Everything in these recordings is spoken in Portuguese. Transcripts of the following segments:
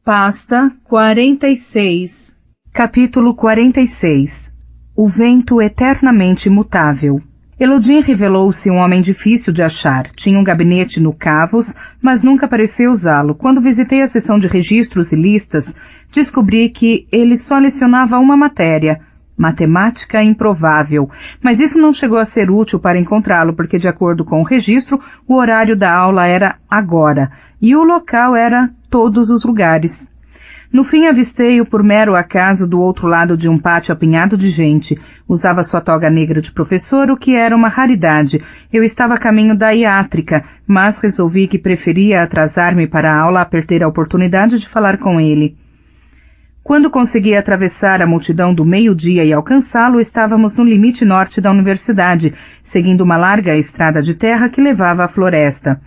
Pasta 46. Capítulo 46. O vento eternamente mutável. Elodin revelou-se um homem difícil de achar. Tinha um gabinete no Cavos, mas nunca parecia usá-lo. Quando visitei a seção de registros e listas, descobri que ele só lecionava uma matéria, matemática improvável. Mas isso não chegou a ser útil para encontrá-lo, porque de acordo com o registro, o horário da aula era agora, e o local era todos os lugares. No fim, avistei-o por mero acaso do outro lado de um pátio apinhado de gente. Usava sua toga negra de professor, o que era uma raridade. Eu estava a caminho da iátrica, mas resolvi que preferia atrasar-me para a aula a perder a oportunidade de falar com ele. Quando consegui atravessar a multidão do meio-dia e alcançá-lo, estávamos no limite norte da universidade, seguindo uma larga estrada de terra que levava à floresta.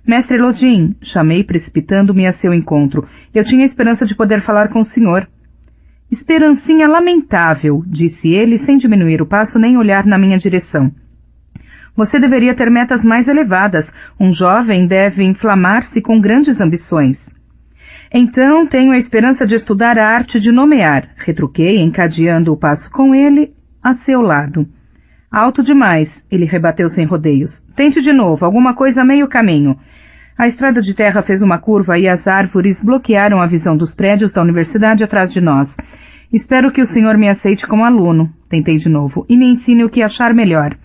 Mestre Elodin, chamei precipitando-me a seu encontro. Eu tinha esperança de poder falar com o senhor. Esperancinha lamentável, disse ele, sem diminuir o passo nem olhar na minha direção. Você deveria ter metas mais elevadas. Um jovem deve inflamar-se com grandes ambições. Então tenho a esperança de estudar a arte de nomear, retruquei, encadeando o passo com ele a seu lado. Alto demais, ele rebateu sem rodeios. Tente de novo, alguma coisa a meio caminho. A estrada de terra fez uma curva e as árvores bloquearam a visão dos prédios da universidade atrás de nós. Espero que o senhor me aceite como aluno, tentei de novo, e me ensine o que achar melhor.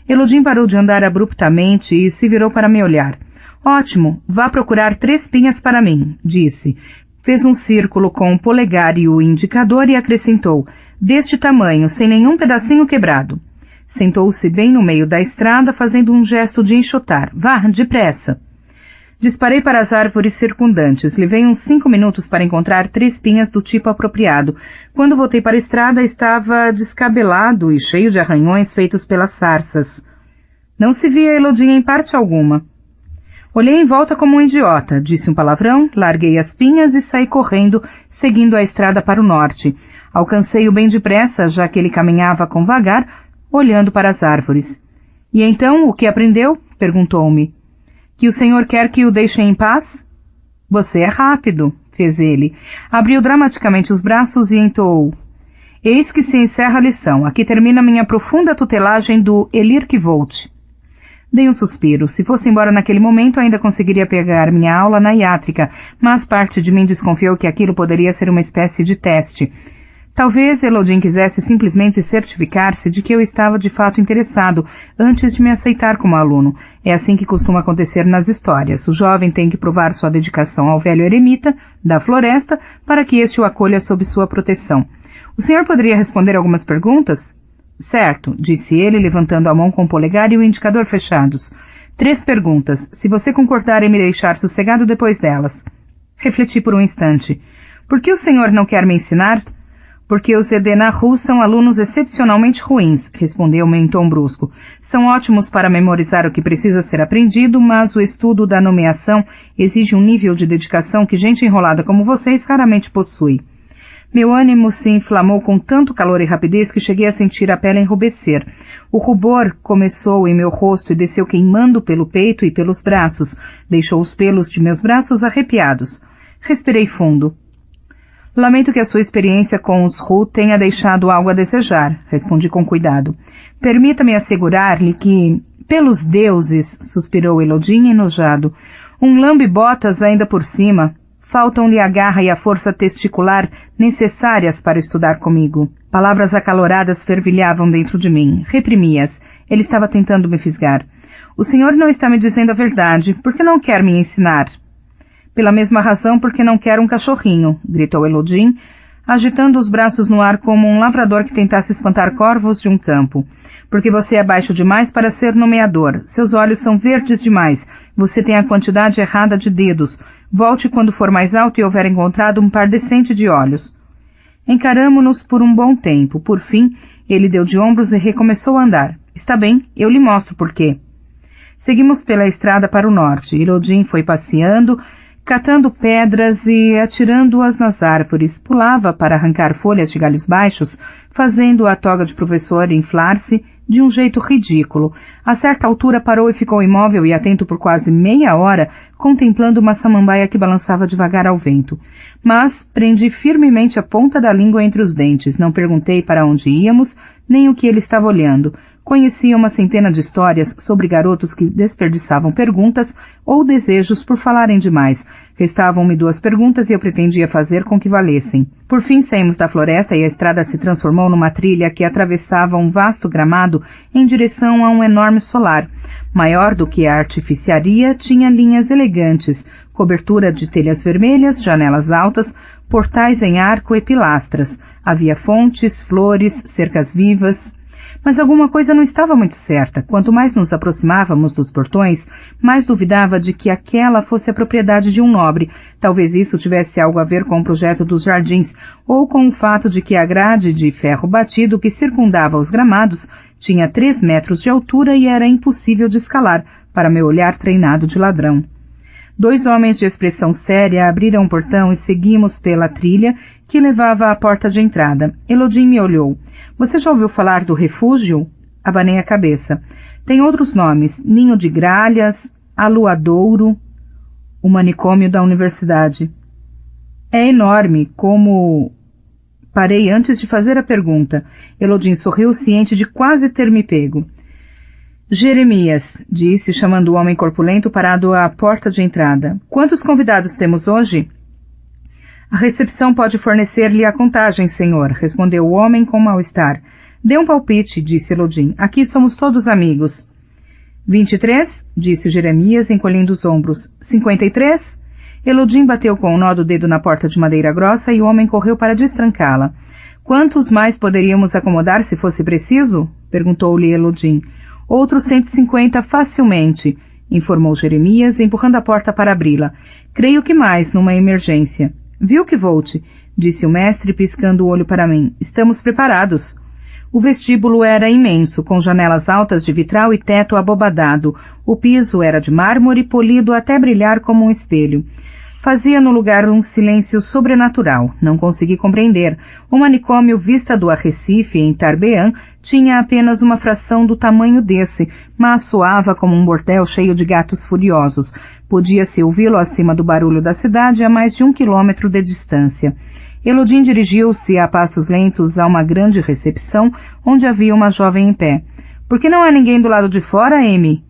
Elodin parou de andar abruptamente e se virou para me olhar. Ótimo, vá procurar 3 pinhas para mim, disse. Fez um círculo com o polegar e o indicador e acrescentou, deste tamanho, sem nenhum pedacinho quebrado. Sentou-se bem no meio da estrada, fazendo um gesto de enxotar. Vá, depressa. Disparei para as árvores circundantes. Levei uns 5 minutos para encontrar 3 pinhas do tipo apropriado. Quando voltei para a estrada, estava descabelado e cheio de arranhões feitos pelas sarças. Não se via Elodin em parte alguma. Olhei em volta como um idiota, disse um palavrão, larguei as pinhas e saí correndo, seguindo a estrada para o norte. Alcancei-o bem depressa, já que ele caminhava com vagar, olhando para as árvores. E então, o que aprendeu? Perguntou-me. Que o senhor quer que o deixe em paz? Você é rápido, fez ele. Abriu dramaticamente os braços e entoou. Eis que se encerra a lição. Aqui termina minha profunda tutelagem do Elirkvolt. Dei um suspiro. Se fosse embora naquele momento, ainda conseguiria pegar minha aula na iátrica, mas parte de mim desconfiou que aquilo poderia ser uma espécie de teste. Talvez Elodin quisesse simplesmente certificar-se de que eu estava de fato interessado, antes de me aceitar como aluno. É assim que costuma acontecer nas histórias. O jovem tem que provar sua dedicação ao velho eremita da floresta para que este o acolha sob sua proteção. O senhor poderia responder algumas perguntas? Certo, disse ele, levantando a mão com o polegar e o indicador fechados. 3 perguntas, se você concordar em me deixar sossegado depois delas. Refleti por um instante. Por que o senhor não quer me ensinar? Porque os Edenahu são alunos excepcionalmente ruins, respondeu-me em tom brusco. São ótimos para memorizar o que precisa ser aprendido, mas o estudo da nomeação exige um nível de dedicação que gente enrolada como vocês raramente possui. Meu ânimo se inflamou com tanto calor e rapidez que cheguei a sentir a pele enrubescer. O rubor começou em meu rosto e desceu queimando pelo peito e pelos braços. Deixou os pelos de meus braços arrepiados. Respirei fundo. Lamento que a sua experiência com os Ru tenha deixado algo a desejar, respondi com cuidado. Permita-me assegurar-lhe que, pelos deuses, suspirou Elodin enojado, um lambe-botas ainda por cima. Faltam-lhe a garra e a força testicular necessárias para estudar comigo. Palavras acaloradas fervilhavam dentro de mim. Reprimi-as. Ele estava tentando me fisgar. O senhor não está me dizendo a verdade. Por que não quer me ensinar? Pela mesma razão porque não quero um cachorrinho, gritou Elodin, agitando os braços no ar como um lavrador que tentasse espantar corvos de um campo. Porque você é baixo demais para ser nomeador. Seus olhos são verdes demais. Você tem a quantidade errada de dedos. Volte quando for mais alto e houver encontrado um par decente de olhos. Encaramo-nos por um bom tempo. Por fim, ele deu de ombros e recomeçou a andar. Está bem, eu lhe mostro por quê. Seguimos pela estrada para o norte. Elodin foi passeando, catando pedras e atirando-as nas árvores. Pulava para arrancar folhas de galhos baixos, fazendo a toga de professor inflar-se, de um jeito ridículo. A certa altura parou e ficou imóvel e atento por quase meia hora, contemplando uma samambaia que balançava devagar ao vento. Mas prendi firmemente a ponta da língua entre os dentes. Não perguntei para onde íamos, nem o que ele estava olhando. Conhecia uma centena de histórias sobre garotos que desperdiçavam perguntas ou desejos por falarem demais. Restavam-me 2 perguntas e eu pretendia fazer com que valessem. Por fim saímos da floresta e a estrada se transformou numa trilha que atravessava um vasto gramado em direção a um enorme solar. Maior do que a artificiaria, tinha linhas elegantes, cobertura de telhas vermelhas, janelas altas, portais em arco e pilastras. Havia fontes, flores, cercas vivas. Mas alguma coisa não estava muito certa. Quanto mais nos aproximávamos dos portões, mais duvidava de que aquela fosse a propriedade de um nobre. Talvez isso tivesse algo a ver com o projeto dos jardins, ou com o fato de que a grade de ferro batido que circundava os gramados tinha 3 metros de altura e era impossível de escalar, para meu olhar treinado de ladrão. 2 homens de expressão séria abriram o portão e seguimos pela trilha que levava à porta de entrada. Elodie me olhou. Você já ouviu falar do refúgio? Abanei a cabeça. Tem outros nomes. Ninho de Gralhas, Aluadouro, o manicômio da universidade. É enorme, como... Parei antes de fazer a pergunta. Elodie sorriu, ciente de quase ter me pego. Jeremias, disse, chamando o homem corpulento parado à porta de entrada. Quantos convidados temos hoje? A recepção pode fornecer-lhe a contagem, senhor, respondeu o homem com mal-estar. Dê um palpite, disse Elodie. Aqui somos todos amigos. 23? Disse Jeremias, encolhendo os ombros. 53? Elodie bateu com o nó do dedo na porta de madeira grossa e o homem correu para destrancá-la. Quantos mais poderíamos acomodar se fosse preciso? Perguntou-lhe Elodie. Outros 150 facilmente, informou Jeremias, empurrando a porta para abri-la. Creio que mais, numa emergência. Viu que volte, disse o mestre, piscando o olho para mim. Estamos preparados. O vestíbulo era imenso, com janelas altas de vitral e teto abobadado. O piso era de mármore, polido até brilhar como um espelho. Fazia no lugar um silêncio sobrenatural. Não consegui compreender. O manicômio Vista do Arrecife, em Tarbean, tinha apenas uma fração do tamanho desse, mas soava como um bordel cheio de gatos furiosos. Podia-se ouvi-lo acima do barulho da cidade a mais de 1 quilômetro de distância. Elodie dirigiu-se a passos lentos a uma grande recepção, onde havia uma jovem em pé. — Por que não há ninguém do lado de fora, Amy?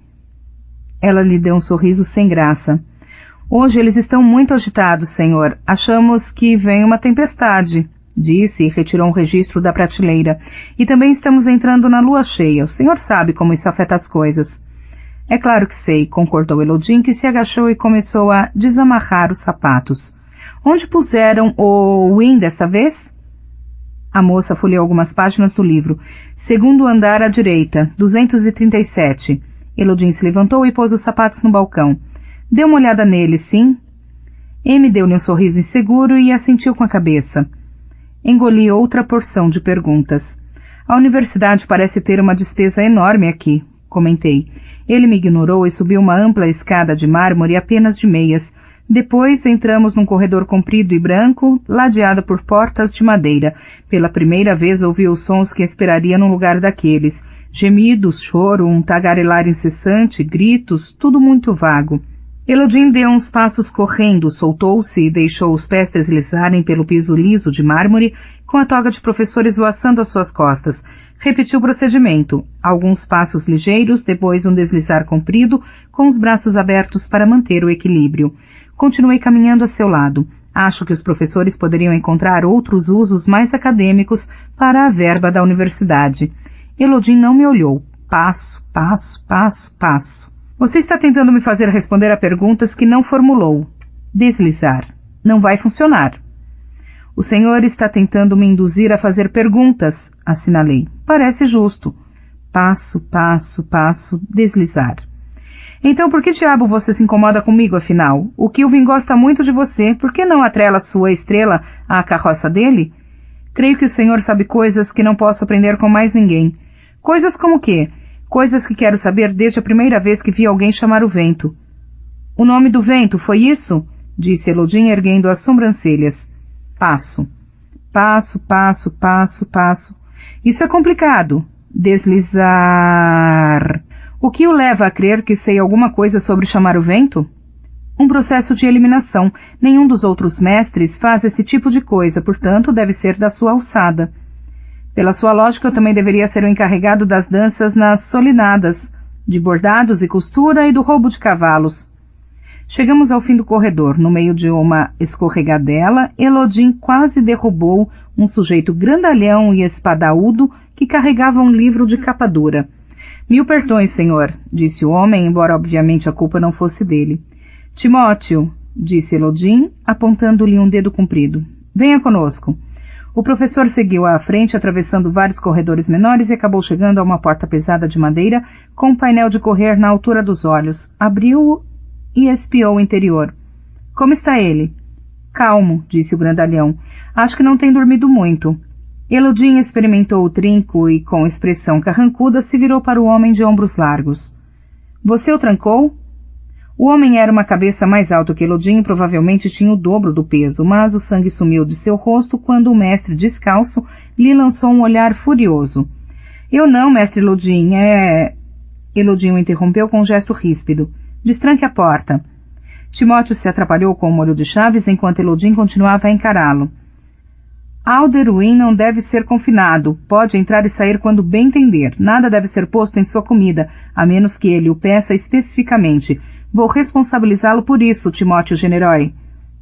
Ela lhe deu um sorriso sem graça. — Hoje eles estão muito agitados, senhor. Achamos que vem uma tempestade, disse e retirou um registro da prateleira. E também estamos entrando na lua cheia. O senhor sabe como isso afeta as coisas. É claro que sei, concordou Elodie, que se agachou e começou a desamarrar os sapatos. Onde puseram o Win desta vez? A moça folheou algumas páginas do livro. Segundo andar à direita, 237. Elodie se levantou e pôs os sapatos no balcão. Dê uma olhada nele, sim? Amy deu-lhe um sorriso inseguro e assentiu com a cabeça. Engoli outra porção de perguntas. A universidade parece ter uma despesa enorme aqui, comentei. Ele me ignorou e subiu uma ampla escada de mármore apenas de meias. Depois entramos num corredor comprido e branco, ladeado por portas de madeira. Pela primeira vez ouvi os sons que esperaria num lugar daqueles. Gemidos, choro, um tagarelar incessante, gritos, tudo muito vago. Elodie deu uns passos correndo, soltou-se e deixou os pés deslizarem pelo piso liso de mármore, com a toga de professor esvoaçando às suas costas. Repetiu o procedimento. Alguns passos ligeiros, depois um deslizar comprido, com os braços abertos para manter o equilíbrio. Continuei caminhando a seu lado. Acho que os professores poderiam encontrar outros usos mais acadêmicos para a verba da universidade. Elodie não me olhou. Passo, passo, passo, passo. Você está tentando me fazer responder a perguntas que não formulou. Deslizar. Não vai funcionar. O senhor está tentando me induzir a fazer perguntas, assinalei. Parece justo. Passo, passo, passo, deslizar. Então por que diabo você se incomoda comigo, afinal? O Kilvin gosta muito de você, por que não atrela sua estrela à carroça dele? Creio que o senhor sabe coisas que não posso aprender com mais ninguém. Coisas como o quê? Coisas que quero saber desde a primeira vez que vi alguém chamar o vento. O nome do vento, foi isso? Disse Elodie, erguendo as sobrancelhas. Passo. Passo, passo, passo, passo. Isso é complicado. Deslizar. O que o leva a crer que sei alguma coisa sobre chamar o vento? Um processo de eliminação. Nenhum dos outros mestres faz esse tipo de coisa, portanto, deve ser da sua alçada. Pela sua lógica, eu também deveria ser o encarregado das danças nas solinadas, de bordados e costura e do roubo de cavalos. Chegamos ao fim do corredor. No meio de uma escorregadela, Elodin quase derrubou um sujeito grandalhão e espadaúdo que carregava um livro de capa dura. 1000 perdões, senhor, disse o homem, embora obviamente a culpa não fosse dele. Timóteo, disse Elodin, apontando-lhe um dedo comprido. Venha conosco. O professor seguiu à frente, atravessando vários corredores menores e acabou chegando a uma porta pesada de madeira com um painel de correr na altura dos olhos. Abriu-o e espiou o interior. Como está ele? Calmo, disse o grandalhão. Acho que não tem dormido muito. Elodin experimentou o trinco e, com expressão carrancuda, se virou para o homem de ombros largos. Você o trancou? O homem era uma cabeça mais alta que Elodin e provavelmente tinha o dobro do peso, mas o sangue sumiu de seu rosto quando o mestre descalço lhe lançou um olhar furioso. Eu não, mestre Elodin, Elodin o interrompeu com um gesto ríspido. Destranque a porta. Timóteo se atrapalhou com o molho de chaves enquanto Elodin continuava a encará-lo. Alderwin não deve ser confinado. Pode entrar e sair quando bem entender. Nada deve ser posto em sua comida, a menos que ele o peça especificamente. Vou responsabilizá-lo por isso, Timóteo Generói,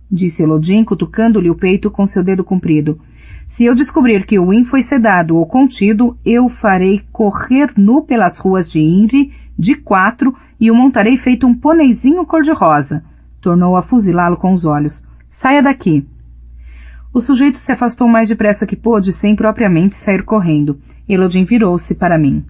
disse Elodin, cutucando-lhe o peito com seu dedo comprido. Se eu descobrir que o Win foi sedado ou contido, eu farei correr nu pelas ruas de Inri, de 4, e o montarei feito um poneizinho cor-de-rosa. Tornou a fuzilá-lo com os olhos. Saia daqui. O sujeito se afastou mais depressa que pôde, sem propriamente sair correndo. Elodin virou-se para mim.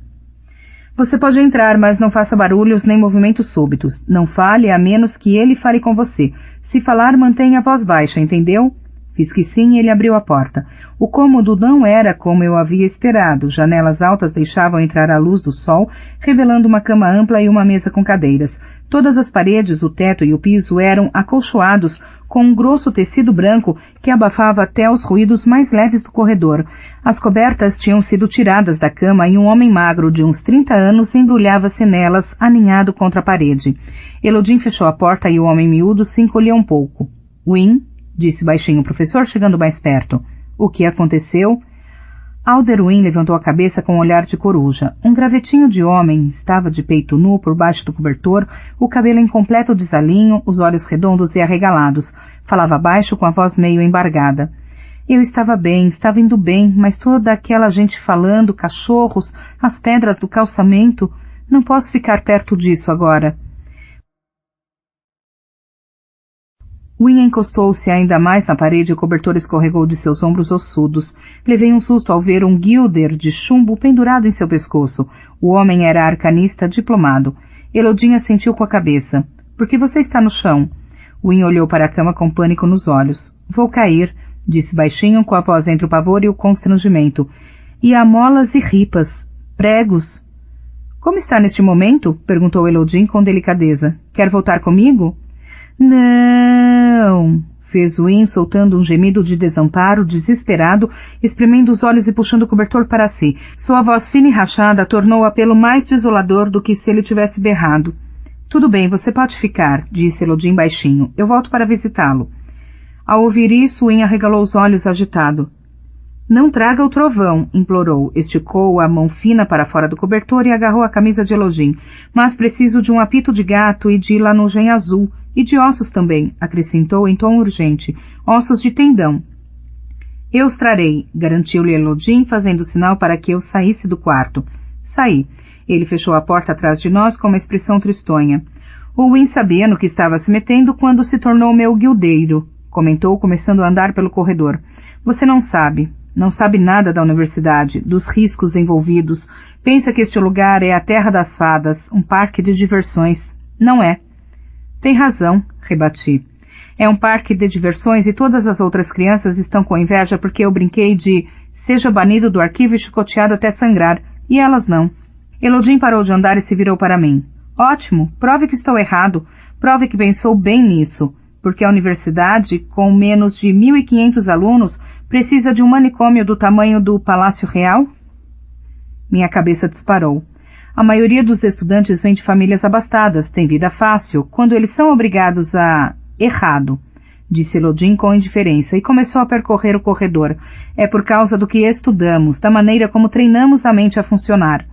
Você pode entrar, mas não faça barulhos nem movimentos súbitos. Não fale, a menos que ele fale com você. Se falar, mantenha a voz baixa, entendeu? Fiz que sim e ele abriu a porta. O cômodo não era como eu havia esperado. Janelas altas deixavam entrar a luz do sol, revelando uma cama ampla e uma mesa com cadeiras. Todas as paredes, o teto e o piso eram acolchoados com um grosso tecido branco que abafava até os ruídos mais leves do corredor. As cobertas tinham sido tiradas da cama e um homem magro de uns 30 anos embrulhava-se nelas, aninhado contra a parede. Elodin fechou a porta e o homem miúdo se encolheu um pouco. Win, disse baixinho o professor, chegando mais perto. O que aconteceu? Alderwin levantou a cabeça com um olhar de coruja. Um gravetinho de homem estava de peito nu por baixo do cobertor, o cabelo em completo desalinho, os olhos redondos e arregalados. Falava baixo com a voz meio embargada. Eu estava bem, estava indo bem, mas toda aquela gente falando, cachorros, as pedras do calçamento, não posso ficar perto disso agora. Win encostou-se ainda mais na parede e o cobertor escorregou de seus ombros ossudos. Levei um susto ao ver um guilder de chumbo pendurado em seu pescoço. O homem era arcanista diplomado. Elodin assentiu com a cabeça. Por que você está no chão? Win olhou para a cama com pânico nos olhos. Vou cair, disse baixinho com a voz entre o pavor e o constrangimento. E há molas e ripas. Pregos. Como está neste momento? Perguntou Elodin com delicadeza. Quer voltar comigo? Não, fez Win, soltando um gemido de desamparo, desesperado, espremendo os olhos e puxando o cobertor para si. Sua voz fina e rachada tornou o apelo mais desolador do que se ele tivesse berrado. Tudo bem, você pode ficar, disse Elodin baixinho. Eu volto para visitá-lo. Ao ouvir isso, Win arregalou os olhos agitado. Não traga o trovão, implorou. Esticou a mão fina para fora do cobertor e agarrou a camisa de Elodin. Mas preciso de um apito de gato e de lanugem azul. E de ossos também, acrescentou em tom urgente. Ossos de tendão. Eu os trarei, garantiu-lhe Elodin, fazendo sinal para que eu saísse do quarto. Saí. Ele fechou a porta atrás de nós com uma expressão tristonha. O Win sabia no que estava se metendo quando se tornou meu guildeiro, comentou, começando a andar pelo corredor. Você não sabe. Não sabe nada da universidade, dos riscos envolvidos. Pensa que este lugar é a terra das fadas, um parque de diversões. Não é. Tem razão, rebati. É um parque de diversões e todas as outras crianças estão com inveja porque eu brinquei de seja banido do arquivo e chicoteado até sangrar, e elas não. Elodin parou de andar e se virou para mim. Ótimo, prove que estou errado, prove que pensou bem nisso, porque a universidade, com menos de 1.500 alunos, precisa de um manicômio do tamanho do Palácio Real? Minha cabeça disparou. A maioria dos estudantes vem de famílias abastadas, tem vida fácil, quando eles são obrigados a... Errado, disse Elodie com indiferença e começou a percorrer o corredor. É por causa do que estudamos, da maneira como treinamos a mente a funcionar.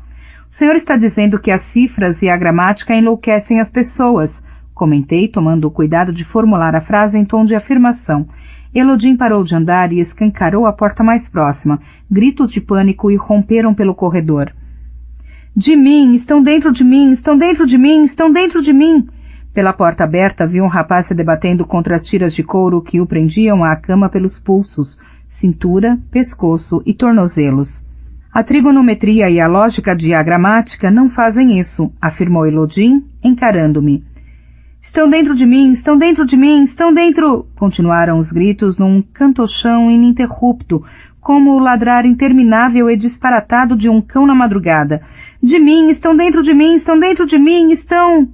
O senhor está dizendo que as cifras e a gramática enlouquecem as pessoas, comentei, tomando o cuidado de formular a frase em tom de afirmação. Elodie parou de andar e escancarou a porta mais próxima. Gritos de pânico irromperam pelo corredor. De mim! Estão dentro de mim! Estão dentro de mim! Estão dentro de mim! Pela porta aberta vi um rapaz se debatendo contra as tiras de couro que o prendiam à cama pelos pulsos, cintura, pescoço e tornozelos. A trigonometria e a lógica diagramática não fazem isso, afirmou Elodie, encarando-me. Estão dentro de mim! Estão dentro de mim! Estão dentro! Continuaram os gritos num cantochão ininterrupto, como o ladrar interminável e disparatado de um cão na madrugada. De mim! Estão dentro de mim! Estão dentro de mim! Estão...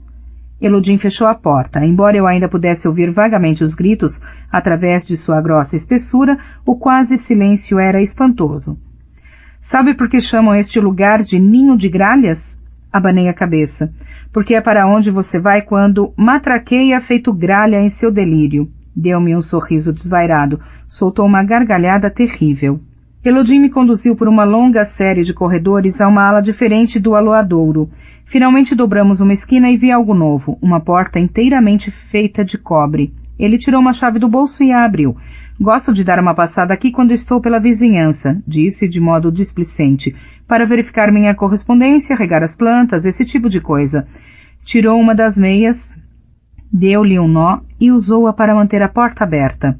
Elodie fechou a porta. Embora eu ainda pudesse ouvir vagamente os gritos, através de sua grossa espessura, o quase silêncio era espantoso. Sabe por que chamam este lugar de ninho de gralhas? Abanei a cabeça. Porque é para onde você vai quando matraqueia feito gralha em seu delírio. Deu-me um sorriso desvairado. Soltou uma gargalhada terrível. Elodie me conduziu por uma longa série de corredores a uma ala diferente do aloadouro. Finalmente dobramos uma esquina e vi algo novo, uma porta inteiramente feita de cobre. Ele tirou uma chave do bolso e a abriu. Gosto de dar uma passada aqui quando estou pela vizinhança, disse de modo displicente, para verificar minha correspondência, regar as plantas, esse tipo de coisa. Tirou uma das meias, deu-lhe um nó e usou-a para manter a porta aberta.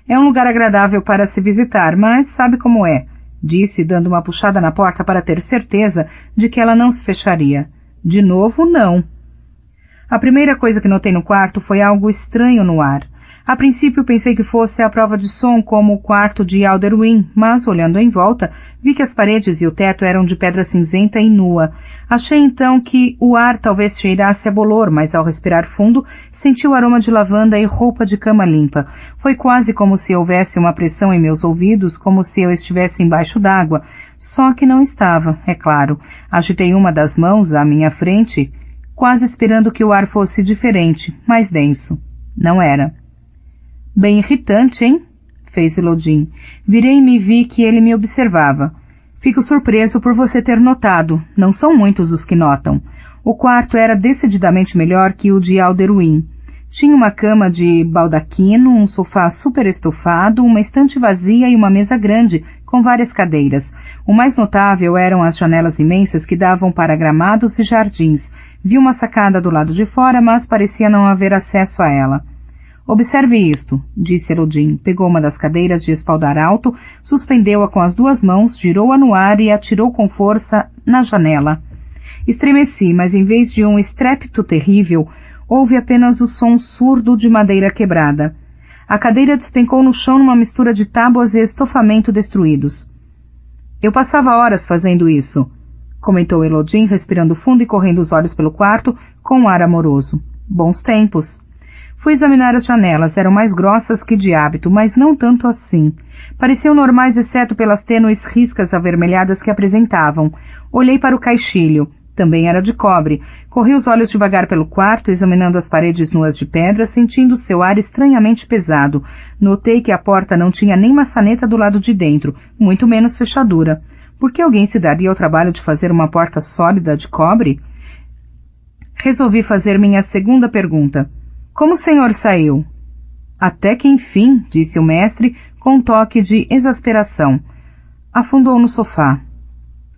É um lugar agradável para se visitar, mas sabe como é, disse, dando uma puxada na porta para ter certeza de que ela não se fecharia. De novo, não. A primeira coisa que notei no quarto foi algo estranho no ar. A princípio pensei que fosse a prova de som como o quarto de Alderwin, mas, olhando em volta, vi que as paredes e o teto eram de pedra cinzenta e nua. Achei então que o ar talvez cheirasse a bolor, mas ao respirar fundo, senti o aroma de lavanda e roupa de cama limpa. Foi quase como se houvesse uma pressão em meus ouvidos, como se eu estivesse embaixo d'água. Só que não estava, é claro. Agitei uma das mãos à minha frente, quase esperando que o ar fosse diferente, mais denso. Não era. Bem irritante, hein? Fez Elodie. Virei-me e vi que ele me observava. Fico surpreso por você ter notado. Não são muitos os que notam. O quarto era decididamente melhor que o de Alderwin. Tinha uma cama de baldaquino, um sofá super estofado, uma estante vazia e uma mesa grande, com várias cadeiras. O mais notável eram as janelas imensas que davam para gramados e jardins. Vi uma sacada do lado de fora, mas parecia não haver acesso a ela. Observe isto, disse Elodie. Pegou uma das cadeiras de espaldar alto, suspendeu-a com as duas mãos, girou-a no ar e atirou com força na janela. Estremeci, mas em vez de um estrépito terrível, houve apenas o som surdo de madeira quebrada. A cadeira despencou no chão numa mistura de tábuas e estofamento destruídos. Eu passava horas fazendo isso, comentou Elodie, respirando fundo e correndo os olhos pelo quarto com um ar amoroso. Bons tempos. Fui examinar as janelas, eram mais grossas que de hábito, mas não tanto assim. Pareciam normais exceto pelas tênues riscas avermelhadas que apresentavam. Olhei para o caixilho. Também era de cobre. Corri os olhos devagar pelo quarto, examinando as paredes nuas de pedra, sentindo seu ar estranhamente pesado. Notei que a porta não tinha nem maçaneta do lado de dentro, muito menos fechadura. Por que alguém se daria ao trabalho de fazer uma porta sólida de cobre? Resolvi fazer minha segunda pergunta. Como o senhor saiu? Até que enfim, disse o mestre, com um toque de exasperação. Afundou no sofá.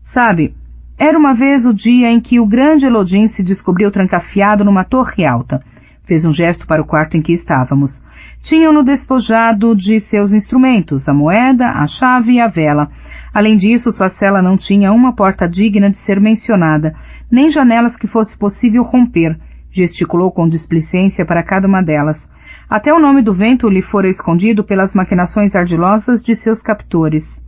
Sabe, era uma vez o dia em que o grande Elodie se descobriu trancafiado numa torre alta. Fez um gesto para o quarto em que estávamos. Tinham-no despojado de seus instrumentos, a moeda, a chave e a vela. Além disso, sua cela não tinha uma porta digna de ser mencionada, nem janelas que fosse possível romper. Gesticulou com displicência para cada uma delas. Até o nome do vento lhe fora escondido pelas maquinações ardilosas de seus captores.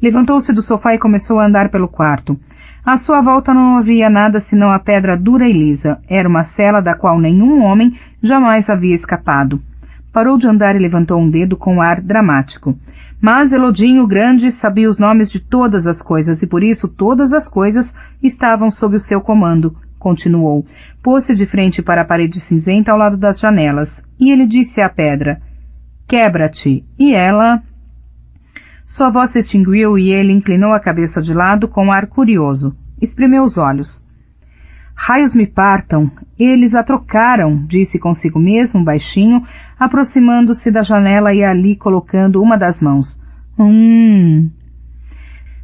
Levantou-se do sofá e começou a andar pelo quarto. À sua volta não havia nada senão a pedra dura e lisa. Era uma cela da qual nenhum homem jamais havia escapado. Parou de andar e levantou um dedo com ar dramático. Mas Elodinho Grande sabia os nomes de todas as coisas e por isso todas as coisas estavam sob o seu comando, continuou. Pôs-se de frente para a parede cinzenta ao lado das janelas e ele disse à pedra: quebra-te. E ela... Sua voz se extinguiu e ele inclinou a cabeça de lado com ar curioso. Espremeu os olhos. Raios me partam, eles a trocaram, disse consigo mesmo, baixinho, aproximando-se da janela e ali colocando uma das mãos.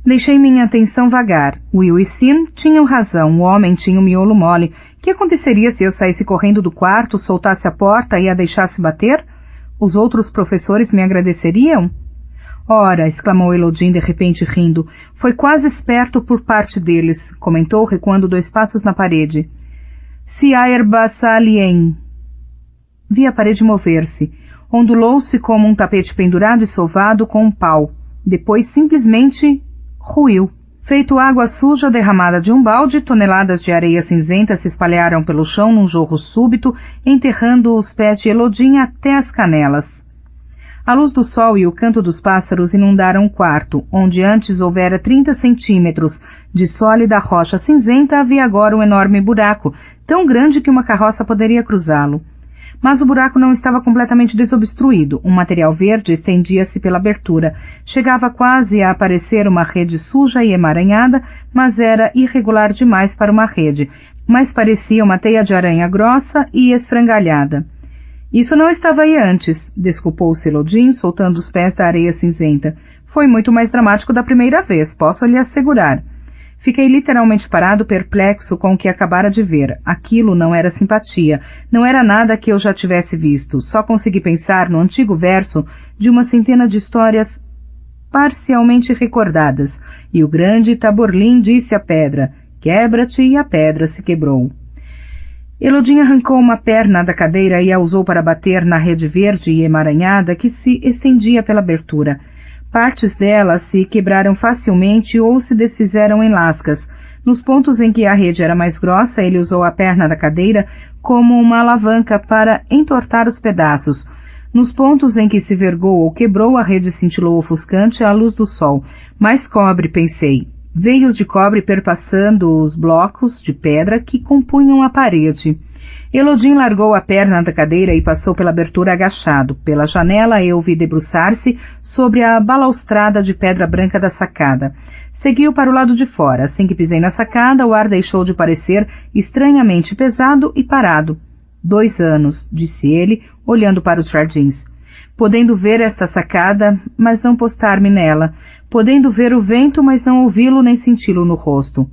Deixei minha atenção vagar. Will e Sim tinham razão, o homem tinha o miolo mole. Que aconteceria se eu saísse correndo do quarto, soltasse a porta e a deixasse bater? Os outros professores me agradeceriam? Ora, exclamou Elodie de repente rindo, foi quase esperto por parte deles, comentou recuando 2 passos na parede. Se aerbasalien. Vi a parede mover-se. Ondulou-se como um tapete pendurado e sovado com um pau. Depois simplesmente ruiu. Feito água suja derramada de um balde, toneladas de areia cinzenta se espalharam pelo chão num jorro súbito, enterrando os pés de Elodie até as canelas. A luz do sol e o canto dos pássaros inundaram o quarto, onde antes houvera 30 centímetros de sólida rocha cinzenta, havia agora um enorme buraco, tão grande que uma carroça poderia cruzá-lo. Mas o buraco não estava completamente desobstruído. Um material verde estendia-se pela abertura. Chegava quase a aparecer uma rede suja e emaranhada, mas era irregular demais para uma rede. Mas parecia uma teia de aranha grossa e esfrangalhada. Isso não estava aí antes, desculpou-se Elodie, soltando os pés da areia cinzenta. Foi muito mais dramático da primeira vez, posso lhe assegurar. Fiquei literalmente parado, perplexo com o que acabara de ver. Aquilo não era simpatia, não era nada que eu já tivesse visto. Só consegui pensar no antigo verso de uma centena de histórias parcialmente recordadas. E o grande Taborlim disse à pedra, quebra-te, e a pedra se quebrou. Elodie arrancou uma perna da cadeira e a usou para bater na rede verde e emaranhada que se estendia pela abertura. Partes dela se quebraram facilmente ou se desfizeram em lascas. Nos pontos em que a rede era mais grossa, ele usou a perna da cadeira como uma alavanca para entortar os pedaços. Nos pontos em que se vergou ou quebrou, a rede cintilou ofuscante à luz do sol. Mais cobre, pensei. Veios de cobre perpassando os blocos de pedra que compunham a parede. Elodie largou a perna da cadeira e passou pela abertura agachado. Pela janela eu o vi debruçar-se sobre a balaustrada de pedra branca da sacada. Seguiu para o lado de fora. Assim que pisei na sacada, o ar deixou de parecer estranhamente pesado e parado. 2 anos, disse ele, olhando para os jardins. Podendo ver esta sacada, mas não postar-me nela. Podendo ver o vento, mas não ouvi-lo nem senti-lo no rosto.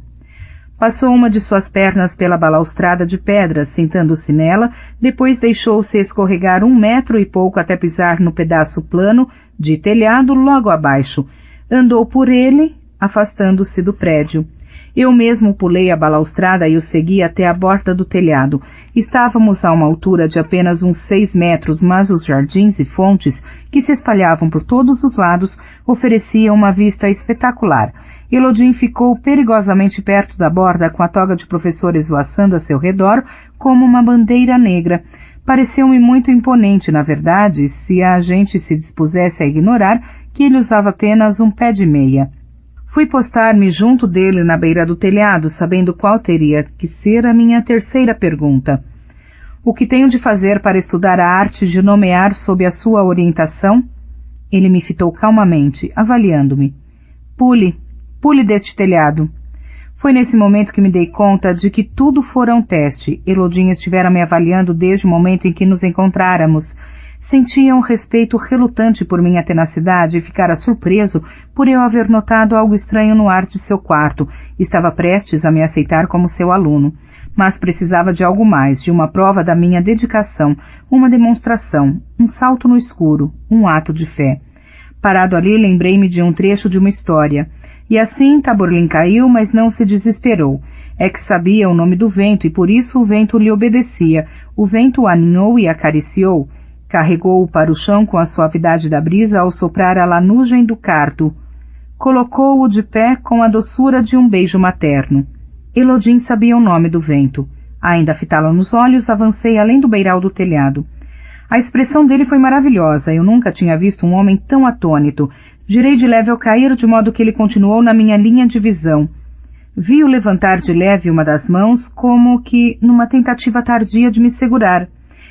Passou uma de suas pernas pela balaustrada de pedra, sentando-se nela, depois deixou-se escorregar 1 metro e pouco até pisar no pedaço plano de telhado logo abaixo. Andou por ele, afastando-se do prédio. Eu mesmo pulei a balaustrada e o segui até a borda do telhado. Estávamos a uma altura de apenas uns 6 metros, mas os jardins e fontes, que se espalhavam por todos os lados, ofereciam uma vista espetacular. Elodie ficou perigosamente perto da borda, com a toga de professor esvoaçando a seu redor como uma bandeira negra. Pareceu-me muito imponente, na verdade, se a gente se dispusesse a ignorar que ele usava apenas um pé de meia. Fui postar-me junto dele na beira do telhado, sabendo qual teria que ser a minha terceira pergunta. O que tenho de fazer para estudar a arte de nomear sob a sua orientação? Ele me fitou calmamente, avaliando-me. Pule deste telhado. Foi nesse momento que me dei conta de que tudo fora um teste. Elodie estivera me avaliando desde o momento em que nos encontráramos. Sentia um respeito relutante por minha tenacidade e ficara surpreso por eu haver notado algo estranho no ar de seu quarto. Estava prestes a me aceitar como seu aluno, mas precisava de algo mais, de uma prova da minha dedicação, uma demonstração, um salto no escuro, um ato de fé. Parado ali, lembrei-me de um trecho de uma história. E assim Taborlim caiu, mas não se desesperou. É que sabia o nome do vento e por isso o vento lhe obedecia. O vento o aninhou e acariciou. Carregou-o para o chão com a suavidade da brisa ao soprar a lanugem do cardo. Colocou-o de pé com a doçura de um beijo materno. Elodie sabia o nome do vento. Ainda fitá-lo nos olhos, avancei além do beiral do telhado. A expressão dele foi maravilhosa. Eu nunca tinha visto um homem tão atônito. Girei de leve ao cair, de modo que ele continuou na minha linha de visão. Vi-o levantar de leve uma das mãos, como que numa tentativa tardia de me segurar.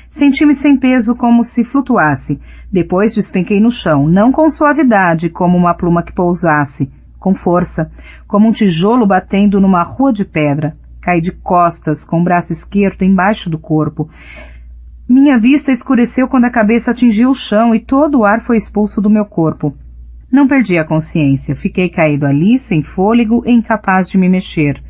Senti-me sem peso, como se flutuasse. Depois despenquei no chão, não com suavidade, como uma pluma que pousasse, com força, como um tijolo batendo numa rua de pedra. Caí de costas, com o braço esquerdo embaixo do corpo. Minha vista escureceu quando a cabeça atingiu o chão e todo o ar foi expulso do meu corpo. Não perdi a consciência. Fiquei caído ali, sem fôlego e incapaz de me mexer.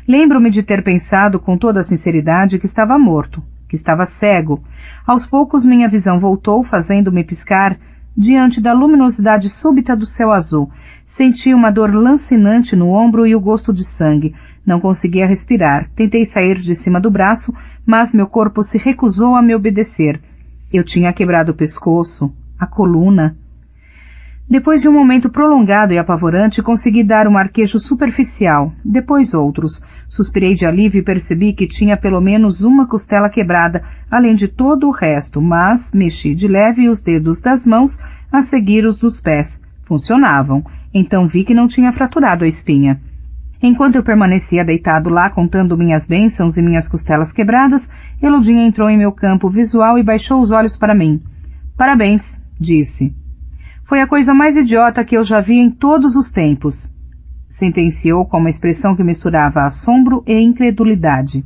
Lembro-me de ter pensado com toda a sinceridade que estava morto, que estava cego. Aos poucos minha visão voltou, fazendo-me piscar diante da luminosidade súbita do céu azul. Senti uma dor lancinante no ombro e o gosto de sangue. Não conseguia respirar. Tentei sair de cima do braço, mas meu corpo se recusou a me obedecer. Eu tinha quebrado o pescoço, a coluna. Depois de um momento prolongado e apavorante, consegui dar um arquejo superficial, depois outros. Suspirei de alívio e percebi que tinha pelo menos uma costela quebrada, além de todo o resto, mas mexi de leve os dedos das mãos a seguir os dos pés. Funcionavam. Então vi que não tinha fraturado a espinha. Enquanto eu permanecia deitado lá contando minhas bênçãos e minhas costelas quebradas, Elodinha entrou em meu campo visual e baixou os olhos para mim. "Parabéns", disse. "Foi a coisa mais idiota que eu já vi em todos os tempos", sentenciou com uma expressão que misturava assombro e incredulidade.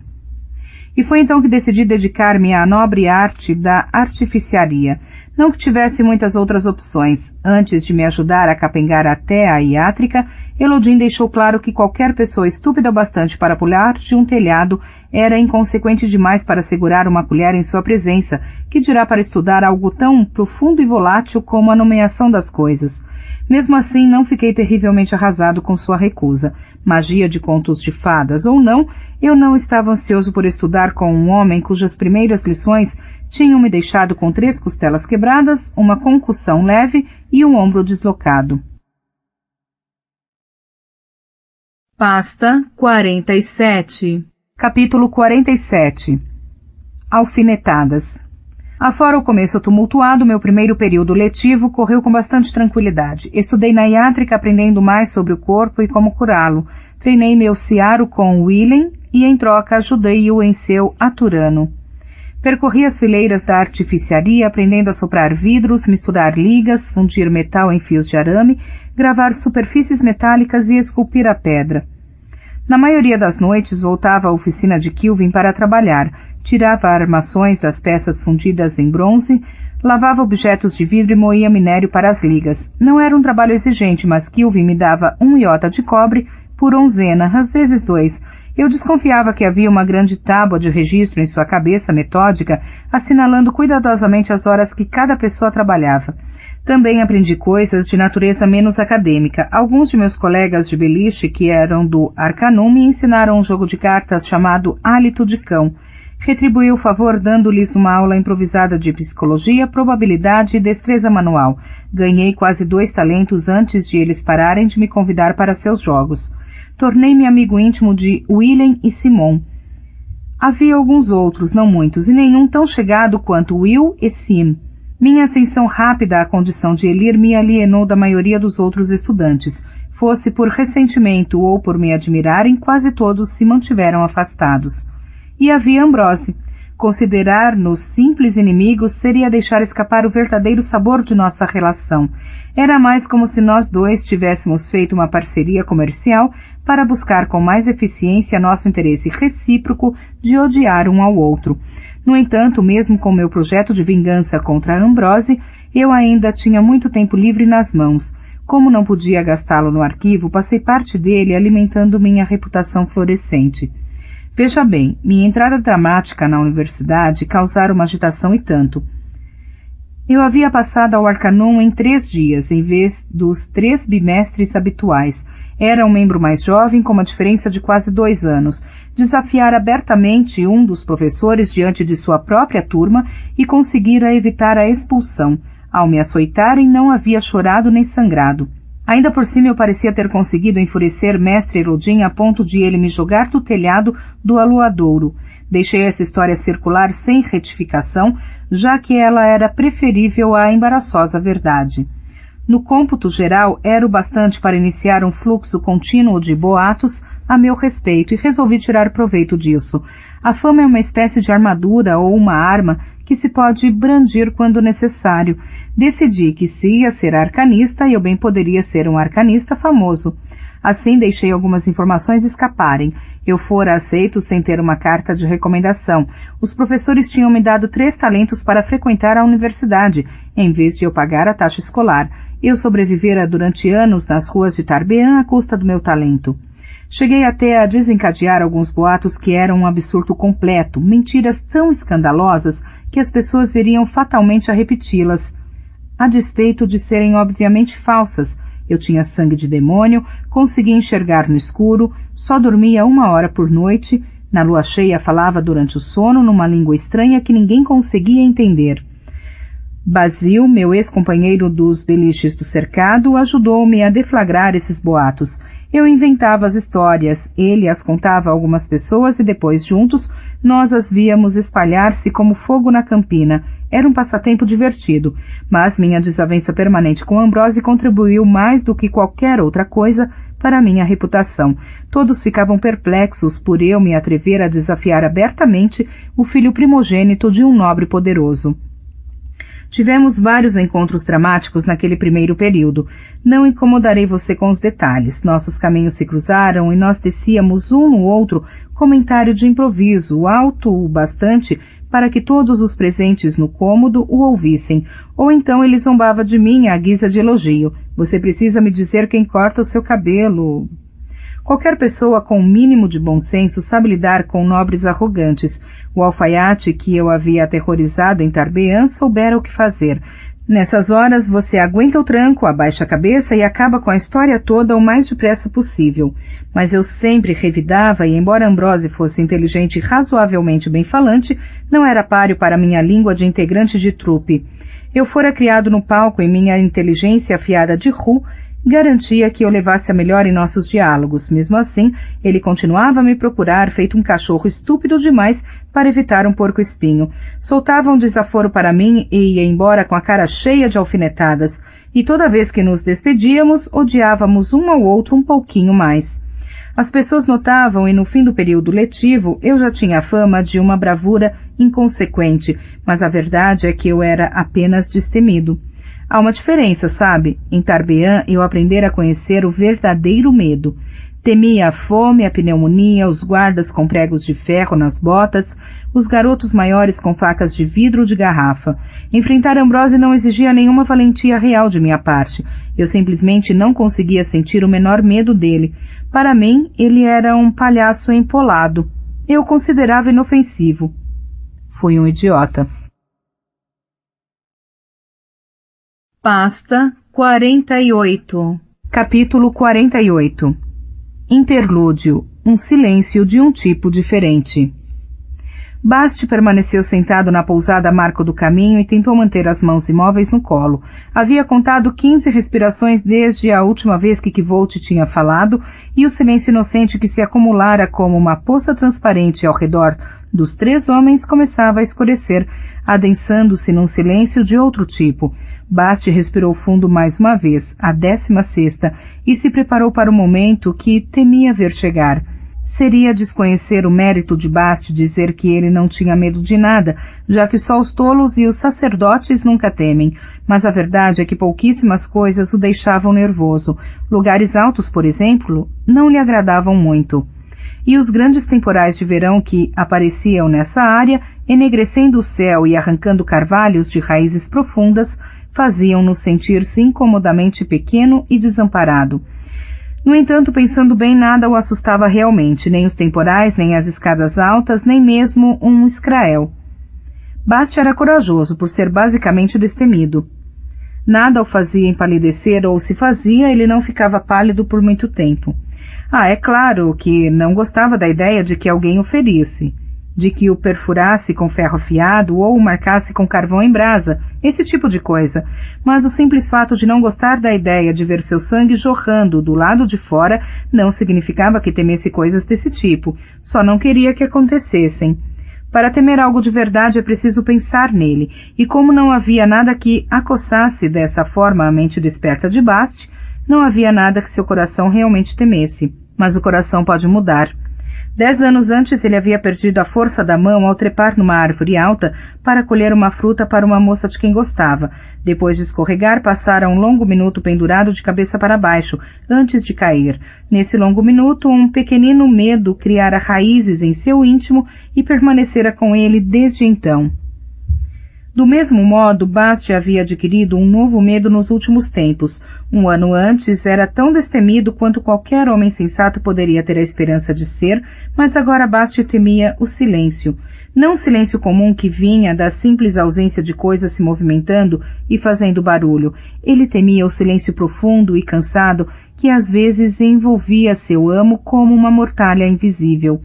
E foi então que decidi dedicar-me à nobre arte da artificiaria. Não que tivesse muitas outras opções. Antes de me ajudar a capengar até a iátrica, Elodin deixou claro que qualquer pessoa estúpida o bastante para pular de um telhado era inconsequente demais para segurar uma colher em sua presença, que dirá para estudar algo tão profundo e volátil como a nomeação das coisas. Mesmo assim, não fiquei terrivelmente arrasado com sua recusa. Magia de contos de fadas ou não, eu não estava ansioso por estudar com um homem cujas primeiras lições tinham me deixado com 3 costelas quebradas, uma concussão leve e um ombro deslocado. Pasta 47. Capítulo 47. Alfinetadas. Afora o começo tumultuado, meu primeiro período letivo correu com bastante tranquilidade. Estudei na iátrica aprendendo mais sobre o corpo e como curá-lo. Treinei meu ciaro com Willem e, em troca, ajudei-o em seu aturano. Percorri as fileiras da artificiaria aprendendo a soprar vidros, misturar ligas, fundir metal em fios de arame, gravar superfícies metálicas e esculpir a pedra. Na maioria das noites voltava à oficina de Kilvin para trabalhar, tirava armações das peças fundidas em bronze, lavava objetos de vidro e moía minério para as ligas. Não era um trabalho exigente, mas Kilvin me dava 1 iota de cobre por onzena, às vezes 2. Eu desconfiava que havia uma grande tábua de registro em sua cabeça metódica, assinalando cuidadosamente as horas que cada pessoa trabalhava. Também aprendi coisas de natureza menos acadêmica. Alguns de meus colegas de beliche, que eram do Arcanum, me ensinaram um jogo de cartas chamado Hálito de Cão. Retribuí o favor dando-lhes uma aula improvisada de psicologia, probabilidade e destreza manual. Ganhei quase 2 talentos antes de eles pararem de me convidar para seus jogos. Tornei-me amigo íntimo de Willem e Simon. Havia alguns outros, não muitos, e nenhum tão chegado quanto Will e Sim. Minha ascensão rápida à condição de Elir me alienou da maioria dos outros estudantes. Fosse por ressentimento ou por me admirarem, quase todos se mantiveram afastados. E havia Ambrose. Considerar-nos simples inimigos seria deixar escapar o verdadeiro sabor de nossa relação. Era mais como se nós dois tivéssemos feito uma parceria comercial para buscar com mais eficiência nosso interesse recíproco de odiar um ao outro. No entanto, mesmo com meu projeto de vingança contra Ambrose, eu ainda tinha muito tempo livre nas mãos. Como não podia gastá-lo no arquivo, passei parte dele alimentando minha reputação florescente. Veja bem, minha entrada dramática na universidade causara uma agitação e tanto. Eu havia passado ao Arcanum em 3 dias, em vez dos 3 bimestres habituais. Era um membro mais jovem, com uma diferença de quase 2 anos. Desafiara abertamente um dos professores diante de sua própria turma e conseguira evitar a expulsão. Ao me açoitarem, não havia chorado nem sangrado. Ainda por cima eu parecia ter conseguido enfurecer mestre Elodin a ponto de ele me jogar do telhado do aluadouro. Deixei essa história circular sem retificação, já que ela era preferível à embaraçosa verdade. No cômputo geral, era o bastante para iniciar um fluxo contínuo de boatos a meu respeito e resolvi tirar proveito disso. A fama é uma espécie de armadura ou uma arma que se pode brandir quando necessário. Decidi que se ia ser arcanista, eu bem poderia ser um arcanista famoso. Assim deixei algumas informações escaparem. Eu fora aceito sem ter uma carta de recomendação. Os professores tinham me dado 3 talentos para frequentar a universidade, em vez de eu pagar a taxa escolar. Eu sobrevivera durante anos nas ruas de Tarbean à custa do meu talento. Cheguei até a desencadear alguns boatos que eram um absurdo completo, mentiras tão escandalosas que as pessoas veriam fatalmente a repeti-las, a despeito de serem obviamente falsas. Eu tinha sangue de demônio, conseguia enxergar no escuro, só dormia 1 hora por noite, na lua cheia falava durante o sono numa língua estranha que ninguém conseguia entender. Basil, meu ex-companheiro dos beliches do cercado, ajudou-me a deflagrar esses boatos. Eu inventava as histórias, ele as contava a algumas pessoas e depois, juntos, nós as víamos espalhar-se como fogo na campina. Era um passatempo divertido, mas minha desavença permanente com Ambrose contribuiu mais do que qualquer outra coisa para minha reputação. Todos ficavam perplexos por eu me atrever a desafiar abertamente o filho primogênito de um nobre poderoso. Tivemos vários encontros dramáticos naquele primeiro período. Não incomodarei você com os detalhes. Nossos caminhos se cruzaram e nós tecíamos um no outro comentário de improviso, alto o bastante para que todos os presentes no cômodo o ouvissem. Ou então ele zombava de mim à guisa de elogio. Você precisa me dizer quem corta o seu cabelo. Qualquer pessoa com o mínimo de bom senso sabe lidar com nobres arrogantes. O alfaiate que eu havia aterrorizado em Tarbean soubera o que fazer. Nessas horas você aguenta o tranco, abaixa a cabeça e acaba com a história toda o mais depressa possível. Mas eu sempre revidava e, embora Ambrose fosse inteligente e razoavelmente bem-falante, não era páreo para minha língua de integrante de trupe. Eu fora criado no palco e minha inteligência afiada de Ru garantia que eu levasse a melhor em nossos diálogos. Mesmo assim, ele continuava a me procurar, feito um cachorro estúpido demais para evitar um porco-espinho. Soltava um desaforo para mim e ia embora com a cara cheia de alfinetadas, e toda vez que nos despedíamos, odiávamos um ao outro um pouquinho mais. As pessoas notavam e no fim do período letivo eu já tinha a fama de uma bravura inconsequente, mas a verdade é que eu era apenas destemido. Há uma diferença, sabe? Em Tarbean eu aprendera a conhecer o verdadeiro medo. Temia a fome, a pneumonia, os guardas com pregos de ferro nas botas, os garotos maiores com facas de vidro de garrafa. Enfrentar Ambrose não exigia nenhuma valentia real de minha parte. Eu simplesmente não conseguia sentir o menor medo dele. Para mim, ele era um palhaço empolado. Eu o considerava inofensivo. Fui um idiota. Pasta 48. Capítulo 48. Interlúdio. Um silêncio de um tipo diferente. Bast permaneceu sentado na pousada Marco do Caminho e tentou manter as mãos imóveis no colo. Havia contado 15 respirações desde a última vez que Kvolt tinha falado, e o silêncio inocente que se acumulara como uma poça transparente ao redor dos 3 homens começava a escurecer, adensando-se num silêncio de outro tipo. Bast respirou fundo mais uma vez, a 16ª, e se preparou para o momento que temia ver chegar. Seria desconhecer o mérito de Bast dizer que ele não tinha medo de nada, já que só os tolos e os sacerdotes nunca temem. Mas a verdade é que pouquíssimas coisas o deixavam nervoso. Lugares altos, por exemplo, não lhe agradavam muito. E os grandes temporais de verão que apareciam nessa área, enegrecendo o céu e arrancando carvalhos de raízes profundas, faziam-no sentir-se incomodamente pequeno e desamparado. No entanto, pensando bem, nada o assustava realmente, nem os temporais, nem as escadas altas, nem mesmo um escrael. Bast era corajoso por ser basicamente destemido. Nada o fazia empalidecer, ou se fazia, ele não ficava pálido por muito tempo. É claro que não gostava da ideia de que alguém o ferisse, de que o perfurasse com ferro afiado ou o marcasse com carvão em brasa, esse tipo de coisa. Mas o simples fato de não gostar da ideia de ver seu sangue jorrando do lado de fora não significava que temesse coisas desse tipo, só não queria que acontecessem. Para temer algo de verdade é preciso pensar nele, e como não havia nada que acossasse dessa forma a mente desperta de Bast, não havia nada que seu coração realmente temesse. Mas o coração pode mudar. 10 anos antes ele havia perdido a força da mão ao trepar numa árvore alta para colher uma fruta para uma moça de quem gostava. Depois de escorregar, passara um longo minuto pendurado de cabeça para baixo, antes de cair. Nesse longo minuto, um pequenino medo criara raízes em seu íntimo e permanecera com ele desde então. Do mesmo modo, Bast havia adquirido um novo medo nos últimos tempos. Um ano antes, era tão destemido quanto qualquer homem sensato poderia ter a esperança de ser, mas agora Bast temia o silêncio. Não o silêncio comum que vinha da simples ausência de coisas se movimentando e fazendo barulho. Ele temia o silêncio profundo e cansado que às vezes envolvia seu amo como uma mortalha invisível.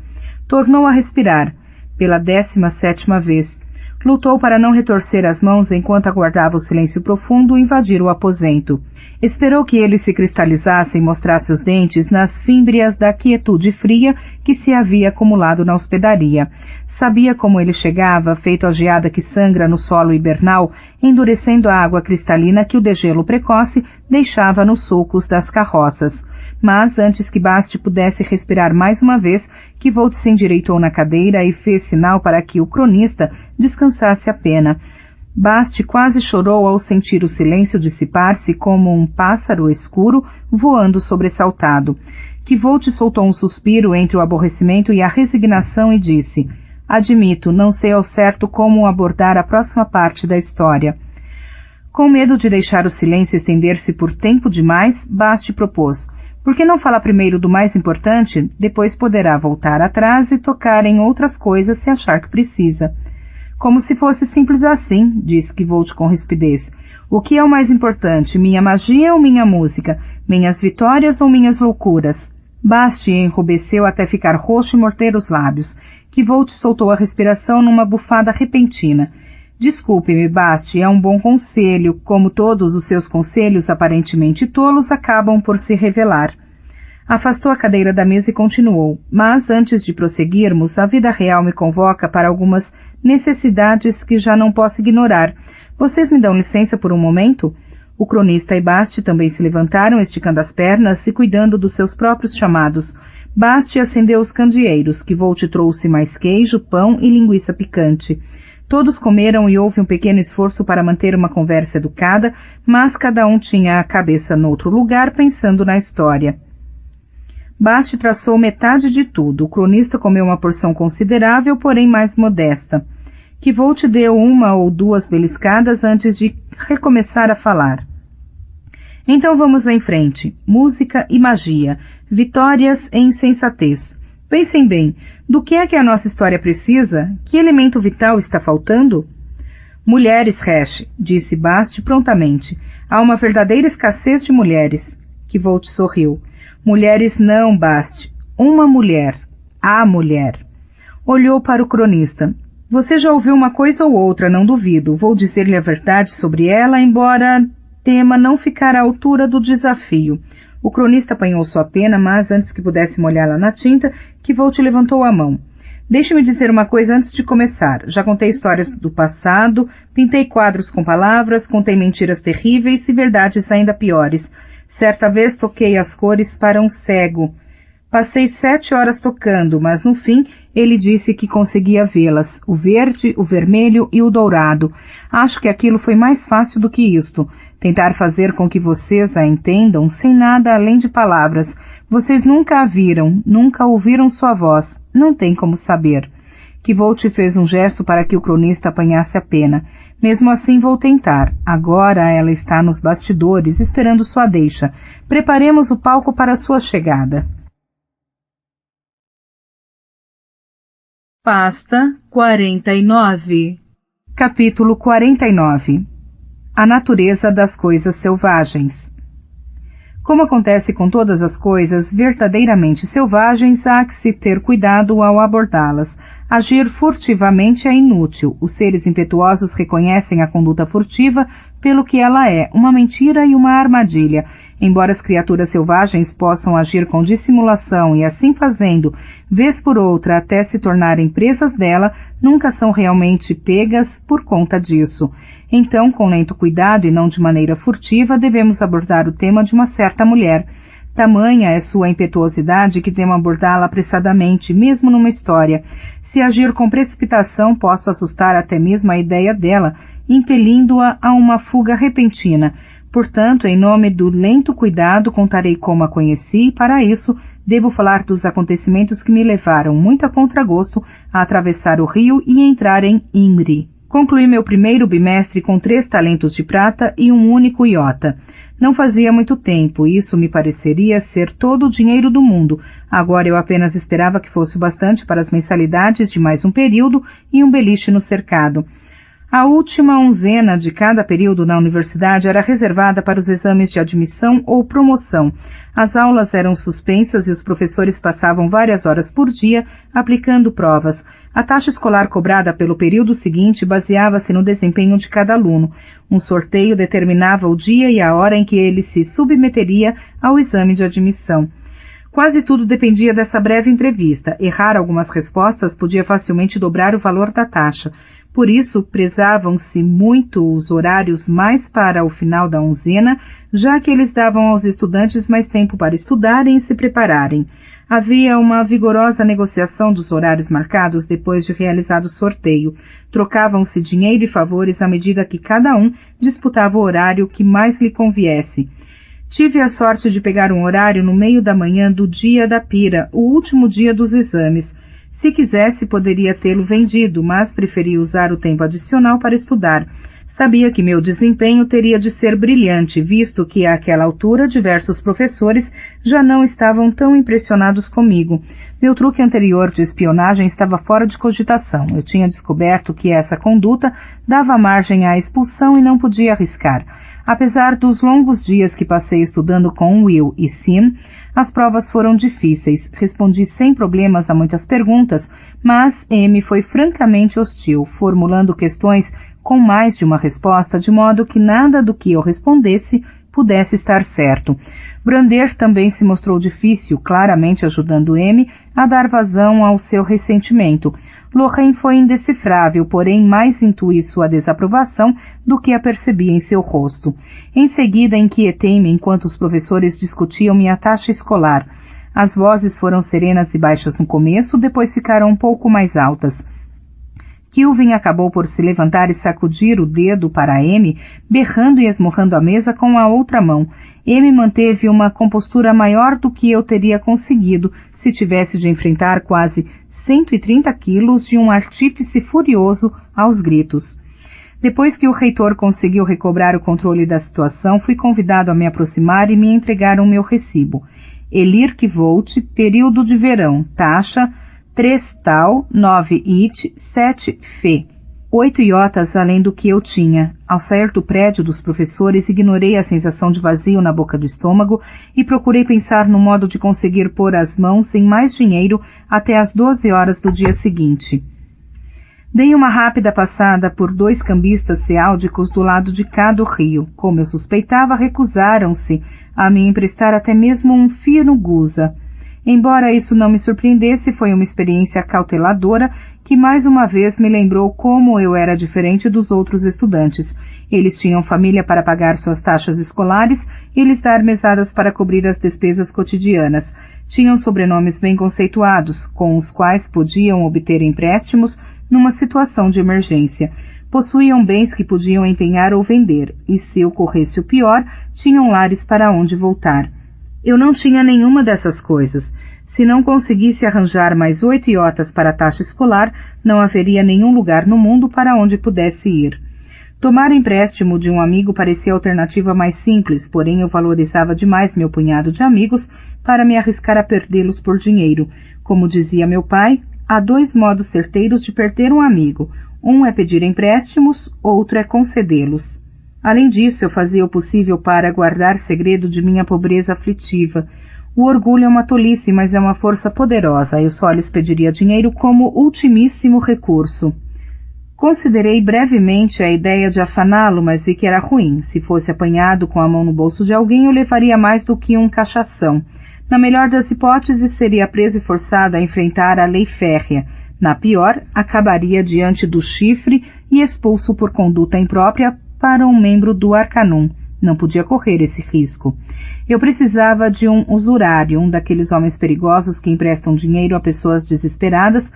Tornou a respirar, pela 17ª vez. Lutou para não retorcer as mãos enquanto aguardava o silêncio profundo invadir o aposento. Esperou que ele se cristalizasse e mostrasse os dentes nas fímbrias da quietude fria que se havia acumulado na hospedaria. Sabia como ele chegava, feito a geada que sangra no solo hibernal, endurecendo a água cristalina que o degelo precoce deixava nos sulcos das carroças. Mas, antes que Bast pudesse respirar mais uma vez, Kvolt se endireitou na cadeira e fez sinal para que o cronista descansasse a pena. Bast quase chorou ao sentir o silêncio dissipar-se como um pássaro escuro voando sobressaltado. Kvolt soltou um suspiro entre o aborrecimento e a resignação e disse: "Admito, não sei ao certo como abordar a próxima parte da história." Com medo de deixar o silêncio estender-se por tempo demais, Bast propôs: "Por que não falar primeiro do mais importante? Depois poderá voltar atrás e tocar em outras coisas se achar que precisa." "Como se fosse simples assim", disse Kvolt com rispidez. "O que é o mais importante, minha magia ou minha música? Minhas vitórias ou minhas loucuras?" Bast enrubesceu até ficar roxo e morder os lábios. Kvolt soltou a respiração numa bufada repentina. "Desculpe-me, Bast, é um bom conselho, como todos os seus conselhos aparentemente tolos acabam por se revelar." Afastou a cadeira da mesa e continuou: "Mas antes de prosseguirmos, a vida real me convoca para algumas necessidades que já não posso ignorar. Vocês me dão licença por um momento?" O cronista e Bast também se levantaram, esticando as pernas e cuidando dos seus próprios chamados. Bast acendeu os candeeiros, Kvolt trouxe mais queijo, pão e linguiça picante. Todos comeram e houve um pequeno esforço para manter uma conversa educada, mas cada um tinha a cabeça noutro lugar pensando na história. Bast traçou metade de tudo. O cronista comeu uma porção considerável, porém mais modesta. Kvolt deu 1 ou 2 beliscadas antes de recomeçar a falar. "Então vamos em frente. Música e magia. Vitórias e insensatez. Pensem bem, do que é que a nossa história precisa? Que elemento vital está faltando?" "Mulheres, Hash", disse Bast prontamente. "Há uma verdadeira escassez de mulheres." Kvolt sorriu. "Mulheres não, Bast. Uma mulher. A mulher." Olhou para o cronista. "Você já ouviu uma coisa ou outra, não duvido. Vou dizer-lhe a verdade sobre ela, embora tema não ficar à altura do desafio." O cronista apanhou sua pena, mas antes que pudesse molhá-la na tinta, Kvolt levantou a mão. "Deixe-me dizer uma coisa antes de começar. Já contei histórias do passado, pintei quadros com palavras, contei mentiras terríveis e verdades ainda piores. Certa vez toquei as cores para um cego. Passei 7 horas tocando, mas no fim ele disse que conseguia vê-las, o verde, o vermelho e o dourado. Acho que aquilo foi mais fácil do que isto. Tentar fazer com que vocês a entendam sem nada além de palavras. Vocês nunca a viram, nunca ouviram sua voz. Não tem como saber." Kvolt fez um gesto para que o cronista apanhasse a pena. "Mesmo assim vou tentar. Agora ela está nos bastidores, esperando sua deixa. Preparemos o palco para sua chegada." Pasta 49. Capítulo 49. A natureza das coisas selvagens. Como acontece com todas as coisas verdadeiramente selvagens, há que se ter cuidado ao abordá-las. Agir furtivamente é inútil. Os seres impetuosos reconhecem a conduta furtiva pelo que ela é, uma mentira e uma armadilha. Embora as criaturas selvagens possam agir com dissimulação e, assim fazendo, vez por outra até se tornarem presas dela, nunca são realmente pegas por conta disso. Então, com lento cuidado e não de maneira furtiva, devemos abordar o tema de uma certa mulher. Tamanha é sua impetuosidade que temo abordá-la apressadamente, mesmo numa história. Se agir com precipitação, posso assustar até mesmo a ideia dela, impelindo-a a uma fuga repentina. Portanto, em nome do lento cuidado, contarei como a conheci e, para isso, devo falar dos acontecimentos que me levaram, muito a contragosto, a atravessar o rio e entrar em Imri. Concluí meu primeiro bimestre com 3 talentos de prata e um único iota. Não fazia muito tempo, isso me pareceria ser todo o dinheiro do mundo. Agora eu apenas esperava que fosse o bastante para as mensalidades de mais um período e um beliche no cercado. A última onzena de cada período na universidade era reservada para os exames de admissão ou promoção. As aulas eram suspensas e os professores passavam várias horas por dia aplicando provas. A taxa escolar cobrada pelo período seguinte baseava-se no desempenho de cada aluno. Um sorteio determinava o dia e a hora em que ele se submeteria ao exame de admissão. Quase tudo dependia dessa breve entrevista. Errar algumas respostas podia facilmente dobrar o valor da taxa. Por isso, prezavam-se muito os horários mais para o final da onzena, já que eles davam aos estudantes mais tempo para estudarem e se prepararem. Havia uma vigorosa negociação dos horários marcados depois de realizado o sorteio. Trocavam-se dinheiro e favores à medida que cada um disputava o horário que mais lhe conviesse. Tive a sorte de pegar um horário no meio da manhã do dia da pira, o último dia dos exames. Se quisesse, poderia tê-lo vendido, mas preferi usar o tempo adicional para estudar. Sabia que meu desempenho teria de ser brilhante, visto que, àquela altura, diversos professores já não estavam tão impressionados comigo. Meu truque anterior de espionagem estava fora de cogitação. Eu tinha descoberto que essa conduta dava margem à expulsão e não podia arriscar. Apesar dos longos dias que passei estudando com Will e Sim, as provas foram difíceis. Respondi sem problemas a muitas perguntas, mas M foi francamente hostil, formulando questões com mais de uma resposta, de modo que nada do que eu respondesse pudesse estar certo. Brander também se mostrou difícil, claramente ajudando M a dar vazão ao seu ressentimento. Lorraine foi indecifrável, porém mais intuí sua desaprovação do que a percebia em seu rosto. Em seguida, inquietei-me enquanto os professores discutiam minha taxa escolar. As vozes foram serenas e baixas no começo, depois ficaram um pouco mais altas. Kilvin acabou por se levantar e sacudir o dedo para M, berrando e esmurrando a mesa com a outra mão. M manteve uma compostura maior do que eu teria conseguido se tivesse de enfrentar quase 130 quilos de um artífice furioso aos gritos. Depois que o reitor conseguiu recobrar o controle da situação, fui convidado a me aproximar e me entregar o meu recibo. Elirk Volt, período de verão, taxa 3 tal, 9 it, 7 fe. 8 iotas além do que eu tinha. Ao sair do prédio dos professores, ignorei a sensação de vazio na boca do estômago e procurei pensar no modo de conseguir pôr as mãos em mais dinheiro até às 12 horas do dia seguinte. Dei uma rápida passada por 2 cambistas ceáldicos do lado de cá do rio. Como eu suspeitava, recusaram-se a me emprestar até mesmo um fino guza. Embora isso não me surpreendesse, foi uma experiência cauteladora que mais uma vez me lembrou como eu era diferente dos outros estudantes. Eles tinham família para pagar suas taxas escolares e lhes dar mesadas para cobrir as despesas cotidianas. Tinham sobrenomes bem conceituados, com os quais podiam obter empréstimos numa situação de emergência. Possuíam bens que podiam empenhar ou vender, e se ocorresse o pior, tinham lares para onde voltar. Eu não tinha nenhuma dessas coisas. Se não conseguisse arranjar mais 8 iotas para a taxa escolar, não haveria nenhum lugar no mundo para onde pudesse ir. Tomar empréstimo de um amigo parecia a alternativa mais simples, porém eu valorizava demais meu punhado de amigos para me arriscar a perdê-los por dinheiro. Como dizia meu pai, há 2 modos certeiros de perder um amigo. Um é pedir empréstimos, outro é concedê-los. Além disso, eu fazia o possível para guardar segredo de minha pobreza aflitiva. O orgulho é uma tolice, mas é uma força poderosa. Eu só lhes pediria dinheiro como ultimíssimo recurso. Considerei brevemente a ideia de afaná-lo, mas vi que era ruim. Se fosse apanhado com a mão no bolso de alguém, eu levaria mais do que um cachação. Na melhor das hipóteses, seria preso e forçado a enfrentar a lei férrea. Na pior, acabaria diante do chifre e expulso por conduta imprópria para um membro do Arcanum. Não podia correr esse risco. Eu precisava de um usurário, um daqueles homens perigosos que emprestam dinheiro a pessoas desesperadas.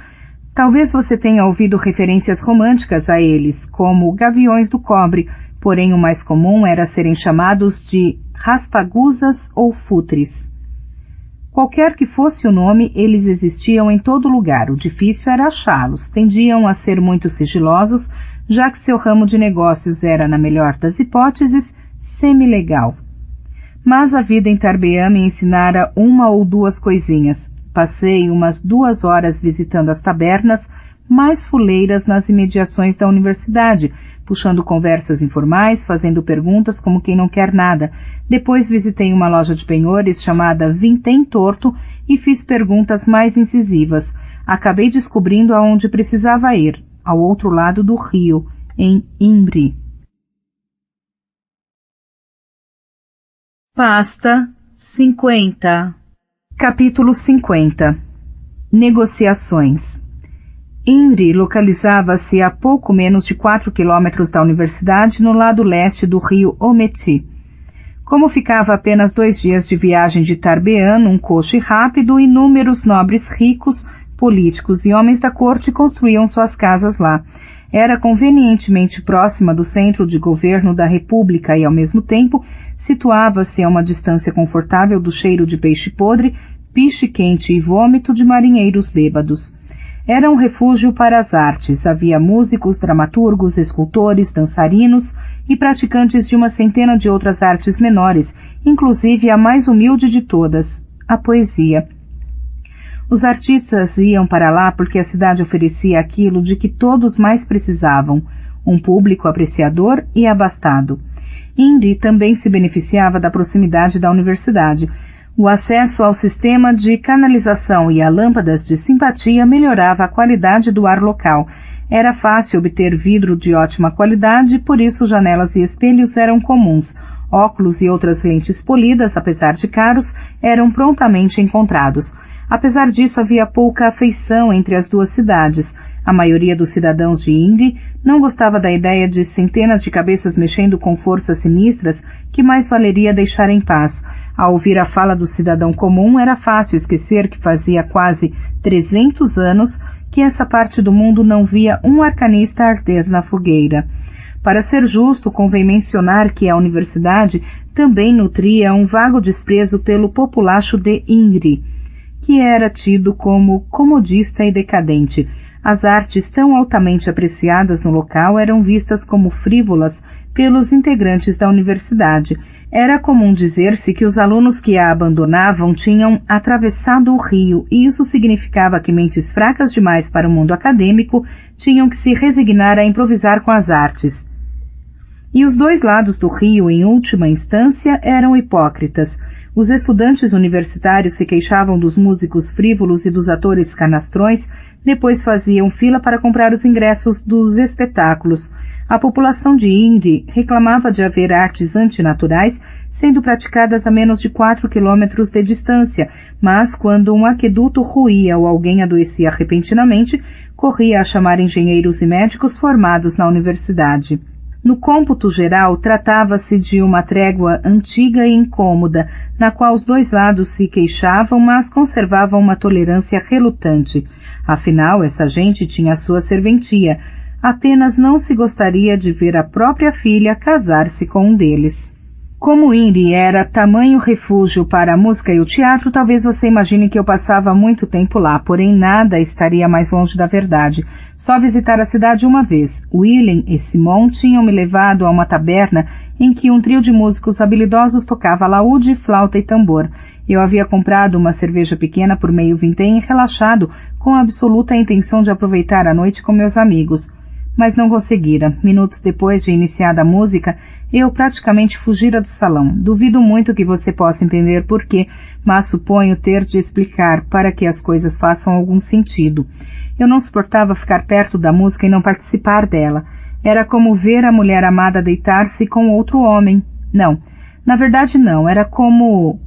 Talvez você tenha ouvido referências românticas a eles, como gaviões do cobre, porém o mais comum era serem chamados de raspaguzas ou futres. Qualquer que fosse o nome, eles existiam em todo lugar. O difícil era achá-los. Tendiam a ser muito sigilosos, já que seu ramo de negócios era, na melhor das hipóteses, semi-legal. Mas a vida em Tarbeã me ensinara uma ou duas coisinhas. Passei umas 2 horas visitando as tabernas mais fuleiras nas imediações da universidade, puxando conversas informais, fazendo perguntas como quem não quer nada. Depois visitei uma loja de penhores chamada Vintém Torto e fiz perguntas mais incisivas. Acabei descobrindo aonde precisava ir, ao outro lado do rio, em Imri. Pasta 50. Capítulo 50. Negociações. Imri localizava-se a pouco menos de 4 quilômetros da universidade, no lado leste do rio Ometi. Como ficava a apenas 2 dias de viagem de Tarbeã, num coche rápido, inúmeros nobres ricos, políticos e homens da corte construíam suas casas lá. Era convenientemente próxima do centro de governo da República e, ao mesmo tempo, situava-se a uma distância confortável do cheiro de peixe podre, piche quente e vômito de marinheiros bêbados. Era um refúgio para as artes. Havia músicos, dramaturgos, escultores, dançarinos e praticantes de uma centena de outras artes menores, inclusive a mais humilde de todas, a poesia. Os artistas iam para lá porque a cidade oferecia aquilo de que todos mais precisavam, um público apreciador e abastado. Imri também se beneficiava da proximidade da universidade. O acesso ao sistema de canalização e a lâmpadas de simpatia melhorava a qualidade do ar local. Era fácil obter vidro de ótima qualidade, por isso janelas e espelhos eram comuns. Óculos e outras lentes polidas, apesar de caros, eram prontamente encontrados. Apesar disso, havia pouca afeição entre as duas cidades. A maioria dos cidadãos de Imri não gostava da ideia de centenas de cabeças mexendo com forças sinistras que mais valeria deixar em paz. Ao ouvir a fala do cidadão comum, era fácil esquecer que fazia quase 300 anos que essa parte do mundo não via um arcanista arder na fogueira. Para ser justo, convém mencionar que a universidade também nutria um vago desprezo pelo populacho de Imri, que era tido como comodista e decadente. As artes tão altamente apreciadas no local eram vistas como frívolas pelos integrantes da universidade. Era comum dizer-se que os alunos que a abandonavam tinham atravessado o rio, e isso significava que mentes fracas demais para o mundo acadêmico tinham que se resignar a improvisar com as artes. E os dois lados do rio, em última instância, eram hipócritas. Os estudantes universitários se queixavam dos músicos frívolos e dos atores canastrões, depois faziam fila para comprar os ingressos dos espetáculos. A população de Imri reclamava de haver artes antinaturais sendo praticadas a menos de 4 quilômetros de distância, mas quando um aqueduto ruía ou alguém adoecia repentinamente, corria a chamar engenheiros e médicos formados na universidade. No cômputo geral, tratava-se de uma trégua antiga e incômoda, na qual os dois lados se queixavam, mas conservavam uma tolerância relutante. Afinal, essa gente tinha a sua serventia. Apenas não se gostaria de ver a própria filha casar-se com um deles. Como Imri era tamanho refúgio para a música e o teatro, talvez você imagine que eu passava muito tempo lá, porém nada estaria mais longe da verdade. Só visitar a cidade uma vez. Willem e Simon tinham me levado a uma taberna em que um trio de músicos habilidosos tocava laúde, flauta e tambor. Eu havia comprado uma cerveja pequena por meio vintém e relaxado, com a absoluta intenção de aproveitar a noite com meus amigos. mas não conseguira. Minutos depois de iniciada a música, eu praticamente fugira do salão. Duvido muito que você possa entender por quê, mas suponho ter de explicar para que as coisas façam algum sentido. Eu não suportava ficar perto da música e não participar dela. Era como ver a mulher amada deitar-se com outro homem. Não, na verdade não, era como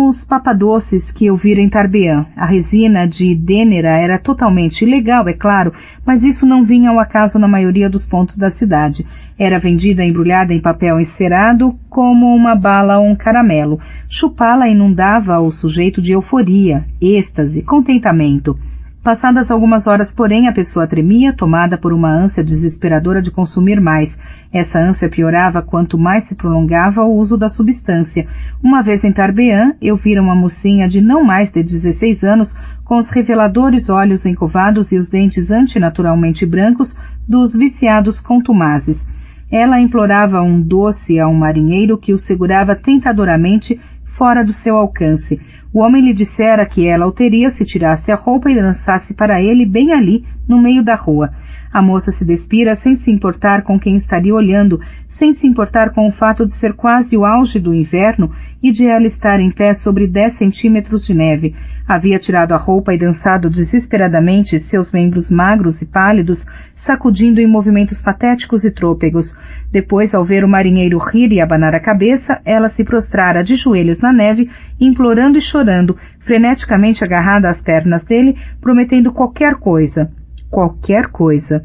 os papadoces que eu vira em Tarbean. A resina de Dênera era totalmente ilegal, é claro, mas isso não vinha ao acaso na maioria dos pontos da cidade. Era vendida embrulhada em papel encerado como uma bala ou um caramelo. Chupá-la inundava o sujeito de euforia, êxtase, contentamento. Passadas algumas horas, porém, a pessoa tremia, tomada por uma ânsia desesperadora de consumir mais. Essa ânsia piorava quanto mais se prolongava o uso da substância. Uma vez em Tarbean, eu vira uma mocinha de não mais de 16 anos, com os reveladores olhos encovados e os dentes antinaturalmente brancos dos viciados contumazes. Ela implorava um doce a um marinheiro que o segurava tentadoramente fora do seu alcance. O homem lhe dissera que ela o teria se tirasse a roupa e dançasse para ele bem ali, no meio da rua. A moça se despira sem se importar com quem estaria olhando, sem se importar com o fato de ser quase o auge do inverno e de ela estar em pé sobre 10 centímetros de neve. Havia tirado a roupa e dançado desesperadamente, seus membros magros e pálidos, sacudindo em movimentos patéticos e trôpegos. Depois, ao ver o marinheiro rir e abanar a cabeça, ela se prostrara de joelhos na neve, implorando e chorando, freneticamente agarrada às pernas dele, prometendo qualquer coisa. Qualquer coisa.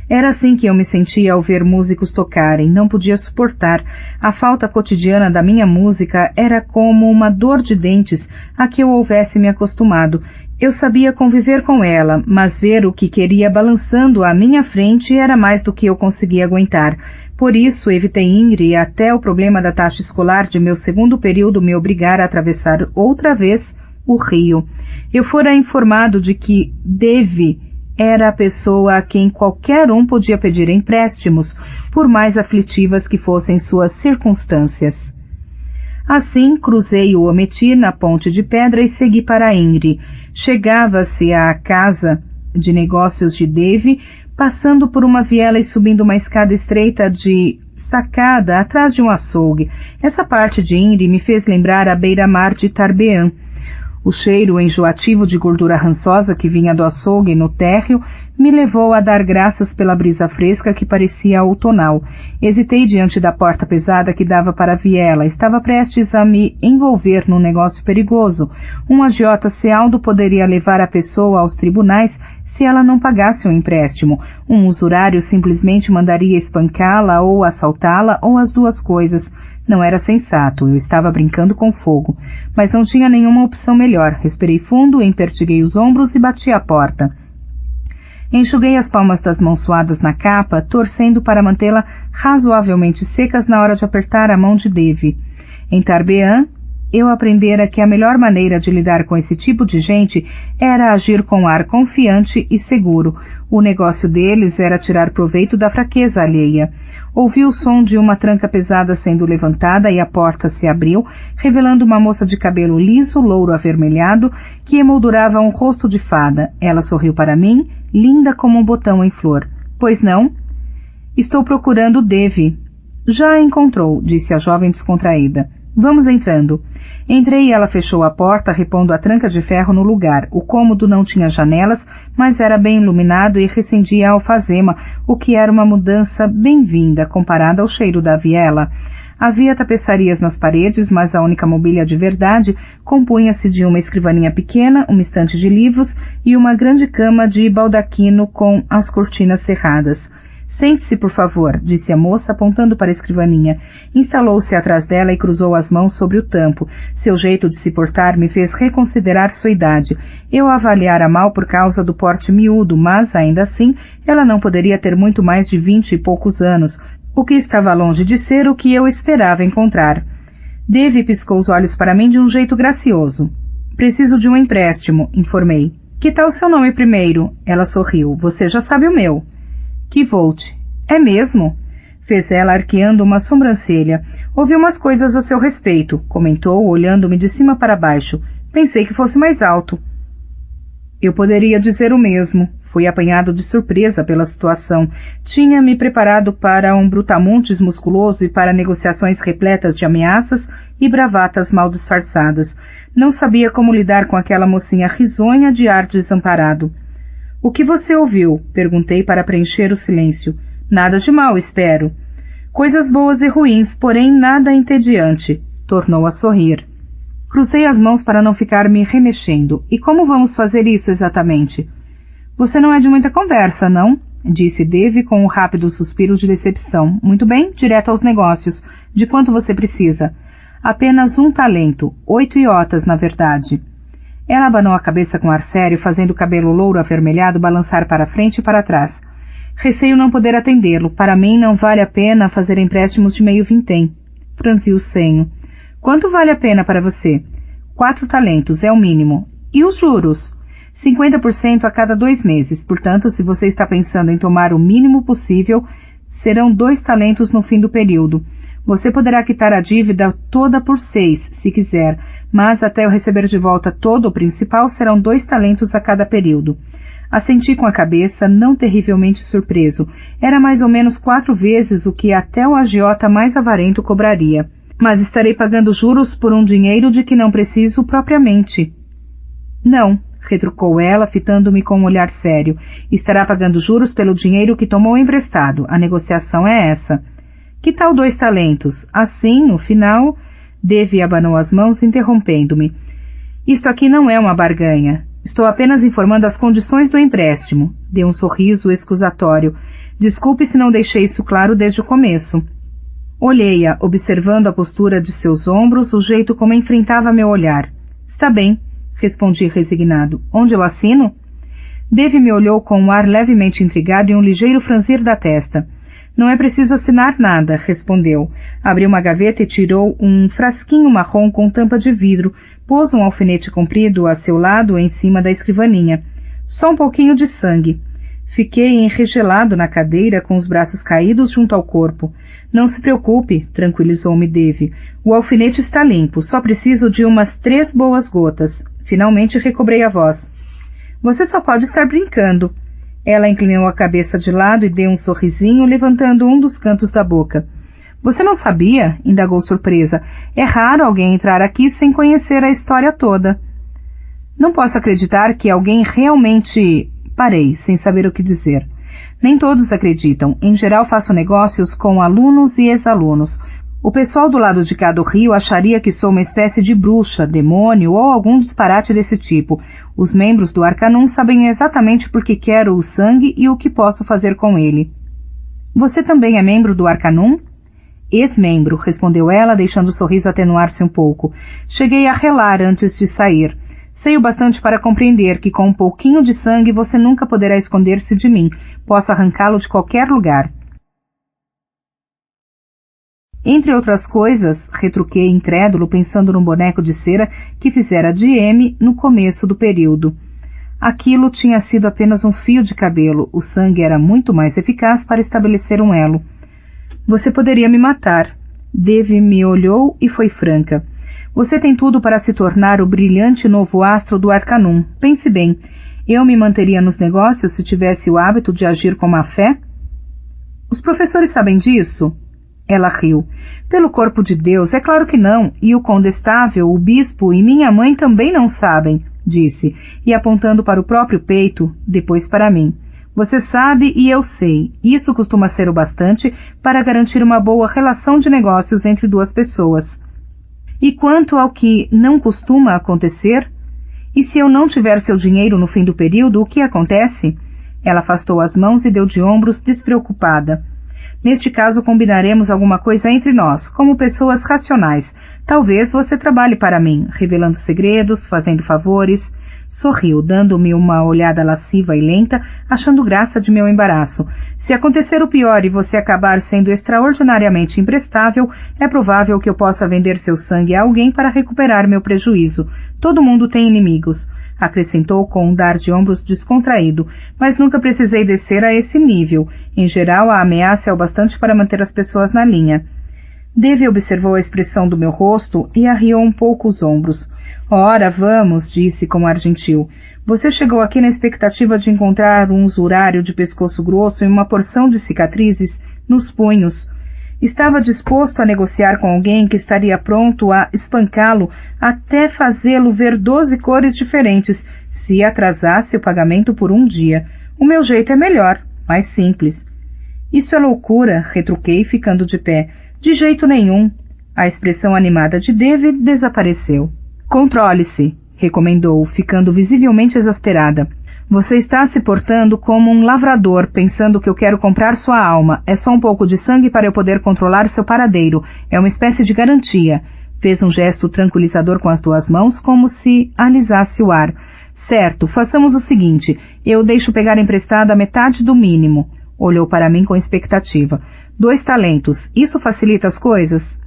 Era assim que eu me sentia ao ver músicos tocarem. Não podia suportar. A falta cotidiana da minha música era como uma dor de dentes a que eu houvesse me acostumado. Eu sabia conviver com ela, mas ver o que queria balançando à minha frente era mais do que eu conseguia aguentar. Por isso, evitei Ingrid até o problema da taxa escolar de meu segundo período me obrigar a atravessar outra vez o rio. Eu fora informado de que Devi era a pessoa a quem qualquer um podia pedir empréstimos, por mais aflitivas que fossem suas circunstâncias. Assim, cruzei o Ometi na ponte de pedra e segui para Ingrid. Chegava-se à casa de negócios de Devi, passando por uma viela e subindo uma escada estreita de sacada atrás de um açougue. Essa parte de Ingrid me fez lembrar a beira-mar de Tarbean. O cheiro enjoativo de gordura rançosa que vinha do açougue no térreo me levou a dar graças pela brisa fresca que parecia outonal. Hesitei diante da porta pesada que dava para a viela. Estava prestes a me envolver num negócio perigoso. Um agiota Cealdo poderia levar a pessoa aos tribunais se ela não pagasse o empréstimo. Um usurário simplesmente mandaria espancá-la ou assaltá-la ou as duas coisas. Não era sensato, eu estava brincando com fogo. Mas não tinha nenhuma opção melhor. Respirei fundo, empertiguei os ombros e bati a porta. Enxuguei as palmas das mãos suadas na capa, torcendo para mantê-la razoavelmente secas na hora de apertar a mão de Devi. Em Tarbean, eu aprendera que a melhor maneira de lidar com esse tipo de gente era agir com ar confiante e seguro. O negócio deles era tirar proveito da fraqueza alheia. Ouvi o som de uma tranca pesada sendo levantada e a porta se abriu, revelando uma moça de cabelo liso, louro avermelhado, que emoldurava um rosto de fada. Ela sorriu para mim, linda como um botão em flor. Pois não? Estou procurando Devi. Já a encontrou, disse a jovem descontraída. Vamos entrando. Entrei e ela fechou a porta, repondo a tranca de ferro no lugar. O cômodo não tinha janelas, mas era bem iluminado e recendia a alfazema, o que era uma mudança bem-vinda comparada ao cheiro da viela. Havia tapeçarias nas paredes, mas a única mobília de verdade compunha-se de uma escrivaninha pequena, uma estante de livros e uma grande cama de baldaquino com as cortinas cerradas. Sente-se, por favor, disse a moça, apontando para a escrivaninha. Instalou-se atrás dela e cruzou as mãos sobre o tampo. Seu jeito de se portar me fez reconsiderar sua idade. Eu a avaliara mal por causa do porte miúdo, mas, ainda assim, ela não poderia ter muito mais de 20 e poucos anos, o que estava longe de ser o que eu esperava encontrar. Devi piscou os olhos para mim de um jeito gracioso. Preciso de um empréstimo, informei. Que tal seu nome primeiro? Ela sorriu. Você já sabe o meu. Kivolt. É mesmo? Fez ela arqueando uma sobrancelha. Ouvi umas coisas a seu respeito, comentou, olhando-me de cima para baixo. Pensei que fosse mais alto. Eu poderia dizer o mesmo. Fui apanhado de surpresa pela situação. Tinha me preparado para um brutamontes musculoso e para negociações repletas de ameaças e bravatas mal disfarçadas. Não sabia como lidar com aquela mocinha risonha de ar desamparado. O que você ouviu? Perguntei para preencher o silêncio. Nada de mal, espero. Coisas boas e ruins, porém nada entediante. Tornou a sorrir. Cruzei as mãos para não ficar me remexendo. E como vamos fazer isso exatamente? Você não é de muita conversa, não? Disse Dave com um rápido suspiro de decepção. Muito bem, direto aos negócios. De quanto você precisa? Apenas 1 talento. 8 iotas, na verdade. Ela abanou a cabeça com ar sério, fazendo o cabelo louro avermelhado balançar para frente e para trás. Receio não poder atendê-lo. Para mim não vale a pena fazer empréstimos de meio vintém. Franziu o senho. Quanto vale a pena para você? 4 talentos, é o mínimo. E os juros? 50% a cada 2 meses. Portanto, se você está pensando em tomar o mínimo possível, serão 2 talentos no fim do período. Você poderá quitar a dívida toda por 6, se quiser, mas até eu receber de volta todo o principal serão 2 talentos a cada período. Assenti com a cabeça, não terrivelmente surpreso. Era mais ou menos 4 vezes o que até o agiota mais avarento cobraria. Mas estarei pagando juros por um dinheiro de que não preciso propriamente. Não, retrucou ela, fitando-me com um olhar sério. Estará pagando juros pelo dinheiro que tomou emprestado. A negociação é essa. Que tal 2 talentos? Assim, no final... Dave abanou as mãos, interrompendo-me. Isto aqui não é uma barganha. Estou apenas informando as condições do empréstimo. Deu um sorriso excusatório. Desculpe se não deixei isso claro desde o começo. Olhei-a, observando a postura de seus ombros, o jeito como enfrentava meu olhar. Está bem, respondi resignado. Onde eu assino? Dave me olhou com um ar levemente intrigado e um ligeiro franzir da testa. Não é preciso assinar nada, respondeu. Abriu uma gaveta e tirou um frasquinho marrom com tampa de vidro, pôs um alfinete comprido a seu lado em cima da escrivaninha. Só um pouquinho de sangue. Fiquei enregelado na cadeira com os braços caídos junto ao corpo. Não se preocupe, tranquilizou-me Dave. O alfinete está limpo, só preciso de umas 3 boas gotas. Finalmente recobrei a voz. Você só pode estar brincando. Ela inclinou a cabeça de lado e deu um sorrisinho, levantando um dos cantos da boca. Você não sabia? Indagou surpresa. É raro alguém entrar aqui sem conhecer a história toda. Não posso acreditar que alguém realmente... Parei, sem saber o que dizer. Nem todos acreditam. Em geral faço negócios com alunos e ex-alunos. O pessoal do lado de cá do rio acharia que sou uma espécie de bruxa, demônio ou algum disparate desse tipo. Os membros do Arcanum sabem exatamente por que quero o sangue e o que posso fazer com ele. Você também é membro do Arcanum? Ex-membro, respondeu ela, deixando o sorriso atenuar-se um pouco. Cheguei a relar antes de sair. Sei o bastante para compreender que com um pouquinho de sangue você nunca poderá esconder-se de mim. Posso arrancá-lo de qualquer lugar. Entre outras coisas, retruquei incrédulo pensando num boneco de cera que fizera de M no começo do período. Aquilo tinha sido apenas um fio de cabelo, o sangue era muito mais eficaz para estabelecer um elo. Você poderia me matar. Dave me olhou e foi franca. Você tem tudo para se tornar o brilhante novo astro do Arcanum. Pense bem, eu me manteria nos negócios se tivesse o hábito de agir com má fé? Os professores sabem disso? Ela riu. Pelo corpo de Deus, é claro que não, e o condestável, o bispo e minha mãe também não sabem, disse, e apontando para o próprio peito, depois para mim. Você sabe e eu sei. Isso costuma ser o bastante para garantir uma boa relação de negócios entre duas pessoas. E quanto ao que não costuma acontecer? E se eu não tiver seu dinheiro no fim do período, o que acontece? Ela afastou as mãos e deu de ombros despreocupada. Neste caso, combinaremos alguma coisa entre nós, como pessoas racionais. Talvez você trabalhe para mim, revelando segredos, fazendo favores. Sorriu, dando-me uma olhada lasciva e lenta, achando graça de meu embaraço. Se acontecer o pior e você acabar sendo extraordinariamente imprestável, é provável que eu possa vender seu sangue a alguém para recuperar meu prejuízo. Todo mundo tem inimigos, acrescentou com um dar de ombros descontraído, mas nunca precisei descer a esse nível. Em geral, a ameaça é o bastante para manter as pessoas na linha. Dave observou a expressão do meu rosto e arriou um pouco os ombros. Ora, vamos, disse com ar gentil. Você chegou aqui na expectativa de encontrar um usurário de pescoço grosso e uma porção de cicatrizes nos punhos. Estava disposto a negociar com alguém que estaria pronto a espancá-lo até fazê-lo ver 12 cores diferentes, se atrasasse o pagamento por um dia. O meu jeito é melhor, mais simples. Isso é loucura, retruquei, ficando de pé. De jeito nenhum. A expressão animada de Dave desapareceu. Controle-se, recomendou, ficando visivelmente exasperada. Você está se portando como um lavrador, pensando que eu quero comprar sua alma. É só um pouco de sangue para eu poder controlar seu paradeiro. É uma espécie de garantia. Fez um gesto tranquilizador com as 2 mãos, como se alisasse o ar. Certo, façamos o seguinte. Eu deixo pegar emprestada a metade do mínimo. Olhou para mim com expectativa. 2 talentos. Isso facilita as coisas?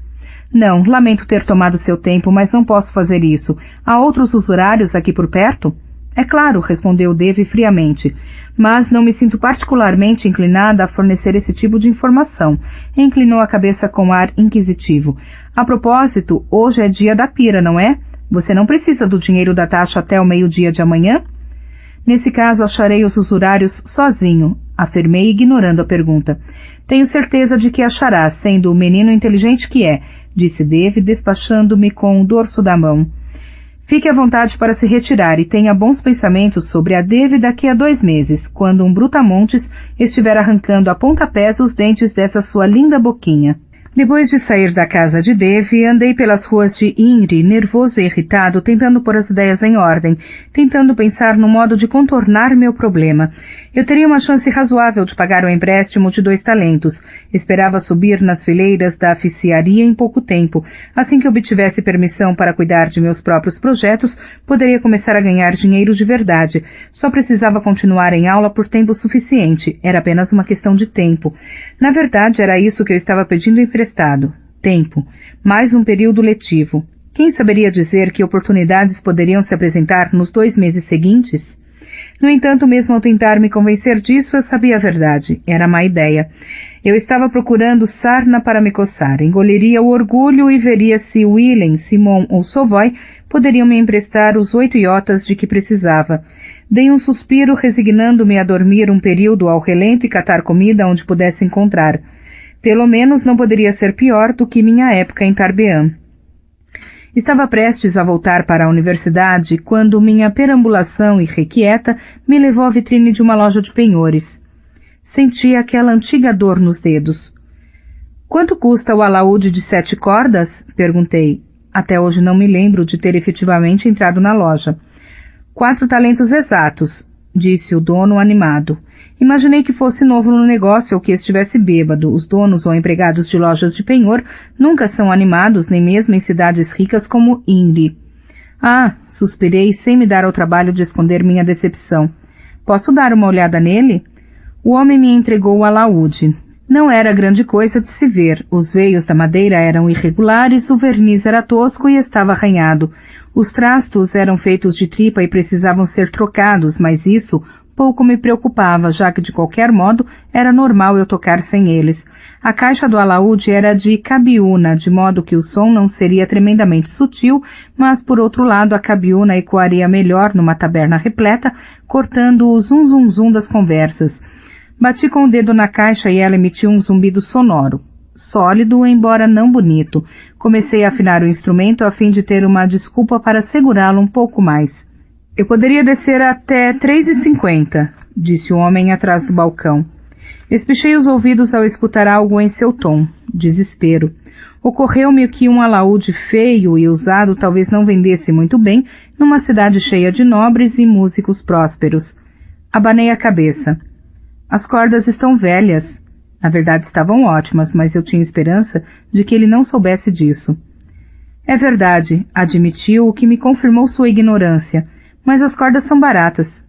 Não, lamento ter tomado seu tempo, mas não posso fazer isso. Há outros usurários aqui por perto? É claro, respondeu Dave friamente, mas não me sinto particularmente inclinada a fornecer esse tipo de informação. Inclinou a cabeça com ar inquisitivo. A propósito, hoje é dia da pira, não é? Você não precisa do dinheiro da taxa até o meio-dia de amanhã? Nesse caso, acharei os usurários sozinho, afirmei, ignorando a pergunta. Tenho certeza de que achará, sendo o menino inteligente que é, disse Dave, despachando-me com o dorso da mão. Fique à vontade para se retirar e tenha bons pensamentos sobre a Dave daqui a 2 meses, quando um brutamontes estiver arrancando a pontapés os dentes dessa sua linda boquinha. Depois de sair da casa de Dave, andei pelas ruas de Inri, nervoso e irritado, tentando pôr as ideias em ordem, tentando pensar no modo de contornar meu problema. Eu teria uma chance razoável de pagar o empréstimo de 2 talentos. Esperava subir nas fileiras da oficiaria em pouco tempo. Assim que obtivesse permissão para cuidar de meus próprios projetos, poderia começar a ganhar dinheiro de verdade. Só precisava continuar em aula por tempo suficiente. Era apenas uma questão de tempo. Na verdade, era isso que eu estava pedindo emprestado. Tempo. Mais um período letivo. Quem saberia dizer que oportunidades poderiam se apresentar nos 2 meses seguintes? No entanto, mesmo ao tentar me convencer disso, eu sabia a verdade. Era má ideia. Eu estava procurando sarna para me coçar. Engoliria o orgulho e veria se Willem, Simon ou Savoy poderiam me emprestar os 8 iotas de que precisava. Dei um suspiro, resignando-me a dormir um período ao relento e catar comida onde pudesse encontrar. Pelo menos não poderia ser pior do que minha época em Tarbean. Estava prestes a voltar para a universidade quando minha perambulação irrequieta me levou à vitrine de uma loja de penhores. Senti aquela antiga dor nos dedos. Quanto custa o alaúde de 7 cordas? Perguntei. Até hoje não me lembro de ter efetivamente entrado na loja. 4 talentos exatos, disse o dono animado. Imaginei que fosse novo no negócio ou que estivesse bêbado. Os donos ou empregados de lojas de penhor nunca são animados, nem mesmo em cidades ricas como Inri. Ah, suspirei sem me dar ao trabalho de esconder minha decepção. Posso dar uma olhada nele? O homem me entregou o alaúde. Não era grande coisa de se ver. Os veios da madeira eram irregulares, o verniz era tosco e estava arranhado. Os trastos eram feitos de tripa e precisavam ser trocados, mas isso pouco me preocupava, já que de qualquer modo era normal eu tocar sem eles. A caixa do alaúde era de cabiúna, de modo que o som não seria tremendamente sutil, mas por outro lado a cabiúna ecoaria melhor numa taberna repleta, cortando o zum-zum-zum das conversas. Bati com o dedo na caixa e ela emitiu um zumbido sonoro. Sólido, embora não bonito. Comecei a afinar o instrumento a fim de ter uma desculpa para segurá-lo um pouco mais. Eu poderia descer até 3,50, disse o homem atrás do balcão. Espichei os ouvidos ao escutar algo em seu tom. Desespero. Ocorreu-me que um alaúde feio e usado talvez não vendesse muito bem numa cidade cheia de nobres e músicos prósperos. Abanei a cabeça. As cordas estão velhas. Na verdade estavam ótimas, mas eu tinha esperança de que ele não soubesse disso. É verdade, admitiu, o que me confirmou sua ignorância. Mas as cordas são baratas.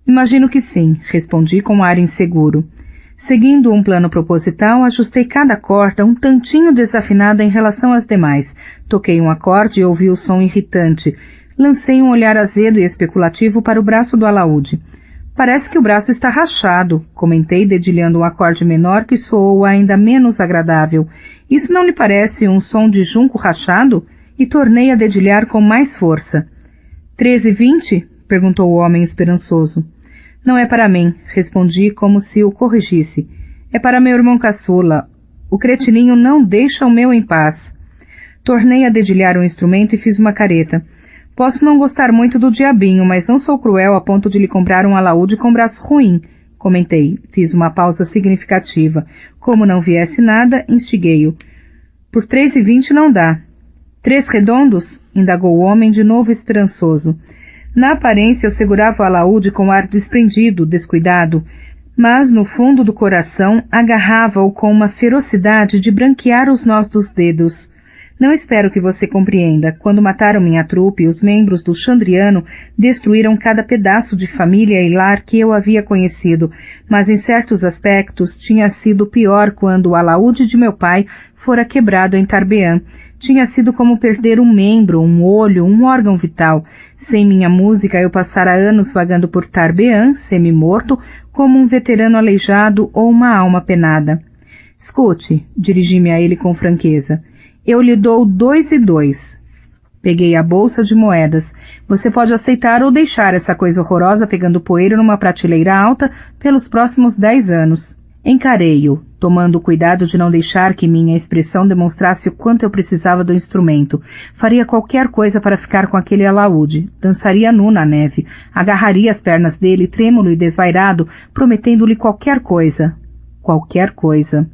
Imagino que sim, respondi com ar inseguro. Seguindo um plano proposital, ajustei cada corda um tantinho desafinada em relação às demais. Toquei um acorde e ouvi o som irritante. Lancei um olhar azedo e especulativo para o braço do alaúde. Parece que o braço está rachado, comentei, dedilhando um acorde menor que soou ainda menos agradável. Isso não lhe parece um som de junco rachado? E tornei a dedilhar com mais força. 13h20? Perguntou o homem esperançoso. Não é para mim, respondi como se o corrigisse. É para meu irmão caçula. O cretininho não deixa o meu em paz. Tornei a dedilhar o instrumento e fiz uma careta. Posso não gostar muito do diabinho, mas não sou cruel a ponto de lhe comprar um alaúde com braço ruim, comentei. Fiz uma pausa significativa. Como não viesse nada, instiguei-o. Por 3h20 não dá. 3 redondos? Indagou o homem de novo esperançoso. Na aparência eu segurava o alaúde com ar desprendido, descuidado, mas no fundo do coração agarrava-o com uma ferocidade de branquear os nós dos dedos. Não espero que você compreenda. Quando mataram minha trupe, os membros do Xandriano destruíram cada pedaço de família e lar que eu havia conhecido, mas em certos aspectos tinha sido pior quando o alaúde de meu pai fora quebrado em Tarbeã. Tinha sido como perder um membro, um olho, um órgão vital. Sem minha música eu passara anos vagando por Tarbeã, semi-morto, como um veterano aleijado ou uma alma penada. Escute, dirigi-me a ele com franqueza. Eu lhe dou 2 e 2. Peguei a bolsa de moedas. Você pode aceitar ou deixar essa coisa horrorosa pegando poeira numa prateleira alta pelos próximos 10 anos. Encarei-o, tomando cuidado de não deixar que minha expressão demonstrasse o quanto eu precisava do instrumento. Faria qualquer coisa para ficar com aquele alaúde. Dançaria nu na neve. Agarraria as pernas dele, trêmulo e desvairado, prometendo-lhe qualquer coisa. Qualquer coisa.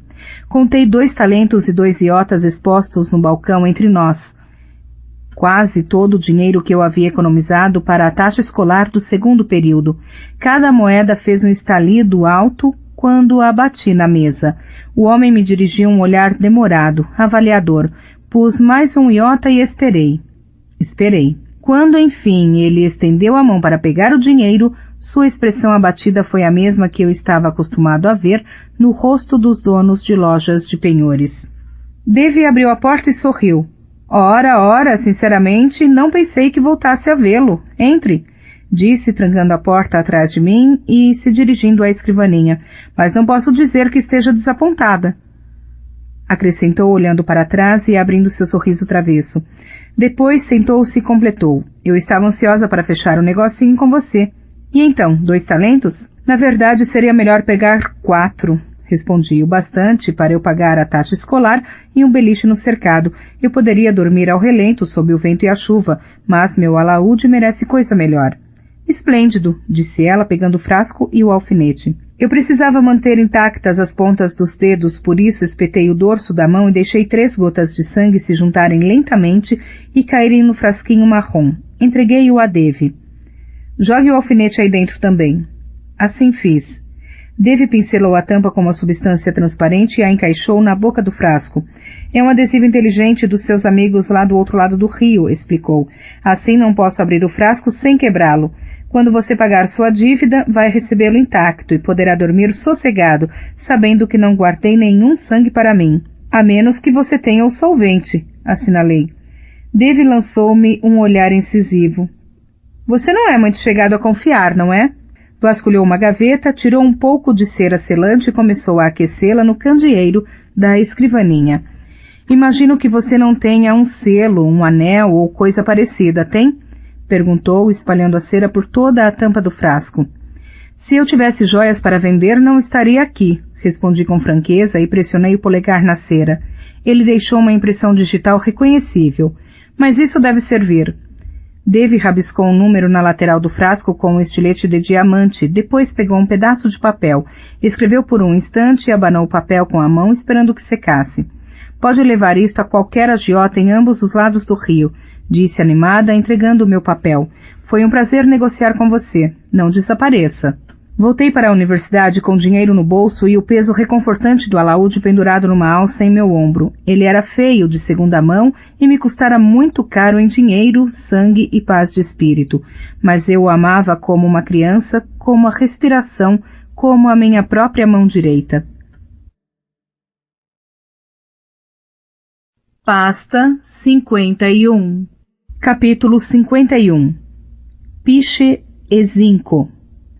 Contei 2 talentos e 2 iotas expostos no balcão entre nós. Quase todo o dinheiro que eu havia economizado para a taxa escolar do 2º período. Cada moeda fez um estalido alto quando a bati na mesa. O homem me dirigiu um olhar demorado, avaliador. Pus mais um iota e esperei. Esperei. Quando, enfim, ele estendeu a mão para pegar o dinheiro, sua expressão abatida foi a mesma que eu estava acostumado a ver no rosto dos donos de lojas de penhores. Davy abriu a porta e sorriu. Ora, sinceramente, não pensei que voltasse a vê-lo. Entre, disse, trancando a porta atrás de mim e se dirigindo à escrivaninha. Mas não posso dizer que esteja desapontada. Acrescentou olhando para trás e abrindo seu sorriso travesso. Depois sentou-se e completou. Eu estava ansiosa para fechar o negocinho com você. E então, 2 talentos? Na verdade, seria melhor pegar 4, respondi, o bastante para eu pagar a taxa escolar e um beliche no cercado. Eu poderia dormir ao relento sob o vento e a chuva, mas meu alaúde merece coisa melhor. Esplêndido, disse ela, pegando o frasco e o alfinete. Eu precisava manter intactas as pontas dos dedos, por isso espetei o dorso da mão e deixei 3 gotas de sangue se juntarem lentamente e caírem no frasquinho marrom. Entreguei-o a Davy. Jogue o alfinete aí dentro também. Assim fiz. Davy pincelou a tampa com uma substância transparente e a encaixou na boca do frasco. É um adesivo inteligente dos seus amigos lá do outro lado do rio, explicou. Assim não posso abrir o frasco sem quebrá-lo. Quando você pagar sua dívida, vai recebê-lo intacto e poderá dormir sossegado, sabendo que não guardei nenhum sangue para mim. A menos que você tenha o solvente, assinalei. Davy lançou-me um olhar incisivo. Você não é muito chegado a confiar, não é? Vasculhou uma gaveta, tirou um pouco de cera selante e começou a aquecê-la no candeeiro da escrivaninha. Imagino que você não tenha um selo, um anel ou coisa parecida, tem? Perguntou, espalhando a cera por toda a tampa do frasco. Se eu tivesse joias para vender, não estaria aqui, respondi com franqueza e pressionei o polegar na cera. Ele deixou uma impressão digital reconhecível. Mas isso deve servir. Davy rabiscou um número na lateral do frasco com um estilete de diamante, depois pegou um pedaço de papel, escreveu por um instante e abanou o papel com a mão esperando que secasse. Pode levar isto a qualquer agiota em ambos os lados do rio, disse animada, entregando o meu papel. Foi um prazer negociar com você. Não desapareça. Voltei para a universidade com dinheiro no bolso e o peso reconfortante do alaúde pendurado numa alça em meu ombro. Ele era feio, de segunda mão, e me custara muito caro em dinheiro, sangue e paz de espírito. Mas eu o amava como uma criança, como a respiração, como a minha própria mão direita. Pasta 51. Capítulo 51. Piche e Zinco.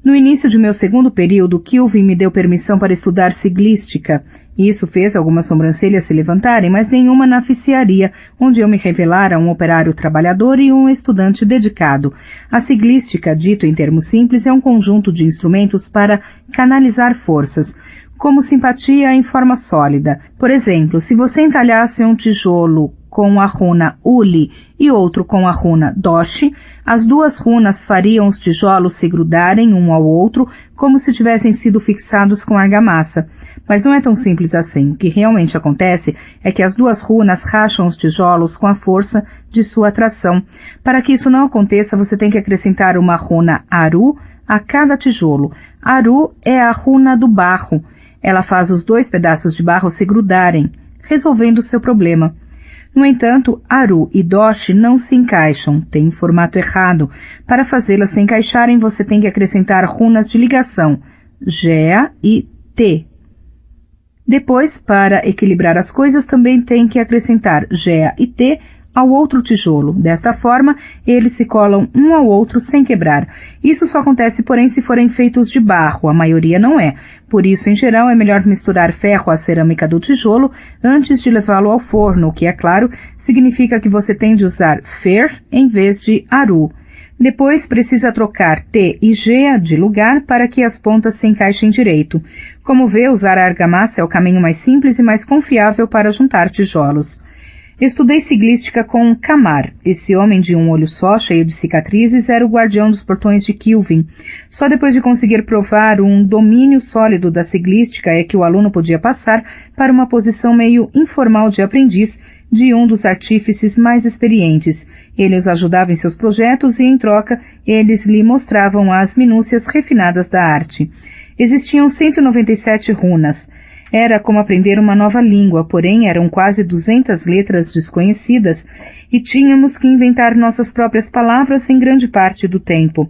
No início de meu segundo período, Kilvin me deu permissão para estudar siglística. Isso fez algumas sobrancelhas se levantarem, mas nenhuma na ficiaria, onde eu me revelara um operário trabalhador e um estudante dedicado. A siglística, dito em termos simples, é um conjunto de instrumentos para canalizar forças, como simpatia em forma sólida. Por exemplo, se você entalhasse um tijolo com a runa Uli e outro com a runa Doshi, as duas runas fariam os tijolos se grudarem um ao outro como se tivessem sido fixados com argamassa. Mas não é tão simples assim. O que realmente acontece é que as duas runas racham os tijolos com a força de sua atração. Para que isso não aconteça, você tem que acrescentar uma runa Aru a cada tijolo. Aru é a runa do barro. Ela faz os dois pedaços de barro se grudarem, resolvendo o seu problema. No entanto, Aru e Doshi não se encaixam, têm um formato errado. Para fazê-las se encaixarem, você tem que acrescentar runas de ligação, Gea e T. Depois, para equilibrar as coisas, também tem que acrescentar Gea e T ao outro tijolo. Desta forma, eles se colam um ao outro sem quebrar. Isso só acontece, porém, se forem feitos de barro. A maioria não é. Por isso, em geral, é melhor misturar ferro à cerâmica do tijolo antes de levá-lo ao forno, o que, é claro, significa que você tem de usar Fer em vez de Aru. Depois, precisa trocar T e G de lugar para que as pontas se encaixem direito. Como vê, usar a argamassa é o caminho mais simples e mais confiável para juntar tijolos. Estudei siglística com Kamar. Esse homem de um olho só, cheio de cicatrizes, era o guardião dos portões de Kilvin. Só depois de conseguir provar um domínio sólido da siglística é que o aluno podia passar para uma posição meio informal de aprendiz de um dos artífices mais experientes. Ele os ajudava em seus projetos e, em troca, eles lhe mostravam as minúcias refinadas da arte. Existiam 197 runas. Era como aprender uma nova língua, porém eram quase 200 letras desconhecidas e tínhamos que inventar nossas próprias palavras em grande parte do tempo.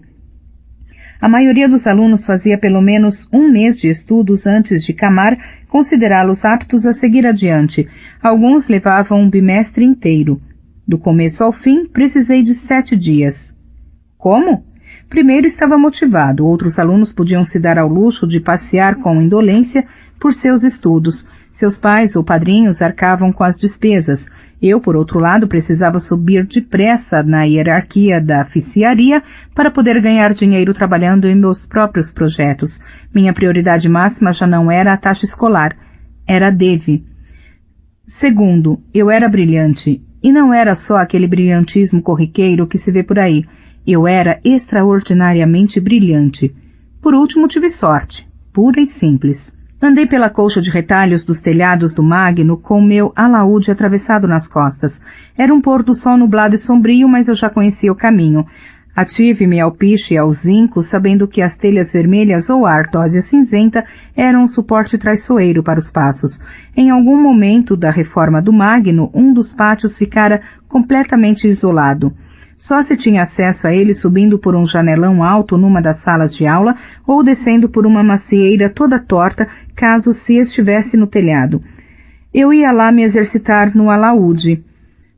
A maioria dos alunos fazia pelo menos um mês de estudos antes de Kamar considerá-los aptos a seguir adiante. Alguns levavam um bimestre inteiro. Do começo ao fim, precisei de 7 dias. Como? Primeiro estava motivado, outros alunos podiam se dar ao luxo de passear com indolência por seus estudos. Seus pais ou padrinhos arcavam com as despesas. Eu, por outro lado, precisava subir depressa na hierarquia da ficiaria para poder ganhar dinheiro trabalhando em meus próprios projetos. Minha prioridade máxima já não era a taxa escolar, era a Devi. Segundo, eu era brilhante, e não era só aquele brilhantismo corriqueiro que se vê por aí. Eu era extraordinariamente brilhante. Por último, tive sorte, pura e simples. Andei pela colcha de retalhos dos telhados do Magno com meu alaúde atravessado nas costas. Era um pôr do sol nublado e sombrio, mas eu já conhecia o caminho. Ative-me ao piche e ao zinco, sabendo que as telhas vermelhas ou a artósia cinzenta eram um suporte traiçoeiro para os passos. Em algum momento da reforma do Magno, um dos pátios ficara completamente isolado. Só se tinha acesso a ele subindo por um janelão alto numa das salas de aula ou descendo por uma macieira toda torta, caso se estivesse no telhado. Eu ia lá me exercitar no alaúde.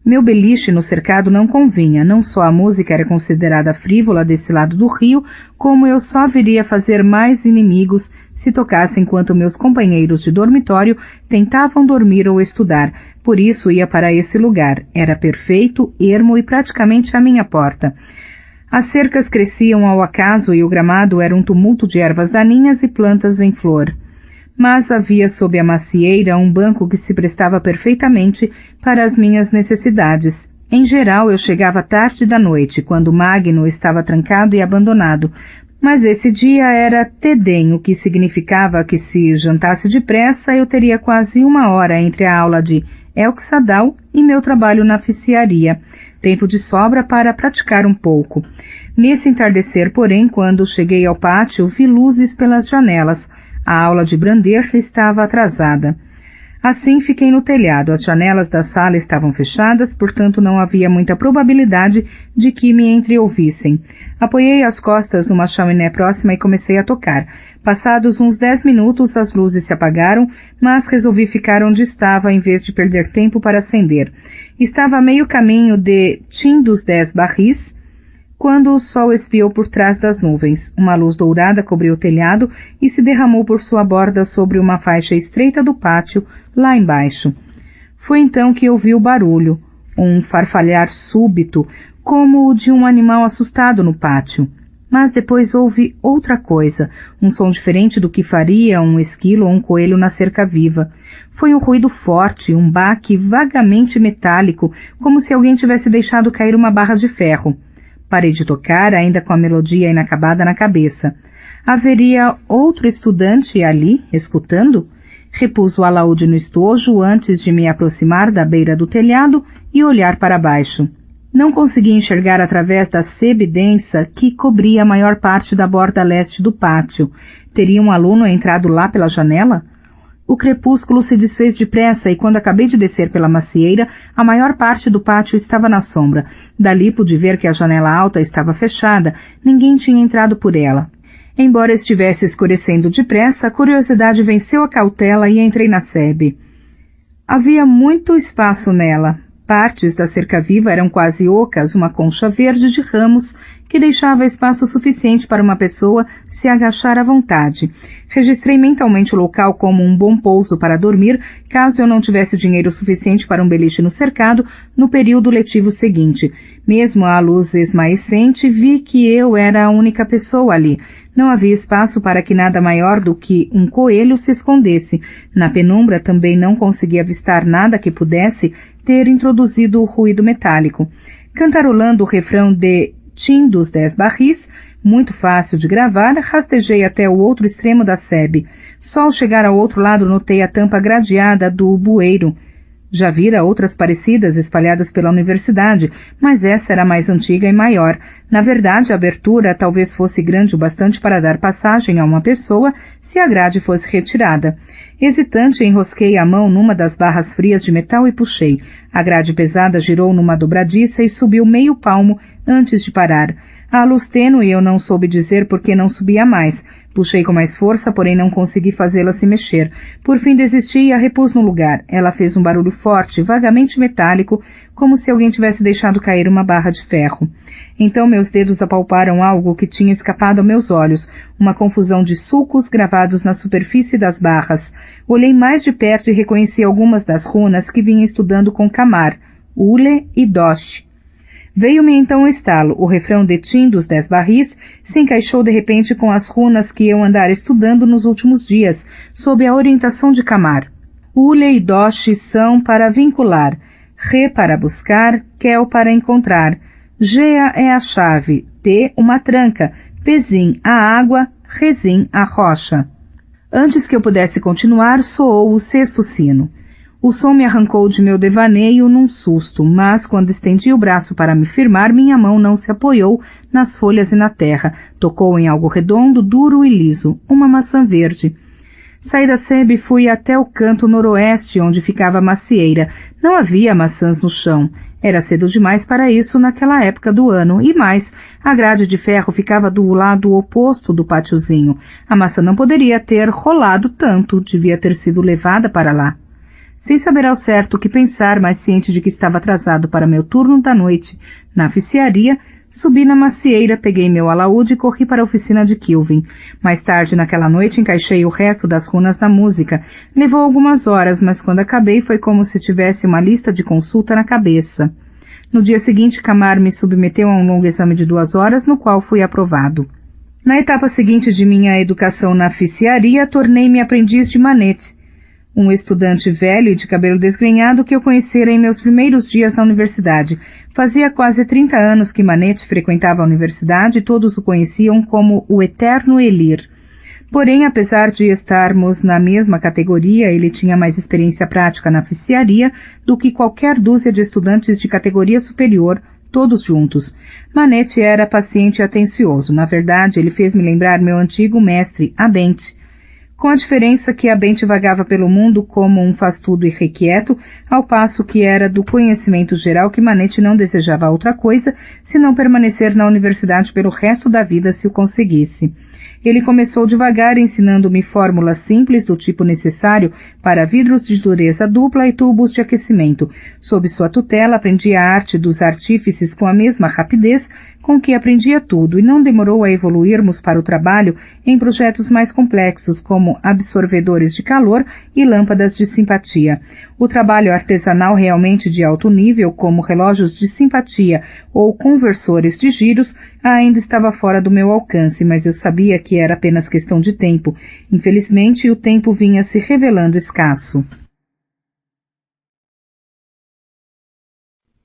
Meu beliche no cercado não convinha, não só a música era considerada frívola desse lado do rio, como eu só viria fazer mais inimigos se tocasse enquanto meus companheiros de dormitório tentavam dormir ou estudar. Por isso ia para esse lugar. Era perfeito, ermo e praticamente à minha porta. As cercas cresciam ao acaso e o gramado era um tumulto de ervas daninhas e plantas em flor. Mas havia sob a macieira um banco que se prestava perfeitamente para as minhas necessidades. Em geral, eu chegava tarde da noite, quando o Magno estava trancado e abandonado, mas esse dia era Tedem, o que significava que se jantasse depressa eu teria quase 1 hora entre a aula de Elxadal e meu trabalho na ficiaria, tempo de sobra para praticar um pouco. Nesse entardecer, porém, quando cheguei ao pátio, vi luzes pelas janelas. A aula de Brander estava atrasada. Assim fiquei no telhado. As janelas da sala estavam fechadas, portanto não havia muita probabilidade de que me entreouvissem. Apoiei as costas numa chaminé próxima e comecei a tocar. Passados uns 10 minutos as luzes se apagaram, mas resolvi ficar onde estava em vez de perder tempo para acender. Estava a meio caminho de Tim dos 10 Barris, quando o sol espiou por trás das nuvens. Uma luz dourada cobriu o telhado e se derramou por sua borda sobre uma faixa estreita do pátio, lá embaixo. Foi então que ouvi o barulho, um farfalhar súbito, como o de um animal assustado no pátio. Mas depois houve outra coisa, um som diferente do que faria um esquilo ou um coelho na cerca viva. Foi um ruído forte, um baque vagamente metálico, como se alguém tivesse deixado cair uma barra de ferro. Parei de tocar, ainda com a melodia inacabada na cabeça. Haveria outro estudante ali, escutando? Repus o alaúde no estojo antes de me aproximar da beira do telhado e olhar para baixo. Não consegui enxergar através da sebe densa que cobria a maior parte da borda leste do pátio. Teria um aluno entrado lá pela janela? O crepúsculo se desfez depressa e quando acabei de descer pela macieira, a maior parte do pátio estava na sombra. Dali pude ver que a janela alta estava fechada, ninguém tinha entrado por ela. Embora estivesse escurecendo depressa, a curiosidade venceu a cautela e entrei na sebe. Havia muito espaço nela. Partes da cerca-viva eram quase ocas, uma concha verde de ramos que deixava espaço suficiente para uma pessoa se agachar à vontade. Registrei mentalmente o local como um bom pouso para dormir, caso eu não tivesse dinheiro suficiente para um beliche no cercado no período letivo seguinte. Mesmo à luz esmaecente, vi que eu era a única pessoa ali. Não havia espaço para que nada maior do que um coelho se escondesse. Na penumbra também não conseguia avistar nada que pudesse ter introduzido o ruído metálico. Cantarolando o refrão de Tim dos 10 Barris, muito fácil de gravar, rastejei até o outro extremo da sebe. Só ao chegar ao outro lado notei a tampa gradeada do bueiro. Já vira outras parecidas espalhadas pela universidade, mas essa era mais antiga e maior. Na verdade, a abertura talvez fosse grande o bastante para dar passagem a uma pessoa se a grade fosse retirada. Hesitante, enrosquei a mão numa das barras frias de metal e puxei. A grade pesada girou numa dobradiça e subiu meio palmo antes de parar. À luz tênue eu não soube dizer por que não subia mais. Puxei com mais força, porém não consegui fazê-la se mexer. Por fim desisti e a repus no lugar. Ela fez um barulho forte, vagamente metálico, como se alguém tivesse deixado cair uma barra de ferro. Então meus dedos apalparam algo que tinha escapado a meus olhos, uma confusão de sulcos gravados na superfície das barras. Olhei mais de perto e reconheci algumas das runas que vinha estudando com Camar, Ule e Dosh. Veio-me então um estalo. O refrão de Tim dos 10 Barris se encaixou de repente com as runas que eu andara estudando nos últimos dias, sob a orientação de Camar. Ule e Dosh são para vincular, Re para buscar, Kel para encontrar, Gea é a chave, T uma tranca, Pezim a água, Rezim a rocha. Antes que eu pudesse continuar, soou o sexto sino. O som me arrancou de meu devaneio num susto, mas quando estendi o braço para me firmar, minha mão não se apoiou nas folhas e na terra. Tocou em algo redondo, duro e liso, uma maçã verde. Saí da sebe e fui até o canto noroeste, onde ficava a macieira. Não havia maçãs no chão. Era cedo demais para isso naquela época do ano, e mais, a grade de ferro ficava do lado oposto do pátiozinho. A maçã não poderia ter rolado tanto, devia ter sido levada para lá. Sem saber ao certo o que pensar, mas ciente de que estava atrasado para meu turno da noite na oficiaria, subi na macieira, peguei meu alaúde e corri para a oficina de Kilvin. Mais tarde naquela noite encaixei o resto das runas da música. Levou algumas horas, mas quando acabei foi como se tivesse uma lista de consulta na cabeça. No dia seguinte, Camar me submeteu a um longo exame de 2 horas, no qual fui aprovado. Na etapa seguinte de minha educação na oficiaria, tornei-me aprendiz de Manete, um estudante velho e de cabelo desgrenhado que eu conhecera em meus primeiros dias na universidade. Fazia quase 30 anos que Manete frequentava a universidade e todos o conheciam como o Eterno Elir. Porém, apesar de estarmos na mesma categoria, ele tinha mais experiência prática na oficiaria do que qualquer dúzia de estudantes de categoria superior, todos juntos. Manete era paciente e atencioso. Na verdade, ele fez-me lembrar meu antigo mestre, Abente, com a diferença que Abente vagava pelo mundo como um faz-tudo irrequieto, ao passo que era do conhecimento geral que Manete não desejava outra coisa senão permanecer na universidade pelo resto da vida se o conseguisse. Ele começou devagar, ensinando-me fórmulas simples do tipo necessário para vidros de dureza dupla e tubos de aquecimento. Sob sua tutela, aprendi a arte dos artífices com a mesma rapidez com que aprendia tudo, e não demorou a evoluirmos para o trabalho em projetos mais complexos, como absorvedores de calor e lâmpadas de simpatia. O trabalho artesanal realmente de alto nível, como relógios de simpatia ou conversores de giros, ainda estava fora do meu alcance, mas eu sabia que era apenas questão de tempo. Infelizmente, o tempo vinha se revelando escasso.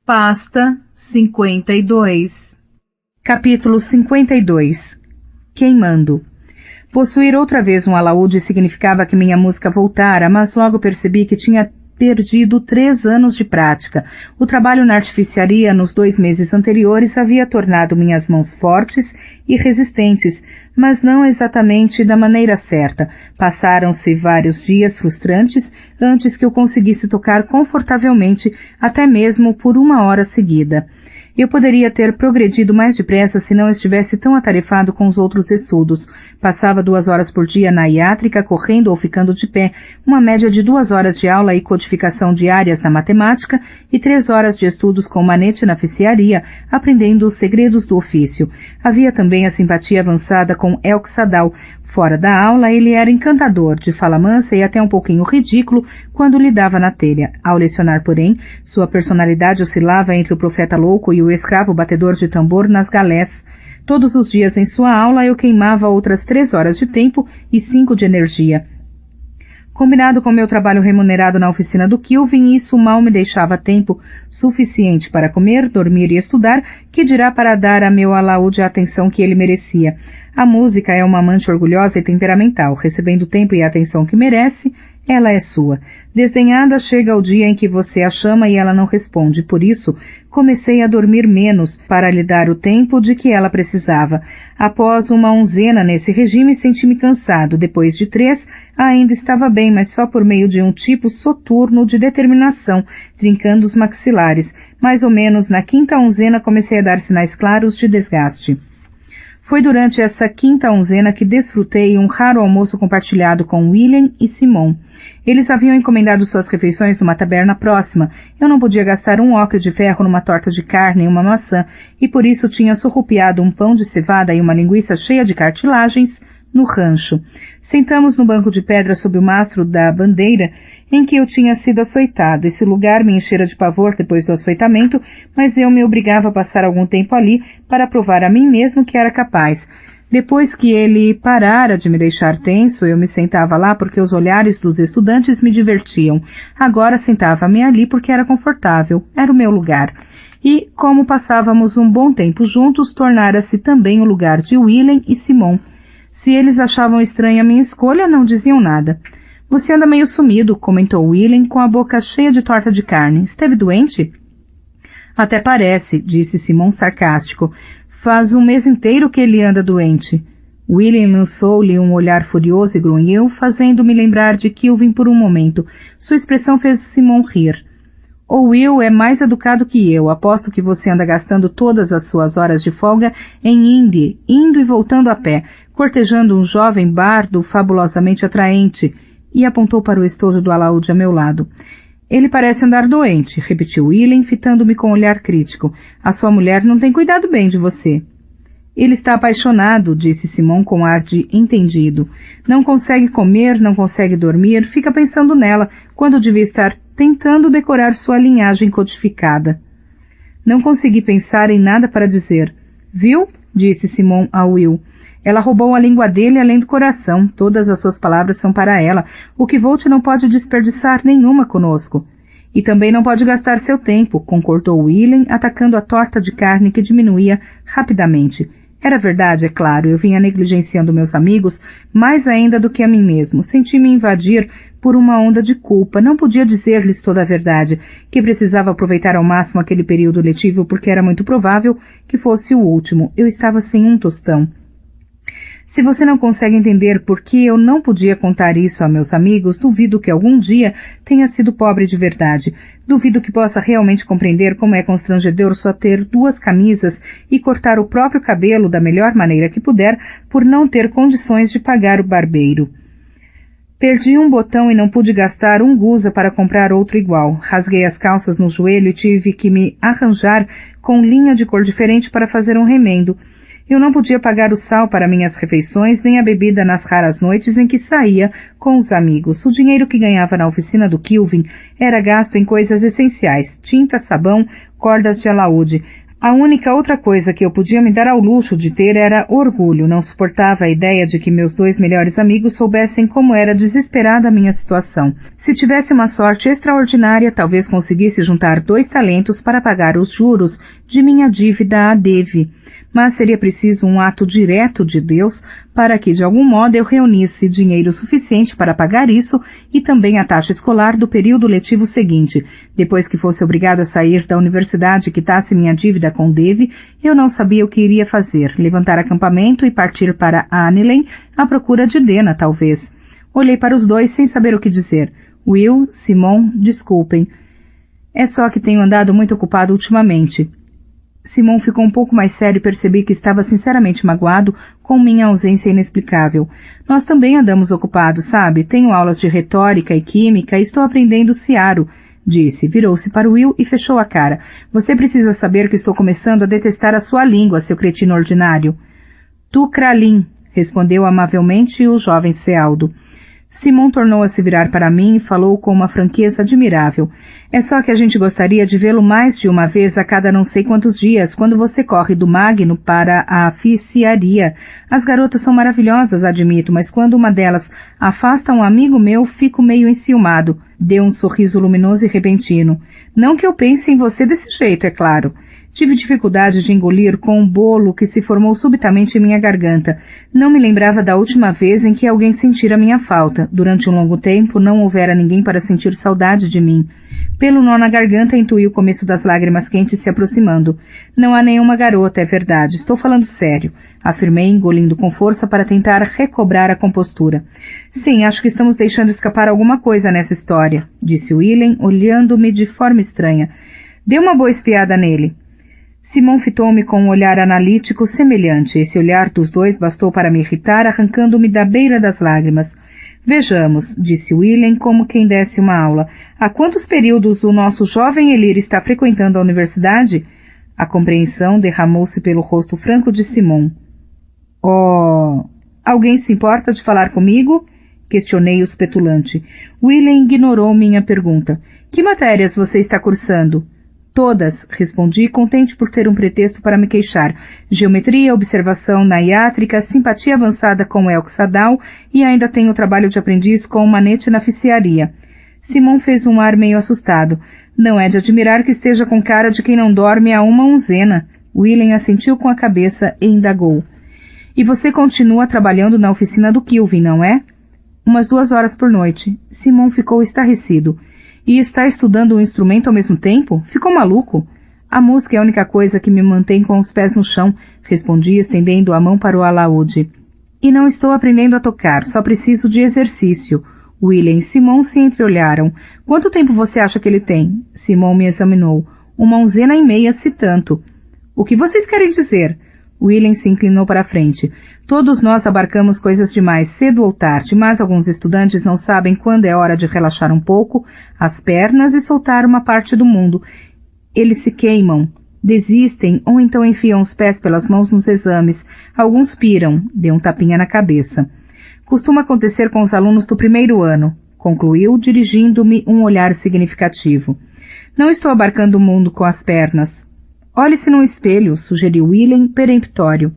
Pasta 52. Capítulo 52. Queimando. Possuir outra vez um alaúde significava que minha música voltara, mas logo percebi que tinha perdido 3 anos de prática. O trabalho na artificiaria nos 2 meses anteriores havia tornado minhas mãos fortes e resistentes, mas não exatamente da maneira certa. Passaram-se vários dias frustrantes antes que eu conseguisse tocar confortavelmente, até mesmo por 1 hora seguida. Eu poderia ter progredido mais depressa se não estivesse tão atarefado com os outros estudos. Passava 2 horas por dia na iátrica, correndo ou ficando de pé, uma média de 2 horas de aula e codificação diárias na matemática e 3 horas de estudos com manete na ficiaria, aprendendo os segredos do ofício. Havia também a simpatia avançada com Elk Sadal. Fora da aula, ele era encantador, de fala mansa e até um pouquinho ridículo quando lidava na telha. Ao lecionar, porém, sua personalidade oscilava entre o profeta louco e o escravo batedor de tambor nas galés. Todos os dias em sua aula eu queimava outras 3 horas de tempo e 5 de energia. Combinado com meu trabalho remunerado na oficina do Kilvin, isso mal me deixava tempo suficiente para comer, dormir e estudar, que dirá para dar a meu alaúde a atenção que ele merecia. A música é uma amante orgulhosa e temperamental, recebendo o tempo e a atenção que merece, ela é sua. Desdenhada, chega o dia em que você a chama e ela não responde. Por isso, comecei a dormir menos para lhe dar o tempo de que ela precisava. Após 1 onzena nesse regime, senti-me cansado. Depois de 3, ainda estava bem, mas só por meio de um tipo soturno de determinação, trincando os maxilares. Mais ou menos na 5ª onzena comecei a dar sinais claros de desgaste. Foi durante essa 5ª onzena que desfrutei um raro almoço compartilhado com William e Simon. Eles haviam encomendado suas refeições numa taberna próxima. Eu não podia gastar 1 ocre de ferro numa torta de carne e uma maçã, e por isso tinha surrupiado um pão de cevada e uma linguiça cheia de cartilagens no rancho. Sentamos no banco de pedra sob o mastro da bandeira em que eu tinha sido açoitado. Esse lugar me enchera de pavor depois do açoitamento, mas eu me obrigava a passar algum tempo ali para provar a mim mesmo que era capaz. Depois que ele parara de me deixar tenso, eu me sentava lá porque os olhares dos estudantes me divertiam. Agora sentava-me ali porque era confortável, era o meu lugar. E, como passávamos um bom tempo juntos, tornara-se também o lugar de William e Simon. Se eles achavam estranha a minha escolha, não diziam nada. Você anda meio sumido, comentou William com a boca cheia de torta de carne. Esteve doente? Até parece, disse Simon sarcástico. Faz 1 mês inteiro que ele anda doente. William lançou-lhe um olhar furioso e grunhiu, fazendo-me lembrar de Kilvin por um momento. Sua expressão fez Simon rir. O Will é mais educado que eu. Aposto que você anda gastando todas as suas horas de folga em Indy, indo e voltando a pé, cortejando um jovem bardo fabulosamente atraente, e apontou para o estojo do alaúde a meu lado. Ele parece andar doente, repetiu William, fitando-me com um olhar crítico. A sua mulher não tem cuidado bem de você. Ele está apaixonado, disse Simon com ar de entendido. Não consegue comer, não consegue dormir, fica pensando nela, quando devia estar tentando decorar sua linhagem codificada. Não consegui pensar em nada para dizer. Viu? Disse Simon a Will. Ela roubou a língua dele além do coração. Todas as suas palavras são para ela. O Kvolt não pode desperdiçar nenhuma conosco. E também não pode gastar seu tempo, concordou William, atacando a torta de carne que diminuía rapidamente. Era verdade, é claro, eu vinha negligenciando meus amigos mais ainda do que a mim mesmo. Senti-me invadir por uma onda de culpa. Não podia dizer-lhes toda a verdade, que precisava aproveitar ao máximo aquele período letivo porque era muito provável que fosse o último. Eu estava sem um tostão. Se você não consegue entender por que eu não podia contar isso a meus amigos, duvido que algum dia tenha sido pobre de verdade. Duvido que possa realmente compreender como é constrangedor só ter 2 camisas e cortar o próprio cabelo da melhor maneira que puder por não ter condições de pagar o barbeiro. Perdi um botão e não pude gastar um gusa para comprar outro igual. Rasguei as calças no joelho e tive que me arranjar com linha de cor diferente para fazer um remendo. Eu não podia pagar o sal para minhas refeições, nem a bebida nas raras noites em que saía com os amigos. O dinheiro que ganhava na oficina do Kilvin era gasto em coisas essenciais, tinta, sabão, cordas de alaúde. A única outra coisa que eu podia me dar ao luxo de ter era orgulho. Não suportava a ideia de que meus 2 melhores amigos soubessem como era desesperada a minha situação. Se tivesse uma sorte extraordinária, talvez conseguisse juntar 2 talentos para pagar os juros de minha dívida a Devi. Mas seria preciso um ato direto de Deus para que, de algum modo, eu reunisse dinheiro suficiente para pagar isso e também a taxa escolar do período letivo seguinte. Depois que fosse obrigado a sair da universidade e quitasse minha dívida com Devi, eu não sabia o que iria fazer. Levantar acampamento e partir para Annelen à procura de Dena, talvez. Olhei para os 2 sem saber o que dizer. Will, Simon, desculpem. É só que tenho andado muito ocupado ultimamente. Simon ficou um pouco mais sério e percebi que estava sinceramente magoado com minha ausência inexplicável. Nós também andamos ocupados, sabe? Tenho aulas de retórica e química e estou aprendendo Ciaro, disse. Virou-se para Will e fechou a cara. Você precisa saber que estou começando a detestar a sua língua, seu cretino ordinário. Tu Kralin, respondeu amavelmente o jovem Cealdo. Simon tornou a se virar para mim e falou com uma franqueza admirável. É só que a gente gostaria de vê-lo mais de uma vez a cada não sei quantos dias, quando você corre do Magno para a oficiaria. As garotas são maravilhosas, admito, mas quando uma delas afasta um amigo meu, fico meio enciumado. Deu um sorriso luminoso e repentino. Não que eu pense em você desse jeito, é claro. Tive dificuldade de engolir com um bolo que se formou subitamente em minha garganta. Não me lembrava da última vez em que alguém sentira minha falta. Durante um longo tempo, não houvera ninguém para sentir saudade de mim. Pelo nó na garganta, intuí o começo das lágrimas quentes se aproximando. Não há nenhuma garota, é verdade. Estou falando sério, afirmei, engolindo com força para tentar recobrar a compostura. Sim, acho que estamos deixando escapar alguma coisa nessa história, disse Willem, olhando-me de forma estranha. Dê uma boa espiada nele. Simon fitou-me com um olhar analítico semelhante. Esse olhar dos 2 bastou para me irritar, arrancando-me da beira das lágrimas. Vejamos, disse Willem como quem desse uma aula. Há quantos períodos o nosso jovem Elir está frequentando a universidade? A compreensão derramou-se pelo rosto franco de Simon. Oh, alguém se importa de falar comigo? Questionei-os petulante. Willem ignorou minha pergunta. Que matérias você está cursando? Todas, respondi, contente por ter um pretexto para me queixar. Geometria, observação naiátrica, simpatia avançada com Elk-Sadal e ainda tenho o trabalho de aprendiz com Manete na oficiaria. Simon fez um ar meio assustado. Não é de admirar que esteja com cara de quem não dorme há uma onzena. Willem assentiu com a cabeça e indagou. E você continua trabalhando na oficina do Kilvin, não é? Umas 2 horas por noite. Simon ficou estarrecido. E está estudando um instrumento ao mesmo tempo? Ficou maluco? A música é a única coisa que me mantém com os pés no chão, respondi, estendendo a mão para o alaúde. E não estou aprendendo a tocar, só preciso de exercício. Willem e Simon se entreolharam. Quanto tempo você acha que ele tem? Simon me examinou. 1,5 se tanto. O que vocês querem dizer? Willem se inclinou para a frente. Todos nós abarcamos coisas demais, cedo ou tarde, mas alguns estudantes não sabem quando é hora de relaxar um pouco as pernas e soltar uma parte do mundo. Eles se queimam, desistem ou então enfiam os pés pelas mãos nos exames. Alguns piram, deu um tapinha na cabeça. Costuma acontecer com os alunos do 1º ano, concluiu, dirigindo-me um olhar significativo. Não estou abarcando o mundo com as pernas. Olhe-se no espelho, sugeriu Willem, peremptório.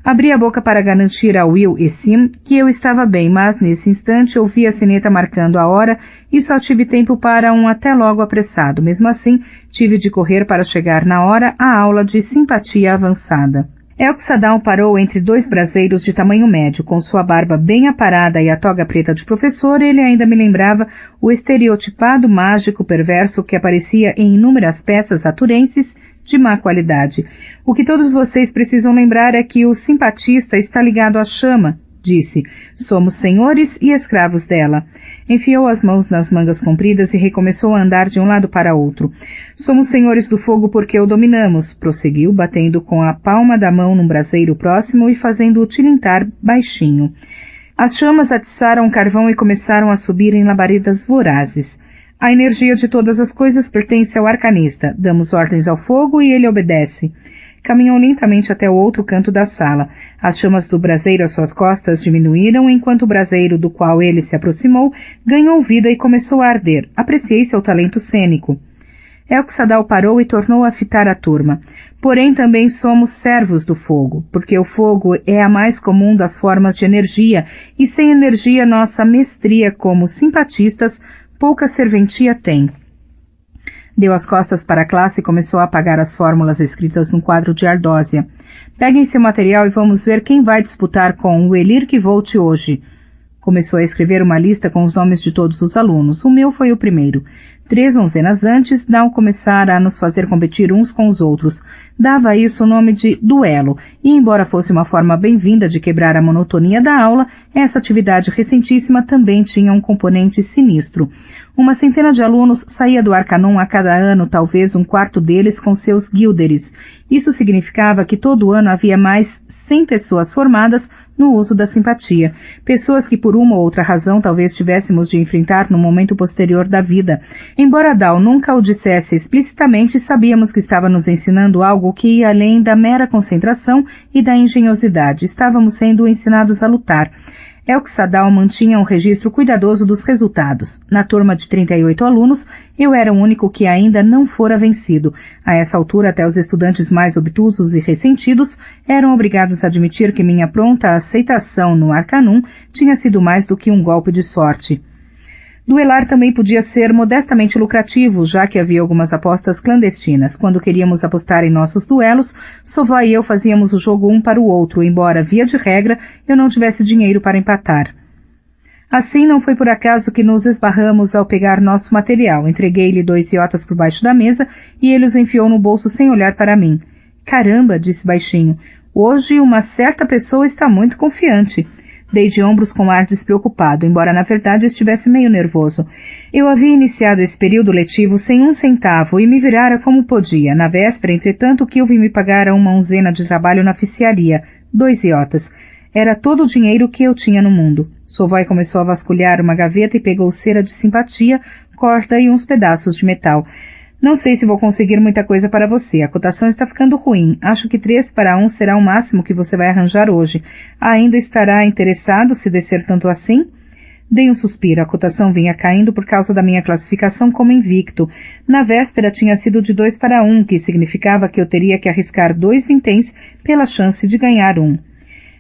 Abri a boca para garantir a Will e Sim que eu estava bem, mas nesse instante ouvi a sineta marcando a hora e só tive tempo para um até logo apressado. Mesmo assim, tive de correr para chegar na hora à aula de simpatia avançada. Elk-Sadal parou entre 2 braseiros de tamanho médio, com sua barba bem aparada e a toga preta de professor. Ele ainda me lembrava o estereotipado mágico perverso que aparecia em inúmeras peças aturenses de má qualidade. O que todos vocês precisam lembrar é que o simpatista está ligado à chama, disse. Somos senhores e escravos dela. Enfiou as mãos nas mangas compridas e recomeçou a andar de um lado para outro. Somos senhores do fogo porque o dominamos, prosseguiu, batendo com a palma da mão num braseiro próximo e fazendo-o tilintar baixinho. As chamas atiçaram o carvão e começaram a subir em labaredas vorazes. A energia de todas as coisas pertence ao arcanista. Damos ordens ao fogo e ele obedece. Caminhou lentamente até o outro canto da sala. As chamas do braseiro às suas costas diminuíram, enquanto o braseiro do qual ele se aproximou ganhou vida e começou a arder. Apreciei seu talento cênico. Elxadal parou e tornou a fitar a turma. Porém, também somos servos do fogo, porque o fogo é a mais comum das formas de energia, e sem energia nossa mestria como simpatistas pouca serventia tem. Deu as costas para a classe e começou a apagar as fórmulas escritas num quadro de ardósia. Peguem seu material e vamos ver quem vai disputar com o Elir que volte hoje. Começou a escrever uma lista com os nomes de todos os alunos. O meu foi o primeiro. 3 onzenas antes, Dal começara a nos fazer competir uns com os outros. Dava a isso o nome de duelo, e embora fosse uma forma bem-vinda de quebrar a monotonia da aula, essa atividade recentíssima também tinha um componente sinistro. Uma centena de alunos saía do Arcanum a cada ano, talvez um quarto deles com seus guilderes. Isso significava que todo ano havia mais 100 pessoas formadas no uso da simpatia. Pessoas que por uma ou outra razão talvez tivéssemos de enfrentar no momento posterior da vida. Embora Dal nunca o dissesse explicitamente, sabíamos que estava nos ensinando algo que ia além da mera concentração e da engenhosidade. Estávamos sendo ensinados a lutar. Elxadal mantinha um registro cuidadoso dos resultados. Na turma de 38 alunos, eu era o único que ainda não fora vencido. A essa altura, até os estudantes mais obtusos e ressentidos eram obrigados a admitir que minha pronta aceitação no Arcanum tinha sido mais do que um golpe de sorte. Duelar também podia ser modestamente lucrativo, já que havia algumas apostas clandestinas. Quando queríamos apostar em nossos duelos, Sovó e eu fazíamos o jogo um para o outro, embora, via de regra, eu não tivesse dinheiro para empatar. Assim, não foi por acaso que nos esbarramos ao pegar nosso material. Entreguei-lhe 2 iotas por baixo da mesa e ele os enfiou no bolso sem olhar para mim. Caramba, disse baixinho, hoje uma certa pessoa está muito confiante. Dei de ombros com ar despreocupado, embora na verdade estivesse meio nervoso. Eu havia iniciado esse período letivo sem 1 centavo e me virara como podia. Na véspera, entretanto, Kilvin me pagara uma onzena de trabalho na oficiaria, 2 iotas. Era todo o dinheiro que eu tinha no mundo. Sovói começou a vasculhar uma gaveta e pegou cera de simpatia, corda e uns pedaços de metal. Não sei se vou conseguir muita coisa para você. A cotação está ficando ruim. Acho que 3 para 1 será o máximo que você vai arranjar hoje. Ainda estará interessado se descer tanto assim? Dei um suspiro. A cotação vinha caindo por causa da minha classificação como invicto. Na véspera tinha sido de 2 para 1, que significava que eu teria que arriscar 2 vinténs pela chance de ganhar 1.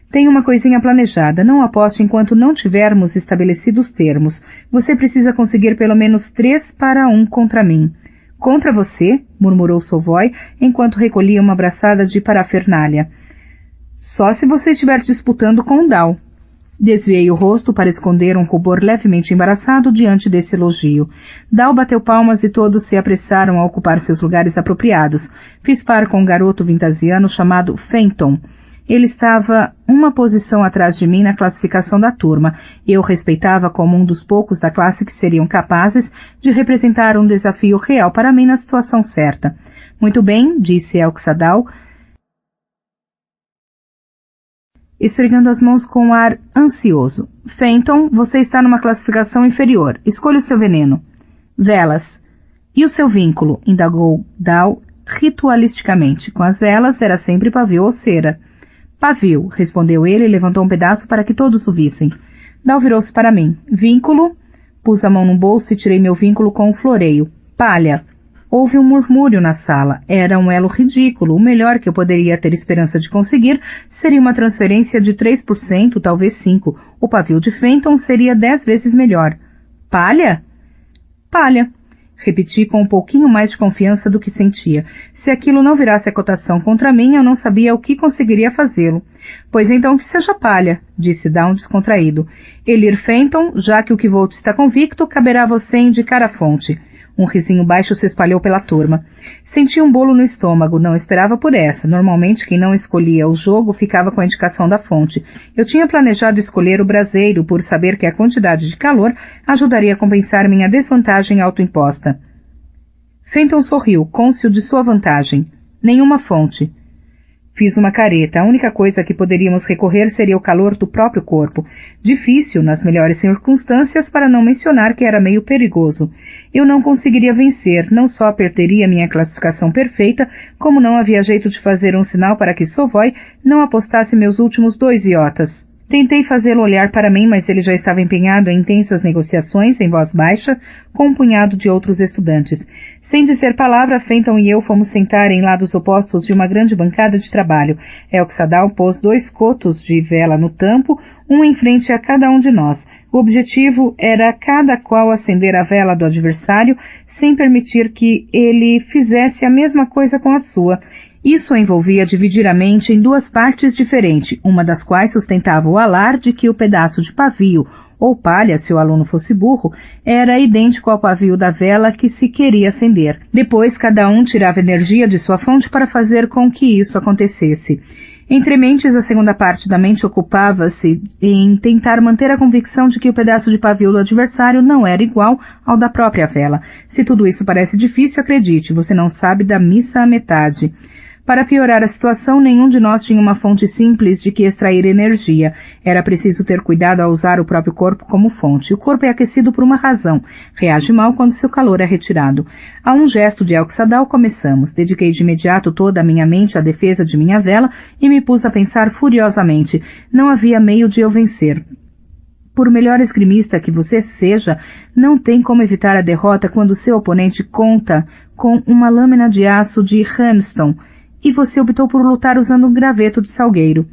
Tenho uma coisinha planejada. Não aposto enquanto não tivermos estabelecidos termos. Você precisa conseguir pelo menos 3 para 1 contra mim. Contra você, murmurou Sovói, enquanto recolhia uma braçada de parafernália. Só se você estiver disputando com Dal. Desviei o rosto para esconder um rubor levemente embaraçado diante desse elogio. Dal bateu palmas e todos se apressaram a ocupar seus lugares apropriados. Fiz par com um garoto vintasiano chamado Fenton. Ele estava uma posição atrás de mim na classificação da turma. Eu respeitava como um dos poucos da classe que seriam capazes de representar um desafio real para mim na situação certa. Muito bem, disse Elxadal, esfregando as mãos com ar ansioso. Fenton, você está numa classificação inferior. Escolha o seu veneno. Velas. E o seu vínculo? Indagou Dal ritualisticamente. Com as velas era sempre pavio ou cera. Pavio, respondeu ele e levantou um pedaço para que todos o vissem. Dal virou-se para mim. Vínculo? Pus a mão no bolso e tirei meu vínculo com um floreio. Palha. Houve um murmúrio na sala. Era um elo ridículo. O melhor que eu poderia ter esperança de conseguir seria uma transferência de 3%, talvez 5%. O pavio de Fenton seria 10 vezes melhor. Palha? Palha. Repeti com um pouquinho mais de confiança do que sentia. Se aquilo não virasse a cotação contra mim, eu não sabia o que conseguiria fazê-lo. Pois então que seja palha, disse Down descontraído. Elir Fenton, já que o Kvolt está convicto, caberá a você indicar a fonte. Um risinho baixo se espalhou pela turma. Senti um bolo no estômago, não esperava por essa. Normalmente quem não escolhia o jogo ficava com a indicação da fonte. Eu tinha planejado escolher o braseiro por saber que a quantidade de calor ajudaria a compensar minha desvantagem autoimposta. Fenton sorriu, cônscio de sua vantagem. Nenhuma fonte. Fiz uma careta. A única coisa que poderíamos recorrer seria o calor do próprio corpo. Difícil, nas melhores circunstâncias, para não mencionar que era meio perigoso. Eu não conseguiria vencer, não só perderia minha classificação perfeita, como não havia jeito de fazer um sinal para que Savoy não apostasse meus últimos 2 iotas. Tentei fazê-lo olhar para mim, mas ele já estava empenhado em intensas negociações, em voz baixa, com um punhado de outros estudantes. Sem dizer palavra, Fenton e eu fomos sentar em lados opostos de uma grande bancada de trabalho. Elksadal pôs 2 cotos de vela no tampo, um em frente a cada um de nós. O objetivo era cada qual acender a vela do adversário, sem permitir que ele fizesse a mesma coisa com a sua. Isso envolvia dividir a mente em 2 partes diferentes, uma das quais sustentava o alarde que o pedaço de pavio, ou palha, se o aluno fosse burro, era idêntico ao pavio da vela que se queria acender. Depois, cada um tirava energia de sua fonte para fazer com que isso acontecesse. Entre mentes, a segunda parte da mente ocupava-se em tentar manter a convicção de que o pedaço de pavio do adversário não era igual ao da própria vela. Se tudo isso parece difícil, acredite, você não sabe da missa à metade. Para piorar a situação, nenhum de nós tinha uma fonte simples de que extrair energia. Era preciso ter cuidado ao usar o próprio corpo como fonte. O corpo é aquecido por uma razão. Reage mal quando seu calor é retirado. A um gesto de Elksadal começamos. Dediquei de imediato toda a minha mente à defesa de minha vela e me pus a pensar furiosamente. Não havia meio de eu vencer. Por melhor esgrimista que você seja, não tem como evitar a derrota quando seu oponente conta com uma lâmina de aço de Hamston, e você optou por lutar usando um graveto de salgueiro.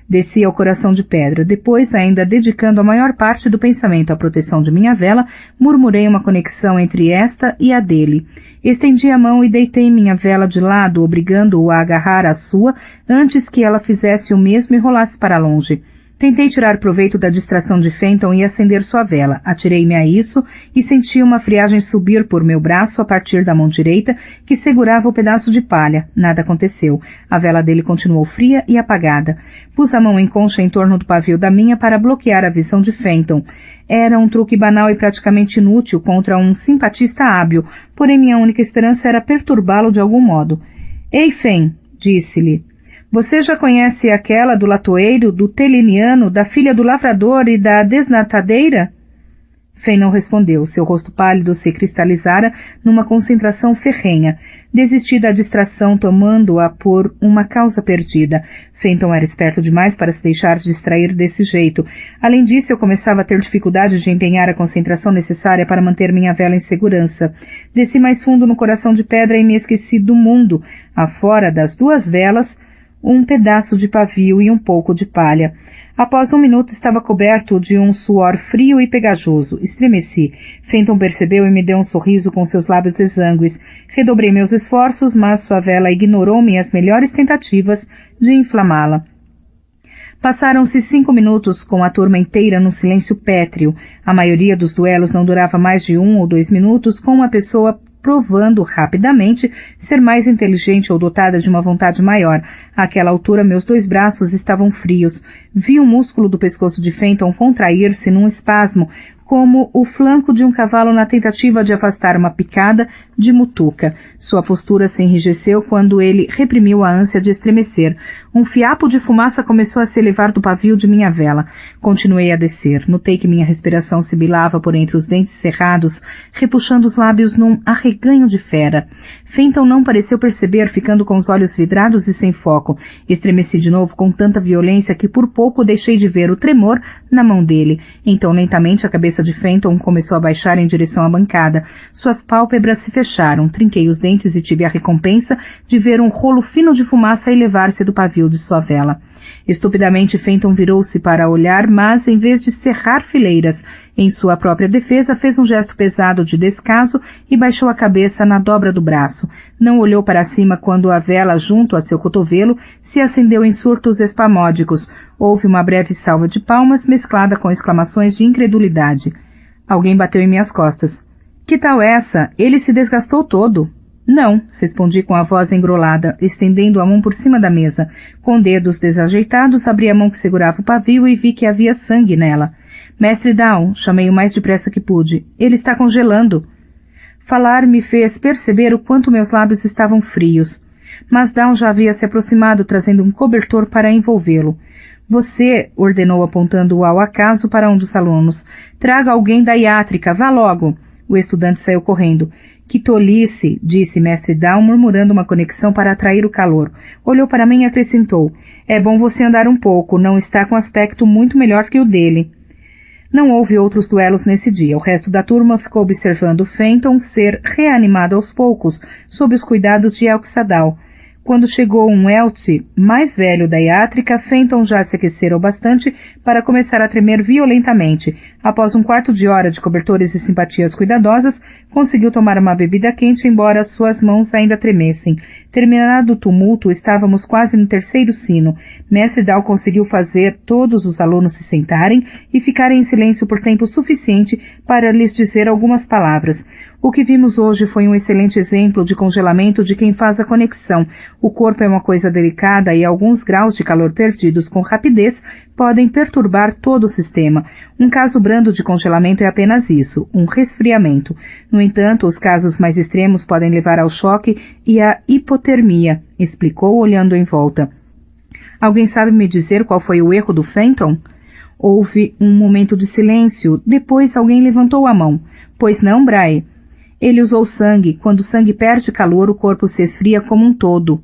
Desci ao coração de pedra. Depois, ainda dedicando a maior parte do pensamento à proteção de minha vela, murmurei uma conexão entre esta e a dele. Estendi a mão e deitei minha vela de lado, obrigando-o a agarrar a sua antes que ela fizesse o mesmo e rolasse para longe. Tentei tirar proveito da distração de Fenton e acender sua vela. Atirei-me a isso e senti uma friagem subir por meu braço a partir da mão direita, que segurava o pedaço de palha. Nada aconteceu. A vela dele continuou fria e apagada. Pus a mão em concha em torno do pavio da minha para bloquear a visão de Fenton. Era um truque banal e praticamente inútil contra um simpatista hábil, porém minha única esperança era perturbá-lo de algum modo. Ei, Fen, disse-lhe. Você já conhece aquela do latoeiro, do teliniano, da filha do lavrador e da desnatadeira? Fen não respondeu. Seu rosto pálido se cristalizara numa concentração ferrenha. Desisti da distração, tomando-a por uma causa perdida. Fenton era esperto demais para se deixar distrair desse jeito. Além disso, eu começava a ter dificuldade de empenhar a concentração necessária para manter minha vela em segurança. Desci mais fundo no coração de pedra e me esqueci do mundo. Afora das 2 velas, um pedaço de pavio e um pouco de palha. Após 1 minuto estava coberto de um suor frio e pegajoso. Estremeci. Fenton percebeu e me deu um sorriso com seus lábios exangües. Redobrei meus esforços, mas sua vela ignorou minhas melhores tentativas de inflamá-la. Passaram-se 5 minutos com a turma inteira num silêncio pétreo. A maioria dos duelos não durava mais de 1 ou 2 minutos, com uma pessoa provando rapidamente ser mais inteligente ou dotada de uma vontade maior. Àquela altura, meus 2 braços estavam frios. Vi o músculo do pescoço de Fenton contrair-se num espasmo, como o flanco de um cavalo na tentativa de afastar uma picada de mutuca. Sua postura se enrijeceu quando ele reprimiu a ânsia de estremecer. Um fiapo de fumaça começou a se elevar do pavio de minha vela. Continuei a descer. Notei que minha respiração sibilava por entre os dentes cerrados, repuxando os lábios num arreganho de fera. Fenton não pareceu perceber, ficando com os olhos vidrados e sem foco. Estremeci de novo com tanta violência que por pouco deixei de ver o tremor na mão dele. Então, lentamente, a cabeça de Fenton começou a baixar em direção à bancada. Suas pálpebras se fecharam. Trinquei os dentes e tive a recompensa de ver um rolo fino de fumaça elevar-se do pavio de sua vela. Estupidamente, Fenton virou-se para olhar, mas, em vez de cerrar fileiras em sua própria defesa, fez um gesto pesado de descaso e baixou a cabeça na dobra do braço. Não olhou para cima quando a vela, junto a seu cotovelo, se acendeu em surtos espasmódicos. Houve uma breve salva de palmas, mesclada com exclamações de incredulidade. Alguém bateu em minhas costas. Que tal essa? Ele se desgastou todo. Não, respondi com a voz engrolada, estendendo a mão por cima da mesa. Com dedos desajeitados, abri a mão que segurava o pavio e vi que havia sangue nela. Mestre Down, chamei o mais depressa que pude. Ele está congelando. Falar me fez perceber o quanto meus lábios estavam frios. Mas Down já havia se aproximado, trazendo um cobertor para envolvê-lo. Você, ordenou apontando-o ao acaso para um dos alunos. Traga alguém da iátrica, vá logo. O estudante saiu correndo. Que tolice, disse Mestre Down, murmurando uma conexão para atrair o calor. Olhou para mim e acrescentou. É bom você andar um pouco, não está com aspecto muito melhor que o dele. Não houve outros duelos nesse dia. O resto da turma ficou observando Fenton ser reanimado aos poucos, sob os cuidados de Elxadal. Quando chegou um Elte mais velho da iátrica, Fenton já se aquecera o bastante para começar a tremer violentamente. Após um quarto de hora de cobertores e simpatias cuidadosas, conseguiu tomar uma bebida quente, embora suas mãos ainda tremessem. Terminado o tumulto, estávamos quase no terceiro sino. Mestre Down conseguiu fazer todos os alunos se sentarem e ficarem em silêncio por tempo suficiente para lhes dizer algumas palavras. O que vimos hoje foi um excelente exemplo de congelamento de quem faz a conexão. O corpo é uma coisa delicada e alguns graus de calor perdidos com rapidez podem perturbar todo o sistema. Um caso brando de congelamento é apenas isso, um resfriamento. No entanto, os casos mais extremos podem levar ao choque e à hipotermia, explicou olhando em volta. Alguém sabe me dizer qual foi o erro do Fenton? Houve um momento de silêncio, depois alguém levantou a mão. Pois não, Bray? Ele usou sangue. Quando o sangue perde calor, o corpo se esfria como um todo.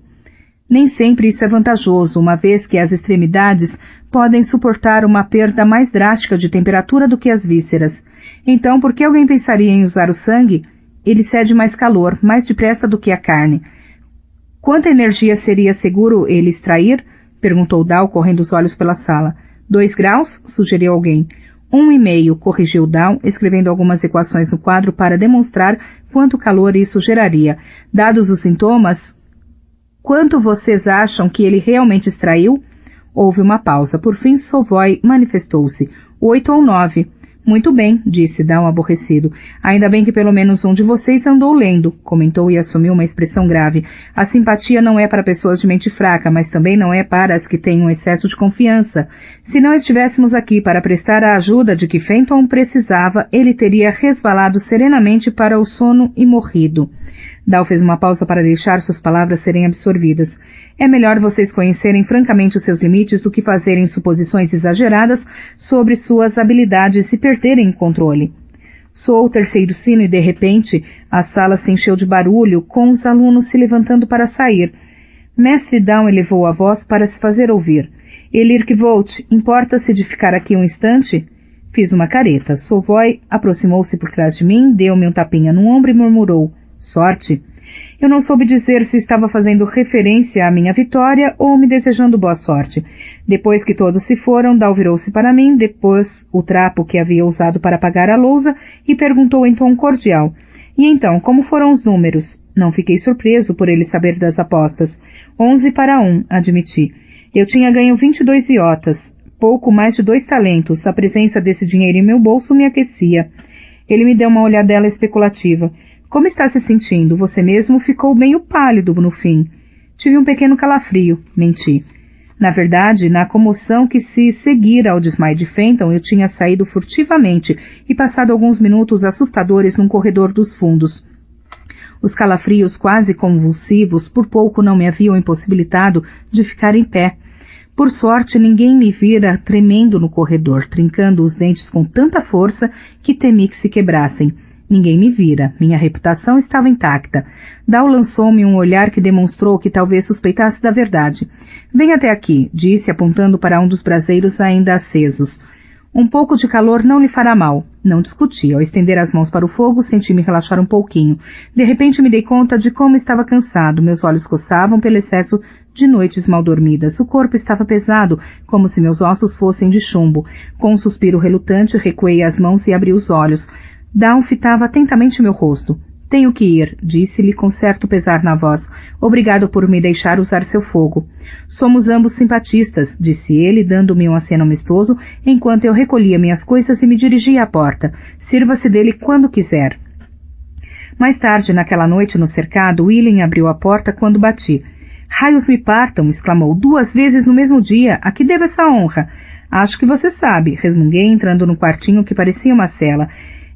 Nem sempre isso é vantajoso, uma vez que as extremidades podem suportar uma perda mais drástica de temperatura do que as vísceras. Então, por que alguém pensaria em usar o sangue? Ele cede mais calor, mais depressa do que a carne. Quanta energia seria seguro ele extrair? Perguntou Dow, correndo os olhos pela sala. 2 graus? Sugeriu alguém. 1,5, corrigiu Down, escrevendo algumas equações no quadro para demonstrar quanto calor isso geraria. Dados os sintomas, quanto vocês acham que ele realmente extraiu? Houve uma pausa. Por fim, Sovoy manifestou-se. 8 ou 9. Muito bem, disse Down aborrecido. Ainda bem que pelo menos um de vocês andou lendo, comentou e assumiu uma expressão grave. A simpatia não é para pessoas de mente fraca, mas também não é para as que têm um excesso de confiança. Se não estivéssemos aqui para prestar a ajuda de que Fenton precisava, ele teria resvalado serenamente para o sono e morrido. Dow fez uma pausa para deixar suas palavras serem absorvidas. É melhor vocês conhecerem francamente os seus limites do que fazerem suposições exageradas sobre suas habilidades e perderem o controle. Soou o terceiro sino e, de repente, a sala se encheu de barulho, com os alunos se levantando para sair. Mestre Down elevou a voz para se fazer ouvir. Elirkvolt, importa-se de ficar aqui um instante? Fiz uma careta. Sovoy aproximou-se por trás de mim, deu-me um tapinha no ombro e murmurou. Sorte. Eu não soube dizer se estava fazendo referência à minha vitória ou me desejando boa sorte. Depois que todos se foram, Dow virou-se para mim, depois o trapo que havia usado para apagar a lousa e perguntou em tom cordial. E então, como foram os números? Não fiquei surpreso por ele saber das apostas. 11-1, admiti. Eu tinha ganho 22 iotas, pouco mais de 2 talentos. A presença desse dinheiro em meu bolso me aquecia. Ele me deu uma olhadela especulativa. Como está se sentindo? Você mesmo ficou meio pálido no fim. Tive um pequeno calafrio, menti. Na verdade, na comoção que se seguira ao desmaio de Fenton, eu tinha saído furtivamente e passado alguns minutos assustadores num corredor dos fundos. Os calafrios quase convulsivos por pouco não me haviam impossibilitado de ficar em pé. Por sorte, ninguém me vira tremendo no corredor, trincando os dentes com tanta força que temi que se quebrassem. Ninguém me vira. Minha reputação estava intacta. Dow lançou-me um olhar que demonstrou que talvez suspeitasse da verdade. Venha até aqui, disse, apontando para um dos braseiros ainda acesos. Um pouco de calor não lhe fará mal. Não discuti. Ao estender as mãos para o fogo, senti-me relaxar um pouquinho. De repente me dei conta de como estava cansado. Meus olhos coçavam pelo excesso de noites mal dormidas. O corpo estava pesado, como se meus ossos fossem de chumbo. Com um suspiro relutante, recuei as mãos e abri os olhos. Down fitava atentamente meu rosto. Tenho que ir, disse-lhe com certo pesar na voz. Obrigado por me deixar usar seu fogo. Somos ambos simpatistas, disse ele, dando-me um aceno amistoso, enquanto eu recolhia minhas coisas e me dirigia à porta. Sirva-se dele quando quiser. Mais tarde, naquela noite no cercado, William abriu a porta quando bati. Raios me partam, exclamou, 2 vezes no mesmo dia. A que devo essa honra? Acho que você sabe, resmunguei entrando no quartinho que parecia uma cela.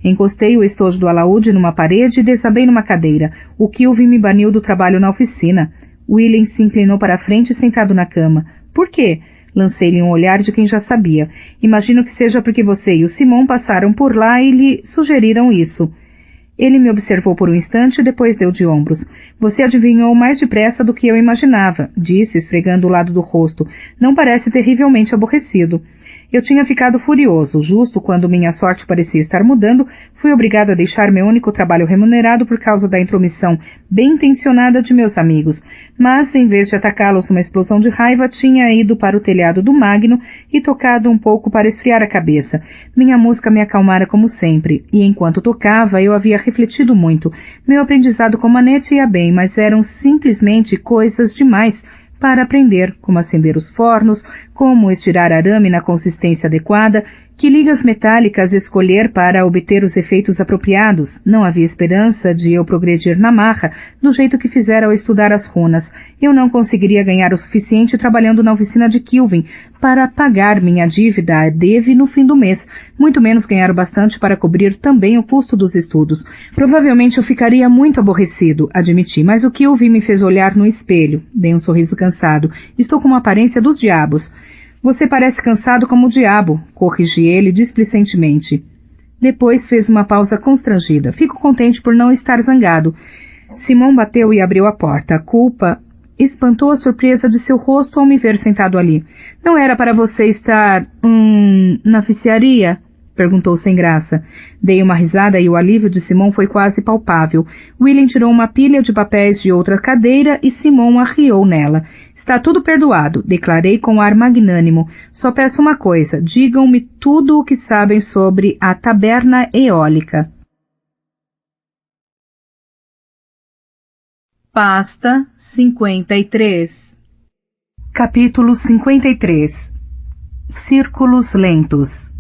Encostei o estojo do alaúde numa parede e desabei numa cadeira. O Kilvin me baniu do trabalho na oficina. William se inclinou para a frente sentado na cama. Por quê? Lancei-lhe um olhar de quem já sabia. Imagino que seja porque você e o Simon passaram por lá e lhe sugeriram isso. Ele me observou por um instante e depois deu de ombros. Você adivinhou mais depressa do que eu imaginava, disse, esfregando o lado do rosto. Não parece terrivelmente aborrecido. Eu tinha ficado furioso. Justo quando minha sorte parecia estar mudando, fui obrigado a deixar meu único trabalho remunerado por causa da intromissão bem-intencionada de meus amigos. Mas, em vez de atacá-los numa explosão de raiva, tinha ido para o telhado do Magno e tocado um pouco para esfriar a cabeça. Minha música me acalmara como sempre, e enquanto tocava, eu havia refletido muito. Meu aprendizado com Manette ia bem, mas eram simplesmente coisas demais para aprender, como acender os fornos, como estirar arame na consistência adequada, que ligas metálicas escolher para obter os efeitos apropriados. Não havia esperança de eu progredir na marra, do jeito que fizera ao estudar as runas. Eu não conseguiria ganhar o suficiente trabalhando na oficina de Kilvin para pagar minha dívida a Deve no fim do mês, muito menos ganhar o bastante para cobrir também o custo dos estudos. Provavelmente eu ficaria muito aborrecido, admiti, mas o Kilvin me fez olhar no espelho. Dei um sorriso cansado. Estou com uma aparência dos diabos. Você parece cansado como o diabo, corrigi ele displicentemente. Depois fez uma pausa constrangida. Fico contente por não estar zangado. Simon bateu e abriu a porta. A culpa espantou a surpresa de seu rosto ao me ver sentado ali. Não era para você estar, na oficiaria? Perguntou sem graça. Dei uma risada e o alívio de Simon foi quase palpável. William tirou uma pilha de papéis de outra cadeira e Simon arriou nela. Está tudo perdoado, declarei com ar magnânimo. Só peço uma coisa, digam-me tudo o que sabem sobre a taberna eólica. Pasta 53. Capítulo 53. Círculos lentos.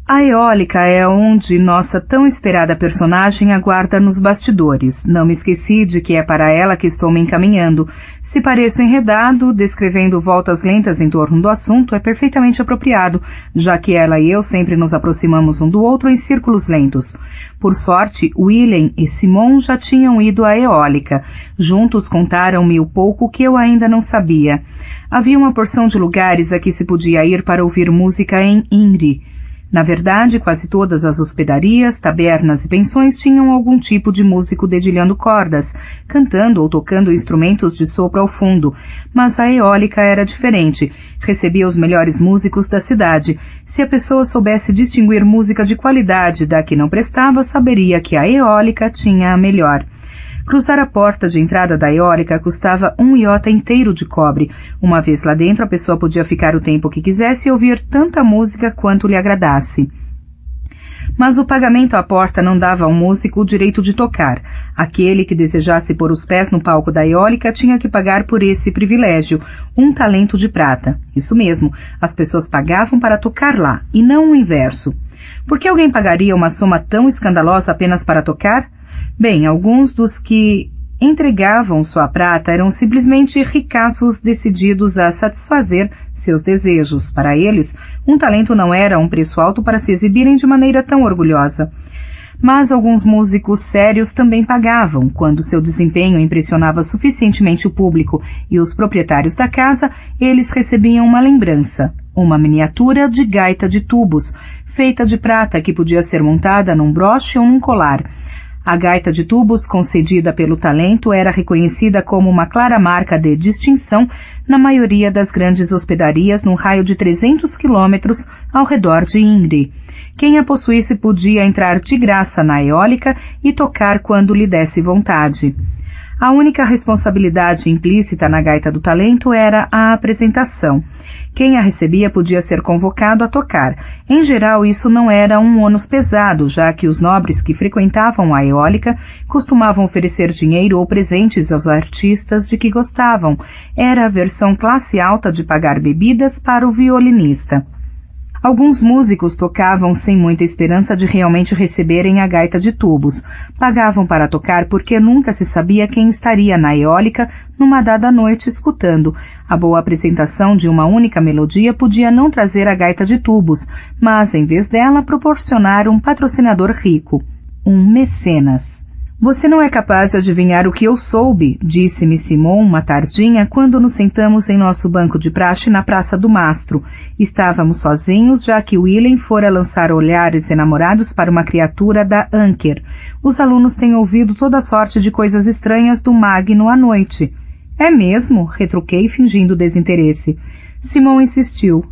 A eólica é onde nossa tão esperada personagem aguarda nos bastidores. Não me esqueci de que é para ela que estou me encaminhando. Se pareço enredado, descrevendo voltas lentas em torno do assunto, é perfeitamente apropriado, já que ela e eu sempre nos aproximamos um do outro em círculos lentos. Por sorte, William e Simon já tinham ido à eólica. Juntos contaram-me o pouco que eu ainda não sabia. Havia uma porção de lugares a que se podia ir para ouvir música em Ingri. Na verdade, quase todas as hospedarias, tabernas e pensões tinham algum tipo de músico dedilhando cordas, cantando ou tocando instrumentos de sopro ao fundo, mas a eólica era diferente, recebia os melhores músicos da cidade. Se a pessoa soubesse distinguir música de qualidade da que não prestava, saberia que a eólica tinha a melhor. Cruzar a porta de entrada da eólica custava 1 iota inteiro de cobre. Uma vez lá dentro, a pessoa podia ficar o tempo que quisesse e ouvir tanta música quanto lhe agradasse. Mas o pagamento à porta não dava ao músico o direito de tocar. Aquele que desejasse pôr os pés no palco da eólica tinha que pagar por esse privilégio, 1 talento de prata. Isso mesmo, as pessoas pagavam para tocar lá, e não o inverso. Por que alguém pagaria uma soma tão escandalosa apenas para tocar? Bem, alguns dos que entregavam sua prata eram simplesmente ricaços decididos a satisfazer seus desejos. Para eles, 1 talento não era um preço alto para se exibirem de maneira tão orgulhosa. Mas alguns músicos sérios também pagavam. Quando seu desempenho impressionava suficientemente o público e os proprietários da casa, eles recebiam uma lembrança, uma miniatura de gaita de tubos, feita de prata que podia ser montada num broche ou num colar. A gaita de tubos concedida pelo talento era reconhecida como uma clara marca de distinção na maioria das grandes hospedarias num raio de 300 quilômetros ao redor de Ingri. Quem a possuísse podia entrar de graça na eólica e tocar quando lhe desse vontade. A única responsabilidade implícita na gaita do talento era a apresentação. Quem a recebia podia ser convocado a tocar. Em geral, isso não era um ônus pesado, já que os nobres que frequentavam a eólica costumavam oferecer dinheiro ou presentes aos artistas de que gostavam. Era a versão classe alta de pagar bebidas para o violinista. Alguns músicos tocavam sem muita esperança de realmente receberem a gaita de tubos. Pagavam para tocar porque nunca se sabia quem estaria na eólica numa dada noite escutando. A boa apresentação de uma única melodia podia não trazer a gaita de tubos, mas, em vez dela, proporcionar um patrocinador rico. Um mecenas. Você não é capaz de adivinhar o que eu soube, disse-me Simon uma tardinha quando nos sentamos em nosso banco de praxe na Praça do Mastro. Estávamos sozinhos, já que Willem fora lançar olhares enamorados para uma criatura da Anker. Os alunos têm ouvido toda sorte de coisas estranhas do Magno à noite. É mesmo? Retruquei, fingindo desinteresse. Simon insistiu.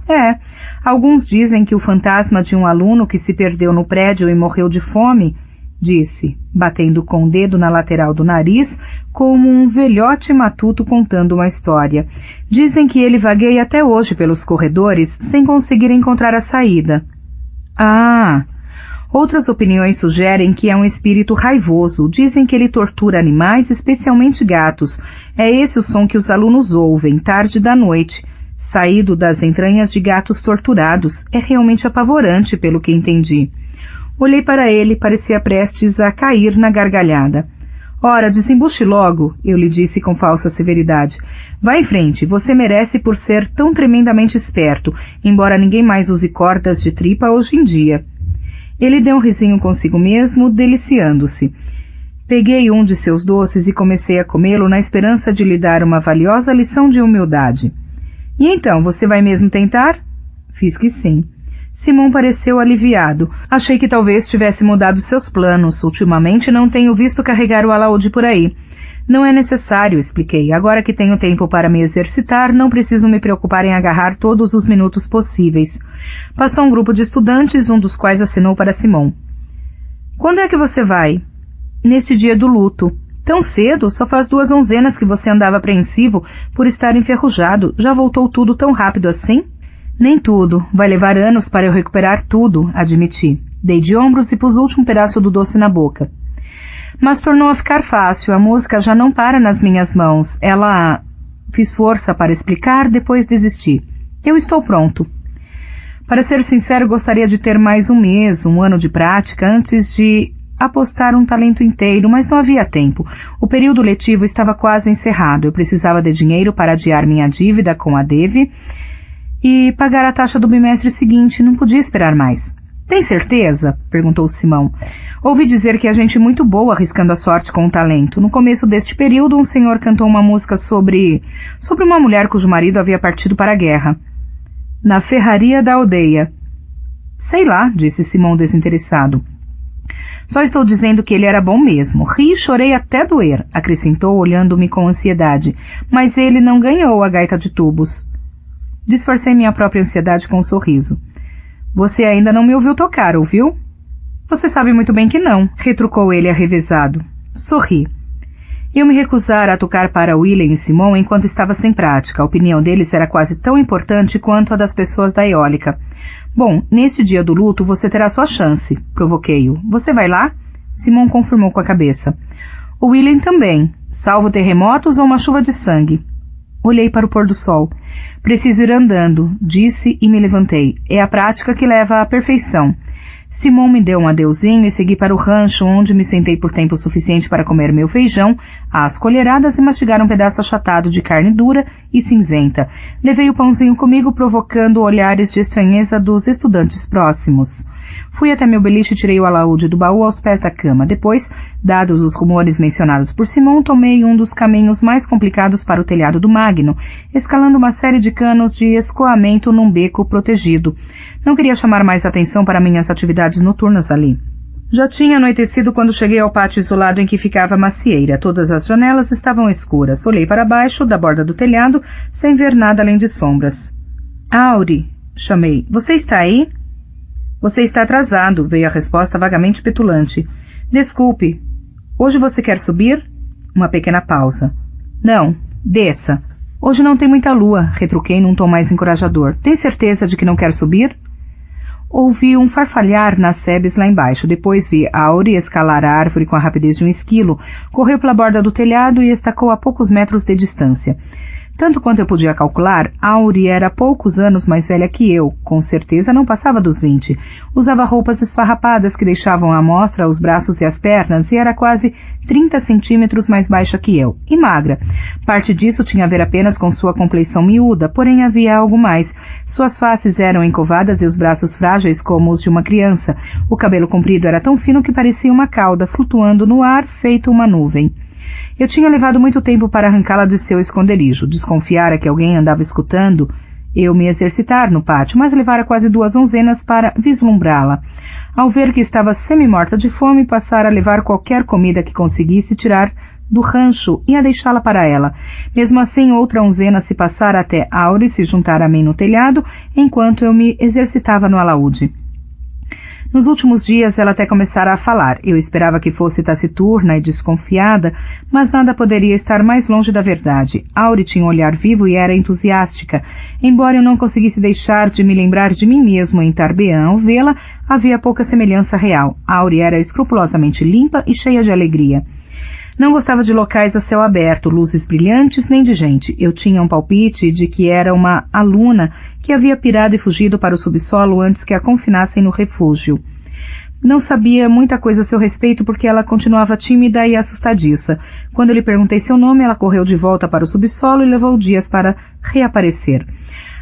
Alguns dizem que o fantasma de um aluno que se perdeu no prédio e morreu de fome, disse, batendo com o dedo na lateral do nariz, como um velhote matuto contando uma história. Dizem que ele vagueia até hoje pelos corredores, sem conseguir encontrar a saída. Outras opiniões sugerem que é um espírito raivoso. Dizem que ele tortura animais, especialmente gatos. É esse o som que os alunos ouvem, tarde da noite, saído das entranhas de gatos torturados. É realmente apavorante, pelo que entendi. Olhei para ele, parecia prestes a cair na gargalhada. Ora, desembuche logo, eu lhe disse com falsa severidade. Vá em frente, você merece por ser tão tremendamente esperto, embora ninguém mais use cordas de tripa hoje em dia. Ele deu um risinho consigo mesmo, deliciando-se. Peguei um de seus doces e comecei a comê-lo na esperança de lhe dar uma valiosa lição de humildade. E então, você vai mesmo tentar? Fiz que sim. Simon pareceu aliviado. Achei que talvez tivesse mudado seus planos. Ultimamente não tenho visto carregar o alaúde por aí. Não é necessário, expliquei. Agora que tenho tempo para me exercitar, não preciso me preocupar em agarrar todos os minutos possíveis. Passou um grupo de estudantes, um dos quais acenou para Simon. Quando é que você vai? Neste dia do luto. Tão cedo? Só faz 2 onzenas que você andava apreensivo por estar enferrujado. Já voltou tudo tão rápido assim? Nem tudo. Vai levar anos para eu recuperar tudo, admiti. Dei de ombros e pus o último pedaço do doce na boca. Mas tornou a ficar fácil. A música já não para nas minhas mãos. Ela... Fiz força para explicar, depois desisti. Eu estou pronto. Para ser sincero, gostaria de ter mais um mês, um ano de prática, antes de apostar um talento inteiro, mas não havia tempo. O período letivo estava quase encerrado. Eu precisava de dinheiro para adiar minha dívida com a Devi e pagar a taxa do bimestre seguinte. Não podia esperar mais. Tem certeza? Perguntou Simão. Ouvi dizer que há gente muito boa arriscando a sorte com o talento. No começo deste período, um senhor cantou uma música sobre uma mulher cujo marido havia partido para a guerra. Na ferraria da aldeia. Sei lá, disse Simão desinteressado. Só estou dizendo que ele era bom mesmo. Ri e chorei até doer, acrescentou, olhando-me com ansiedade. Mas ele não ganhou a gaita de tubos. Disfarcei minha própria ansiedade com um sorriso. Você ainda não me ouviu tocar, ouviu? Você sabe muito bem que não, retrucou ele arrevezado. Sorri. Eu me recusara a tocar para Willem e Simon enquanto estava sem prática. A opinião deles era quase tão importante quanto a das pessoas da eólica. Bom, neste dia do luto você terá sua chance, provoquei-o. Você vai lá? Simon confirmou com a cabeça. O Willem também, salvo terremotos ou uma chuva de sangue. Olhei para o pôr do sol. Preciso ir andando, disse e me levantei. É a prática que leva à perfeição. Simon me deu um adeuzinho e segui para o rancho, onde me sentei por tempo suficiente para comer meu feijão, às colheradas e mastigar um pedaço achatado de carne dura e cinzenta. Levei o pãozinho comigo, provocando olhares de estranheza dos estudantes próximos. Fui até meu beliche e tirei o alaúde do baú aos pés da cama. Depois, dados os rumores mencionados por Simon, tomei um dos caminhos mais complicados para o telhado do Magno, escalando uma série de canos de escoamento num beco protegido. Não queria chamar mais atenção para minhas atividades noturnas ali. Já tinha anoitecido quando cheguei ao pátio isolado em que ficava a macieira. Todas as janelas estavam escuras. Olhei para baixo, da borda do telhado, sem ver nada além de sombras. Auri, chamei. Você está aí? Você está atrasado, veio a resposta vagamente petulante. Desculpe. Hoje você quer subir? Uma pequena pausa. Não, desça. Hoje não tem muita lua, retruquei num tom mais encorajador. Tem certeza de que não quer subir? Ouvi um farfalhar nas sebes lá embaixo. Depois vi Auri escalar a árvore com a rapidez de um esquilo. Correu pela borda do telhado e estacou a poucos metros de distância. Tanto quanto eu podia calcular, Auri era poucos anos mais velha que eu, com certeza não passava dos 20. Usava roupas esfarrapadas que deixavam à mostra os braços e as pernas e era quase 30 centímetros mais baixa que eu, e magra. Parte disso tinha a ver apenas com sua compleição miúda, porém havia algo mais. Suas faces eram encovadas e os braços frágeis como os de uma criança. O cabelo comprido era tão fino que parecia uma cauda, flutuando no ar, feito uma nuvem. Eu tinha levado muito tempo para arrancá-la de seu esconderijo. Desconfiara que alguém andava escutando eu me exercitar no pátio, mas levara quase 2 onzenas para vislumbrá-la. Ao ver que estava semi-morta de fome, passara a levar qualquer comida que conseguisse tirar do rancho e a deixá-la para ela. Mesmo assim, outra onzena se passara até Auri se juntar a mim no telhado, enquanto eu me exercitava no alaúde. Nos últimos dias ela até começara a falar. Eu esperava que fosse taciturna e desconfiada, mas nada poderia estar mais longe da verdade. Auri tinha um olhar vivo e era entusiástica. Embora eu não conseguisse deixar de me lembrar de mim mesmo em Tarbeã ao vê-la, havia pouca semelhança real. Auri era escrupulosamente limpa e cheia de alegria. Não gostava de locais a céu aberto, luzes brilhantes, nem de gente. Eu tinha um palpite de que era uma aluna que havia pirado e fugido para o subsolo antes que a confinassem no refúgio. Não sabia muita coisa a seu respeito porque ela continuava tímida e assustadiça. Quando eu lhe perguntei seu nome, ela correu de volta para o subsolo e levou dias para reaparecer.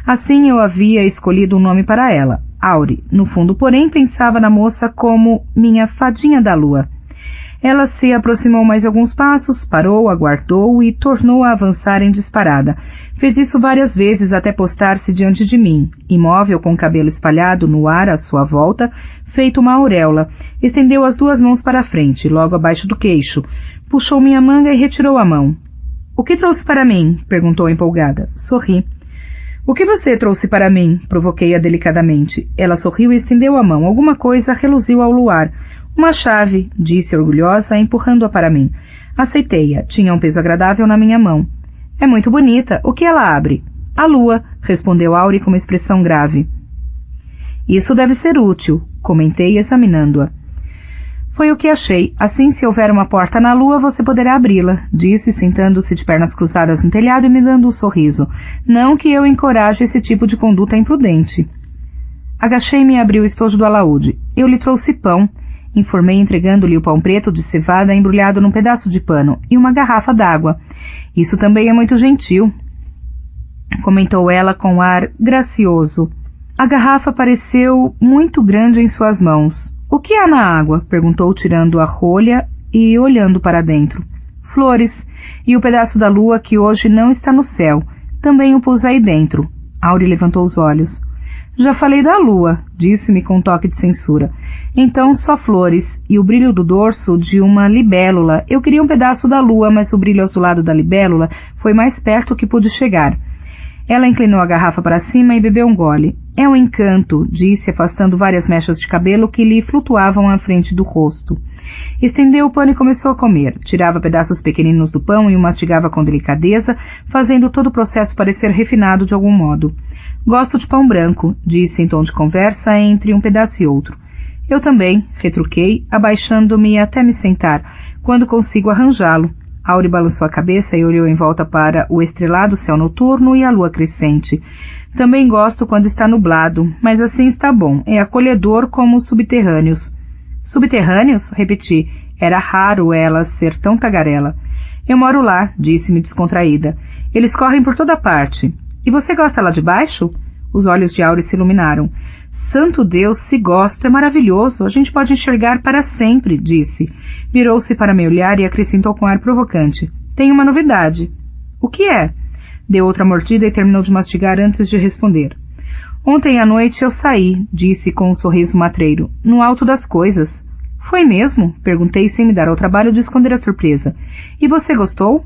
Assim eu havia escolhido um nome para ela, Auri. No fundo, porém, pensava na moça como minha fadinha da lua. Ela se aproximou mais alguns passos, parou, aguardou e tornou a avançar em disparada. Fez isso várias vezes até postar-se diante de mim, imóvel com o cabelo espalhado no ar à sua volta, feito uma auréola. Estendeu as 2 mãos para a frente, logo abaixo do queixo. Puxou minha manga e retirou a mão. — O que trouxe para mim? — perguntou empolgada. Sorri. — O que você trouxe para mim? — provoquei-a delicadamente. Ela sorriu e estendeu a mão. Alguma coisa reluziu ao luar. Uma chave, disse orgulhosa, empurrando-a para mim. Aceitei-a. Tinha um peso agradável na minha mão. É muito bonita. O que ela abre? A lua, respondeu Auri com uma expressão grave. Isso deve ser útil, comentei examinando-a. Foi o que achei. Assim, se houver uma porta na lua, você poderá abri-la, disse, sentando-se de pernas cruzadas no telhado e me dando um sorriso. Não que eu encoraje esse tipo de conduta imprudente. Agachei-me e abri o estojo do alaúde. Eu lhe trouxe pão. Informei entregando-lhe o pão preto de cevada embrulhado num pedaço de pano e uma garrafa d'água. Isso também é muito gentil, comentou ela com ar gracioso. A garrafa pareceu muito grande em suas mãos. O que há na água? Perguntou tirando a rolha e olhando para dentro. Flores e o pedaço da lua que hoje não está no céu. Também o pus aí dentro. Auri levantou os olhos. Já falei da lua, disse-me com um toque de censura. Então só flores e o brilho do dorso de uma libélula. Eu queria um pedaço da lua, mas o brilho azulado da libélula foi mais perto que pude chegar. Ela inclinou a garrafa para cima e bebeu um gole. É um encanto, disse, afastando várias mechas de cabelo que lhe flutuavam à frente do rosto. Estendeu o pano e começou a comer. Tirava pedaços pequeninos do pão e o mastigava com delicadeza, fazendo todo o processo parecer refinado de algum modo. Gosto de pão branco, disse em tom de conversa entre um pedaço e outro. Eu também, retruquei, abaixando-me até me sentar, quando consigo arranjá-lo. Auri balançou a cabeça e olhou em volta para o estrelado céu noturno e a lua crescente. Também gosto quando está nublado, mas assim está bom. É acolhedor como os subterrâneos. Subterrâneos? Repeti. Era raro ela ser tão tagarela. Eu moro lá, disse-me descontraída. Eles correm por toda parte. E você gosta lá de baixo? Os olhos de Auri se iluminaram. Santo Deus, se gosto, é maravilhoso. A gente pode enxergar para sempre, disse. Virou-se para me olhar e acrescentou com ar provocante. Tenho uma novidade. O que é? Deu outra mordida e terminou de mastigar antes de responder. Ontem à noite eu saí, disse com um sorriso matreiro, no alto das coisas. Foi mesmo? Perguntei sem me dar ao trabalho de esconder a surpresa. E você gostou?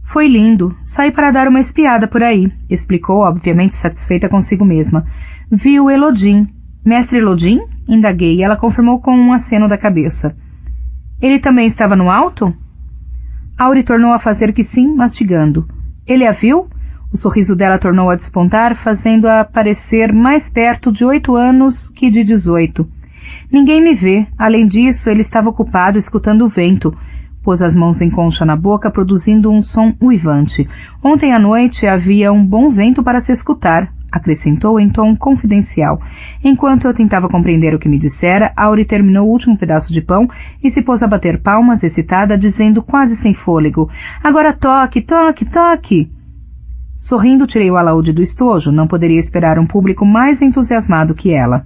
Foi lindo. Saí para dar uma espiada por aí, explicou, obviamente satisfeita consigo mesma. Vi o Elodim. Mestre Elodim? Indaguei e ela confirmou com um aceno da cabeça. Ele também estava no alto? Auri tornou a fazer que sim, mastigando. Ele a viu? O sorriso dela tornou a despontar, fazendo-a parecer mais perto de 8 anos que de 18. Ninguém me vê. Além disso, ele estava ocupado escutando o vento. pôs as mãos em concha na boca, produzindo um som uivante. Ontem à noite havia um bom vento para se escutar, acrescentou em tom confidencial. Enquanto eu tentava compreender o que me dissera, Auri terminou o último pedaço de pão e se pôs a bater palmas, excitada, dizendo quase sem fôlego: agora toque, toque, toque! Sorrindo, tirei o alaúde do estojo. Não poderia esperar um público mais entusiasmado que ela.